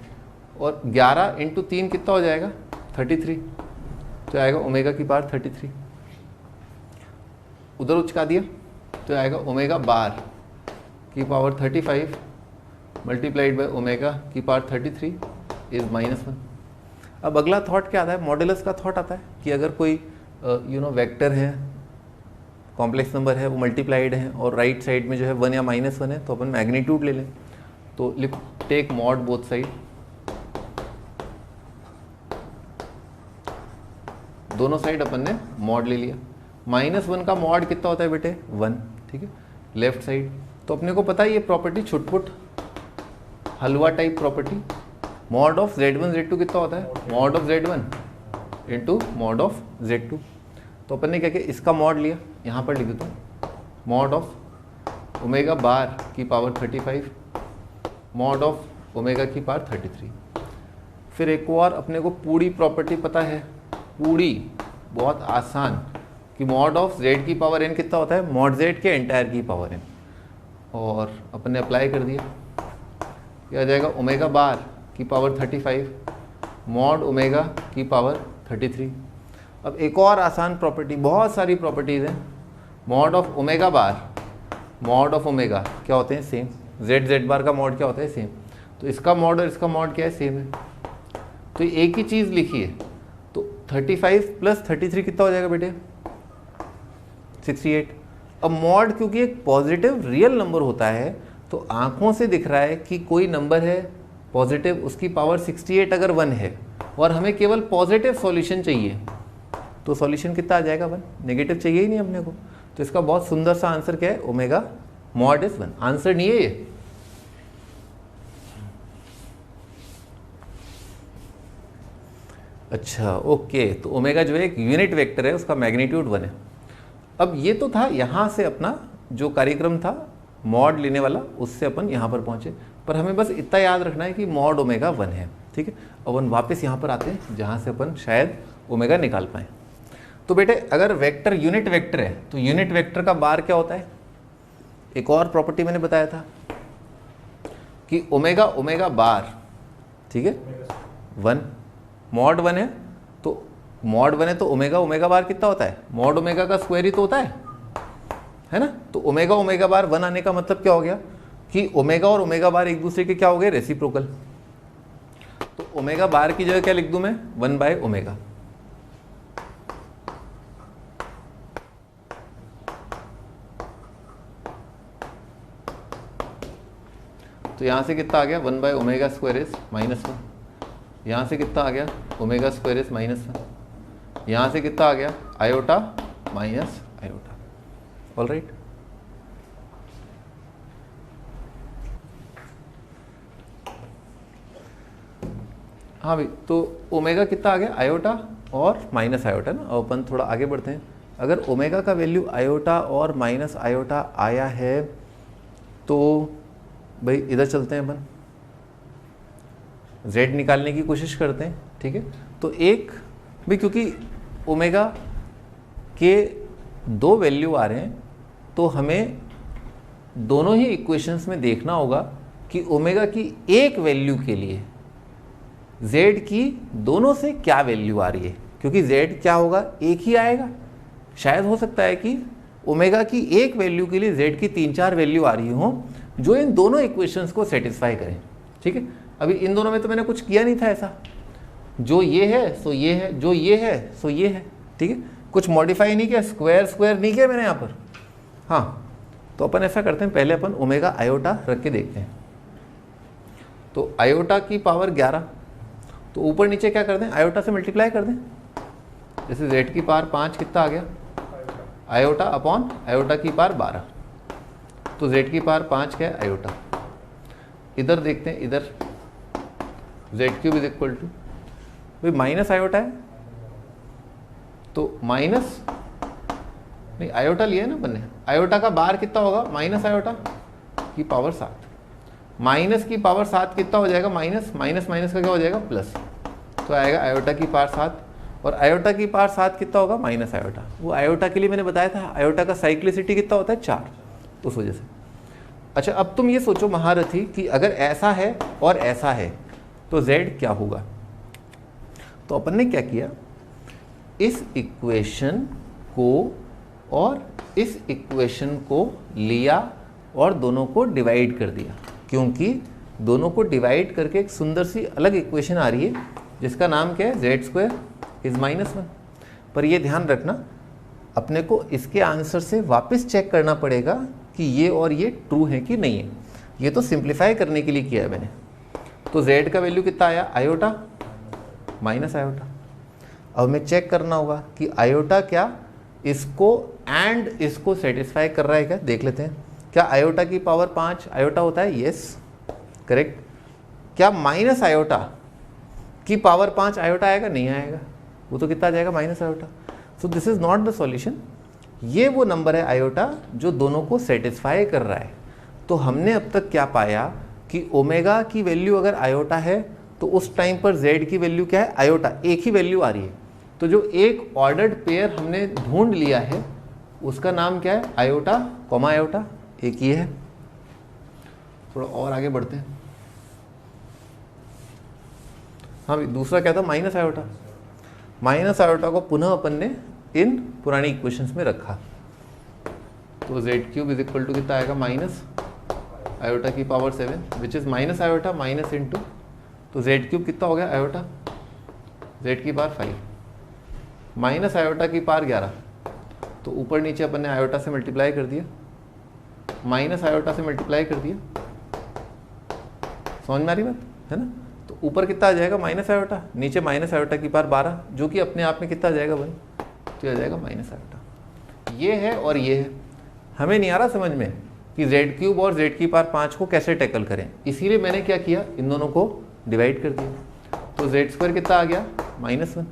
और 11 इंटू 3 कितना हो जाएगा 33, तो आएगा ओमेगा की पावर 33। उधर उचका दिया तो आएगा ओमेगा बार की पावर 35 मल्टीप्लाइड बाय ओमेगा की पावर 33 इज -1। अब अगला थॉट क्या आता है, मॉडुलस का थॉट आता है कि अगर कोई वेक्टर है, कॉम्प्लेक्स नंबर है, वो मल्टीप्लाइड है और राइट साइड में जो है 1 या -1 है, तो अपन मैग्नीट्यूड ले लें। तो टेक मॉड बोथ साइड, दोनों साइड अपन ने मॉड ले लिया। -1 का मॉड कितना होता है बेटे, 1, ठीक है। लेफ्ट साइड तो अपने को पता है ये प्रॉपर्टी छुटपुट हलवा type property, mod of Z1 Z2 कितना होता है, mod of Z1 into mod of Z2। तो अपन ने क्या किया, इसका मॉड लिया, यहाँ पर लिख देता हूँ, मॉड ऑफ ओमेगा बार की पावर 35, मॉड ऑफ ओमेगा की पावर 33। फिर एक और अपने को पूरी प्रॉपर्टी पता है, पूरी बहुत आसान, कि मॉड ऑफ Z की पावर n कितना होता है, मॉड Z के एंटायर की पावर n, और अपन ने अप्लाई कर दिया, क्या आ जाएगा, ओमेगा बार की पावर 35 मॉड ओमेगा की पावर 33। अब एक और आसान प्रॉपर्टी, बहुत सारी प्रॉपर्टीज़ हैं, mod of omega bar, mod of omega क्या होते हैं, सेम। Z बार का मॉड क्या होता है, सेम। तो इसका मॉड और इसका मॉड क्या है, सेम है। तो एक ही चीज़ लिखी है, तो 35 + 33 कितना हो जाएगा बेटे, 68। अब मॉड क्योंकि एक पॉजिटिव रियल नंबर होता है, तो आंखों से दिख रहा है कि कोई नंबर है पॉजिटिव, उसकी पावर 68 अगर 1 है और हमें केवल पॉजिटिव सॉल्यूशन चाहिए, तो सॉल्यूशन कितना आ जाएगा, 1। नेगेटिव चाहिए ही नहीं अपने को। तो इसका बहुत सुंदर सा आंसर क्या है, ओमेगा मॉड इज 1। आंसर नहीं है ये, अच्छा ओके। तो ओमेगा जो है एक यूनिट वेक्टर है, उसका मैग्नीट्यूड 1 है। अब ये तो था यहाँ से अपना जो कार्यक्रम था मॉड लेने वाला, उससे अपन यहाँ पर पहुँचे, पर हमें बस इतना याद रखना है कि मॉड ओमेगा 1 है, ठीक है। अपन वापस यहाँ पर आते हैं जहाँ से अपन शायद ओमेगा निकाल पाएँ। तो बेटे अगर वेक्टर यूनिट वेक्टर है, तो यूनिट वेक्टर का बार क्या होता है, एक और प्रॉपर्टी मैंने बताया था कि ओमेगा ओमेगा बार, ठीक है, 1, मॉड 1 है, तो मॉड 1 है तो ओमेगा ओमेगा बार कितना होता है, मॉड ओमेगा का स्क्वायर ही तो होता है ना। तो ओमेगा ओमेगा बार 1 आने का मतलब क्या हो गया कि ओमेगा और ओमेगा बार एक दूसरे के क्या हो गए, रेसिप्रोकल। तो ओमेगा बार की जगह क्या लिख दूं मैं, 1/ओमेगा। तो यहाँ से कितना आ गया, 1/ओमेगा स्क्वायर इज -1। यहाँ से कितना आ गया, ओमेगा स्क्वायर इज -1। यहाँ से कितना आ गया, iota minus iota. All right. हाँ भाई, तो ओमेगा कितना आ गया, आयोटा और माइनस आयोटा ना। अब अपन थोड़ा आगे बढ़ते हैं। अगर ओमेगा का वैल्यू आयोटा और माइनस आयोटा आया है, तो भाई इधर चलते हैं अपन, z निकालने की कोशिश करते हैं, ठीक है। तो एक भाई क्योंकि ओमेगा के 2 वैल्यू आ रहे हैं, तो हमें दोनों ही इक्वेशंस में देखना होगा कि ओमेगा की एक वैल्यू के लिए z की दोनों से क्या वैल्यू आ रही है, क्योंकि z क्या होगा, एक ही आएगा। शायद हो सकता है कि ओमेगा की एक वैल्यू के लिए z की 3-4 वैल्यू आ रही हो जो इन दोनों इक्वेशंस को सेटिस्फाई करें, ठीक है। अभी इन दोनों में तो मैंने कुछ किया नहीं था ऐसा, जो ये है सो ये है, जो ये है सो ये है, ठीक है। कुछ मॉडिफाई नहीं किया, स्क्वायर स्क्वायर नहीं किया मैंने यहाँ पर। हाँ, तो अपन ऐसा करते हैं, पहले अपन ओमेगा आयोटा रख के देखते हैं। तो आयोटा की पावर 11, तो ऊपर नीचे क्या कर दें, आयोटा से मल्टीप्लाई कर दें। जैसे z की पावर 5 कितना आ गया, आयोटा अपॉन आयोटा की पावर 12, तो z की पावर 5 क्या है, आयोटा। इधर देखते हैं, इधर z³ इज इक्वल टू, भाई माइनस आयोटा है, तो माइनस नहीं, आयोटा लिया है ना बनने, आयोटा का बार कितना होगा, माइनस आयोटा की पावर 7। माइनस की पावर 7 कितना हो जाएगा, माइनस माइनस माइनस का क्या हो जाएगा, प्लस। तो आएगा आयोटा की पावर 7, और आयोटा की पावर 7 कितना होगा, माइनस आयोटा। वो आयोटा के लिए मैंने बताया था, आयोटा का साइक्लिसिटी कितना होता है, 4, उस वजह से। अच्छा, अब तुम ये सोचो महारथी कि अगर ऐसा है और ऐसा है तो z क्या होगा। तो अपन ने क्या किया, इस इक्वेशन को और इस इक्वेशन को लिया और दोनों को डिवाइड कर दिया, क्योंकि दोनों को डिवाइड करके एक सुंदर सी अलग इक्वेशन आ रही है जिसका नाम क्या है, जेड स्क्वायर इज -1। पर ये ध्यान रखना, अपने को इसके आंसर से वापस चेक करना पड़ेगा कि ये और ये ट्रू है कि नहीं है। ये तो सिंप्लीफाई करने के लिए किया है मैंने। तो z का वैल्यू कितना आया, आयोटा माइनस आयोटा। अब हमें चेक करना होगा कि आयोटा क्या इसको एंड इसको सेटिस्फाई कर रहा है क्या, देख लेते हैं। क्या आयोटा की पावर 5 आयोटा होता है, यस करेक्ट। क्या माइनस आयोटा की पावर 5 आयोटा आएगा, नहीं आएगा, वो तो कितना आ जाएगा, minus iota. So this is not the solution. ये वो नंबर है आयोटा जो दोनों को सेटिस्फाई कर रहा है। तो हमने अब तक क्या पाया कि ओमेगा की वैल्यू अगर आयोटा है तो उस टाइम पर z की वैल्यू क्या है, आयोटा, एक ही वैल्यू आ रही है। तो जो एक ऑर्डर्ड पेयर हमने ढूंढ लिया है उसका नाम क्या है, आयोटा कॉमा आयोटा, एक ही है। थोड़ा और आगे बढ़ते हैं। हाँ, दूसरा क्या था, माइनस आयोटा। माइनस आयोटा को पुनः अपन ने इन पुरानी इक्वेशंस में रखा। तो z cube is equal to कितना आएगा, माइनस आयोटा की power 7 which is minus iota minus into, तो जेड क्यूब कितना हो गया, आयोटा जेड की पावर 5 माइनस आयोटा की पावर 11। तो ऊपर नीचे अपन ने आयोटा से मल्टीप्लाई कर दिया, माइनस आयोटा से मल्टीप्लाई कर दिया, समझ में आ रही बात है ना। तो ऊपर कितना आ जाएगा, माइनस आयोटा, नीचे माइनस आयोटा की पावर 12, जो कि अपने आप में कितना आ जाएगा 1, तो आ जाएगा माइनस आयोटा। ये है और ये है। हमें नहीं आ रहा समझ में कि जेड क्यूब और जेड की पावर 5 को कैसे टैकल करें, इसीलिए मैंने क्या किया, इन दोनों को डिवाइड कर दिया। तो जेड स्क्वायर कितना आ गया, -1,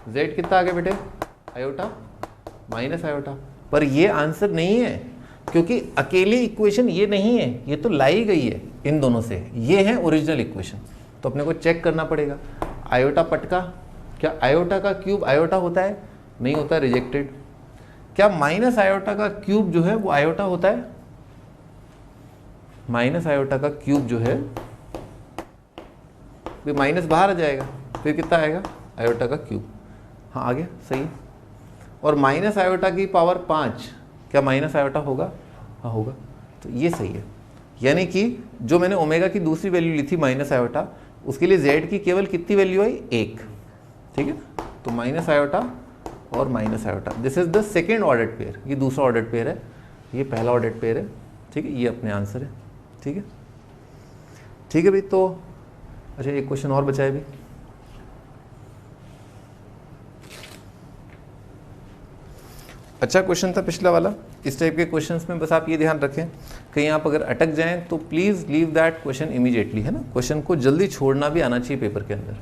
जेड कितना आ गया बेटे, आयोटा माइनस आयोटा। पर ये आंसर नहीं है, क्योंकि अकेली इक्वेशन ये नहीं है, ये तो लाई गई है इन दोनों से, ये है ओरिजिनल इक्वेशन। तो अपने को चेक करना पड़ेगा। आयोटा पटका, क्या आयोटा का क्यूब आयोटा होता है, नहीं होता, रिजेक्टेड। क्या माइनस आयोटा का क्यूब जो है वो आयोटा होता है, माइनस आयोटा का क्यूब जो है, माइनस बाहर आ जाएगा, फिर कितना आएगा, आयोटा का क्यूब। हाँ आ गया, सही है। और माइनस आयोटा की पावर 5 क्या माइनस आयोटा होगा, हाँ होगा, तो ये सही है। यानी कि जो मैंने ओमेगा की दूसरी वैल्यू ली थी माइनस आयोटा, उसके लिए जेड की केवल कितनी वैल्यू आई, 1, ठीक है ना। तो माइनस आयोटा और minus iota, this is the second ordered pair, ये दूसरा ऑर्डर्ड पेयर है, ये पहला ऑर्डर्ड पेयर है, ठीक है, ये अपने आंसर है, ठीक है। ठीक है भाई, तो अच्छा एक क्वेश्चन और बचा है अभी। अच्छा क्वेश्चन था पिछला वाला। इस टाइप के क्वेश्चंस में बस आप ये ध्यान रखें, कहीं आप अगर अटक जाएं तो please leave that question immediately, है ना। क्वेश्चन को जल्दी छोड़ना भी आना चाहिए पेपर के अंदर।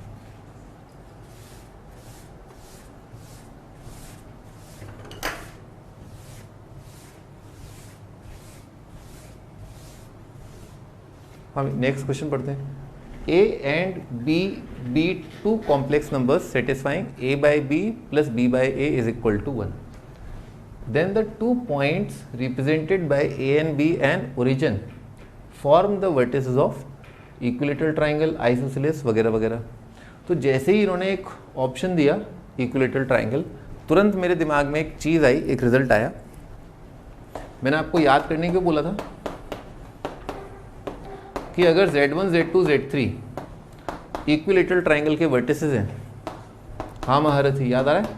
हम नेक्स्ट क्वेश्चन पढ़ते हैं। A and B be two complex numbers satisfying A by B plus B by A is equal to 1. Then the 2 points represented by A and B and origin form the vertices of equilateral triangle, isosceles वगैरह वगैरह। तो जैसे ही इन्होंने एक option दिया equilateral triangle, तुरंत मेरे दिमाग में एक चीज़ आई, एक रिजल्ट आया। मैंने आपको याद करने को बोला था कि अगर Z1, Z2, Z3 equilateral triangle के वर्टिसेस हैं, हाँ महारथ ही याद आ रहा है,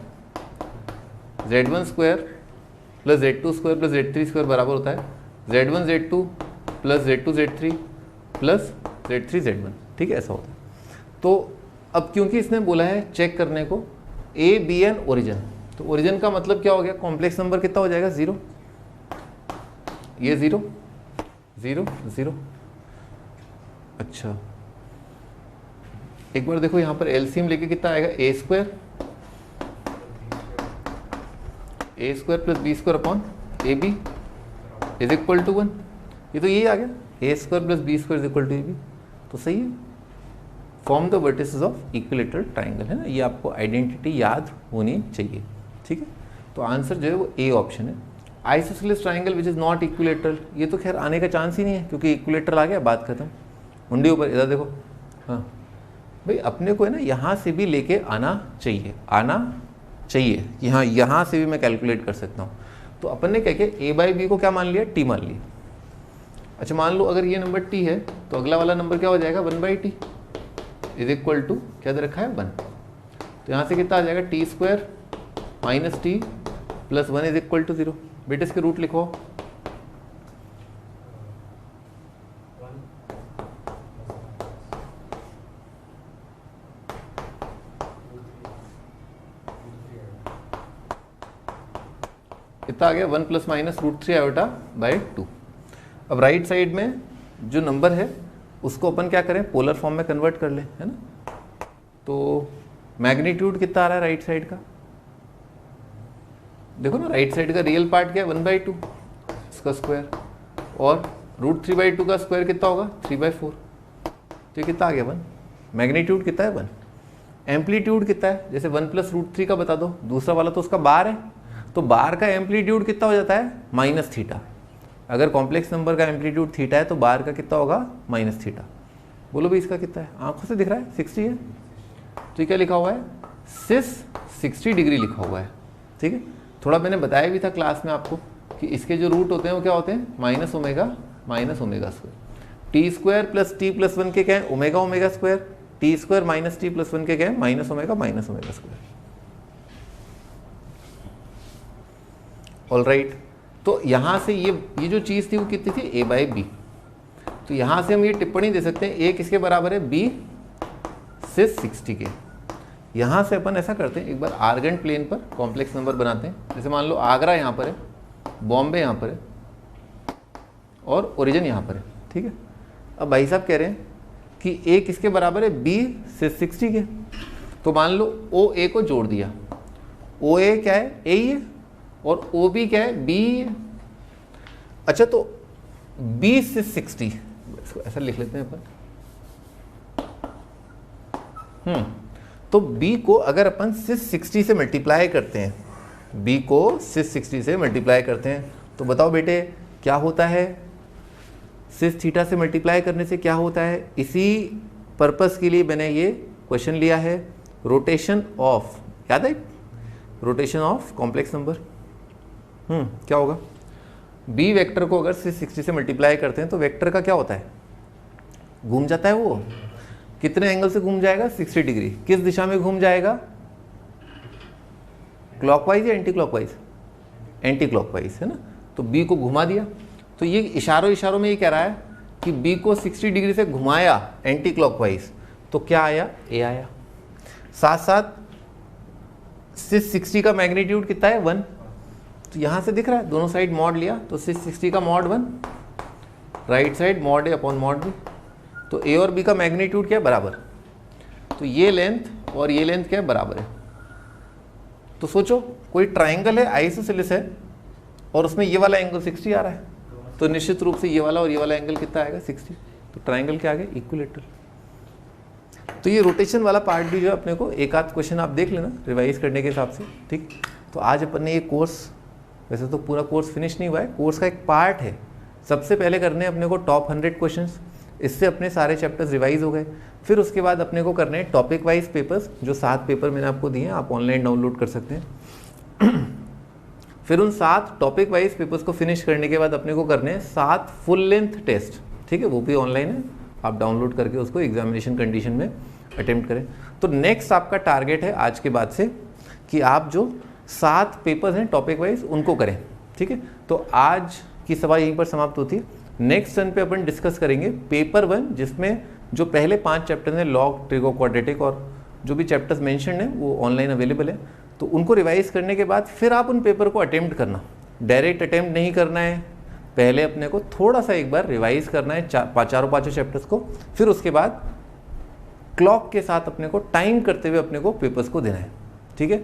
Z1 square plus Z2 square plus Z3 square बराबर होता है Z1 Z2 plus Z2 Z3 plus Z3 Z1, ठीक है, ऐसा होता है। तो अब क्योंकि इसने बोला है चेक करने को A, B एंड ओरिजिन, तो ओरिजिन का मतलब क्या हो गया, कॉम्प्लेक्स नंबर कितना हो जाएगा, 0, ये 0 0 0। अच्छा एक बार देखो यहाँ पर एलसीएम लेके कितना आएगा, a square plus b square upon a b is equal to 1। ये तो यही आ गया, a square plus b square is equal to a b, तो सही है। Form the vertices of equilateral triangle, है ना, ये आपको आइडेंटिटी याद होनी चाहिए, ठीक है। तो आंसर जो है वो ए ऑप्शन है। Isosceles triangle which is not equilateral, ये तो खैर आने का चांस ही नहीं है, क्योंकि इक्विलेटरल आ गया, बात खत्म। मुंडी ऊपर, इधर देखो, हाँ भाई अपने को है ना यहाँ से भी लेके आना चाहिए कि हाँ यहाँ से भी मैं कैलकुलेट कर सकता हूँ। तो अपन ने क्या किया, ए बाई बी को क्या मान लिया, टी मान लिया। अच्छा मान लो अगर ये नंबर टी है तो अगला वाला नंबर क्या हो जाएगा, 1/t, इज इक्वल टू क्या दे रखा है 1। तो यहाँ से कितना आ जाएगा t square minus t plus 1 is equal to 0। बेटे इसके रूट लिखो। कितना आ गया 1 plus minus root 3 iota by 2। अब राइट साइड में जो नंबर है उसको अपन क्या करें, पोलर फॉर्म में कन्वर्ट कर लें, है ना। तो मैग्नीट्यूड कितना आ रहा है राइट साइड का, देखो ना, राइट साइड का रियल पार्ट क्या है 1/2 इसका स्क्वायर, और रूट 3/2 का स्क्वायर कितना होगा 3/4। तो ये कितना आ गया 1। मैग्नीट्यूड कितना है 1। एम्पलीट्यूड कितना है, जैसे 1 प्लस रूट 3 का बता दो, दूसरा वाला तो उसका बार है, तो बार का एम्पलीट्यूड कितना हो जाता है माइनस थीटा। अगर कॉम्प्लेक्स नंबर का एम्पलीट्यूड थीटा है तो बार का कितना होगा माइनस थीटा। बोलो भाई इसका कितना है, आंखों से दिख रहा है 60 है। तो ये क्या लिखा हुआ है सिस 60 डिग्री लिखा हुआ है, ठीक है। थोड़ा मैंने बताया भी था क्लास में आपको कि इसके जो रूट होते हैं वो क्या होते हैं minus omega square. T square plus T plus 1 के क्या है omega square, T square minus t plus 1 के क्या है माइनस ओमेगा स्क्वायर। ऑलराइट, तो यहाँ से ये जो चीज़ थी वो कितनी थी a/b। तो यहाँ से हम ये टिप्पणी दे सकते हैं a किसके बराबर है b सिस 60 के। यहाँ से अपन ऐसा करते हैं, एक बार आर्गेंट प्लेन पर कॉम्प्लेक्स नंबर बनाते हैं। जैसे मान लो आगरा यहाँ पर है, बॉम्बे यहाँ पर है और ओरिजिन यहाँ पर है, ठीक है। अब भाई साहब कह रहे हैं कि a किसके बराबर है b सिस 60 के। तो मान लो OA को जोड़ दिया, OA क्या है a ही है और OB क्या है B है। अच्छा, तो B सिस 60, इसको ऐसा लिख लेते हैं अपन। तो B को अगर अपन सिस 60 से मल्टीप्लाई करते हैं, B को सिस 60 से मल्टीप्लाई करते हैं, तो बताओ बेटे क्या होता है, सिस थीटा से मल्टीप्लाई करने से क्या होता है। इसी पर्पस के लिए मैंने ये क्वेश्चन लिया है, रोटेशन ऑफ, याद है रोटेशन ऑफ कॉम्प्लेक्स नंबर। क्या होगा, B वेक्टर को अगर सिस 60 से मल्टीप्लाई करते हैं तो वेक्टर का क्या होता है, घूम जाता है। वो कितने एंगल से घूम जाएगा 60 डिग्री। किस दिशा में घूम जाएगा, क्लॉकवाइज या एंटी क्लॉकवाइज, एंटी क्लॉकवाइज, है ना। तो B को घुमा दिया, तो ये इशारों में ये कह रहा है कि B को 60 डिग्री से घुमाया एंटी क्लॉकवाइज, तो क्या आया A आया। साथ साथ सिस 60 का मैग्नीट्यूड कितना है 1। तो यहाँ से दिख रहा है दोनों साइड मॉड लिया, तो सिस 60 का mod 1, right side mod A upon mod B। तो A और B का मैग्नीट्यूड क्या है बराबर, तो ये लेंथ और ये लेंथ क्या है बराबर है। तो सोचो कोई ट्राइंगल है, आइसोसेलेस है, और उसमें ये वाला एंगल 60 आ रहा है, तो निश्चित रूप से ये वाला और ये वाला एंगल कितना आएगा 60। तो ट्राइंगल क्या आ गया इक्विलेटरल। तो ये रोटेशन वाला पार्ट भी जो है अपने को एक आध क्वेश्चन आप देख लेना रिवाइज करने के हिसाब से, ठीक। तो आज अपन ने ये कोर्स, वैसे तो पूरा कोर्स फिनिश नहीं हुआ है, कोर्स का एक पार्ट है। सबसे पहले करने हैं अपने को टॉप 100 क्वेश्चंस, इससे अपने सारे चैप्टर्स रिवाइज हो गए। फिर उसके बाद अपने को करने हैं टॉपिक वाइज पेपर्स, जो 7 पेपर मैंने आपको दिए हैं, आप ऑनलाइन डाउनलोड कर सकते हैं। फिर उन 7 टॉपिक वाइज पेपर्स को फिनिश करने के बाद अपने को करने हैं 7 फुल लेंथ टेस्ट, ठीक है। वो भी ऑनलाइन है, आप डाउनलोड करके उसको एग्जामिनेशन कंडीशन में अटेम्प्ट करें। तो नेक्स्ट आपका टारगेट है आज के बाद से कि आप जो 7 पेपर्स हैं टॉपिक वाइज उनको करें, ठीक है। तो आज की सभा यहीं पर समाप्त होती है। नेक्स्ट टर्न पे अपन डिस्कस करेंगे पेपर 1, जिसमें जो पहले 5 चैप्टर हैं लॉग, ट्रिगो, क्वाड्रेटिक, और जो भी चैप्टर्स मेंशन हैं वो ऑनलाइन अवेलेबल है। तो उनको रिवाइज करने के बाद फिर आप उन पेपर को अटेम्प्ट करना, डायरेक्ट अटेम्प्ट नहीं करना है, पहले अपने को थोड़ा सा एक बार रिवाइज करना है चारों पाँचों चैप्टर्स को। फिर उसके बाद क्लॉक के साथ अपने को टाइम करते हुए अपने को पेपर्स को देना है, ठीक है।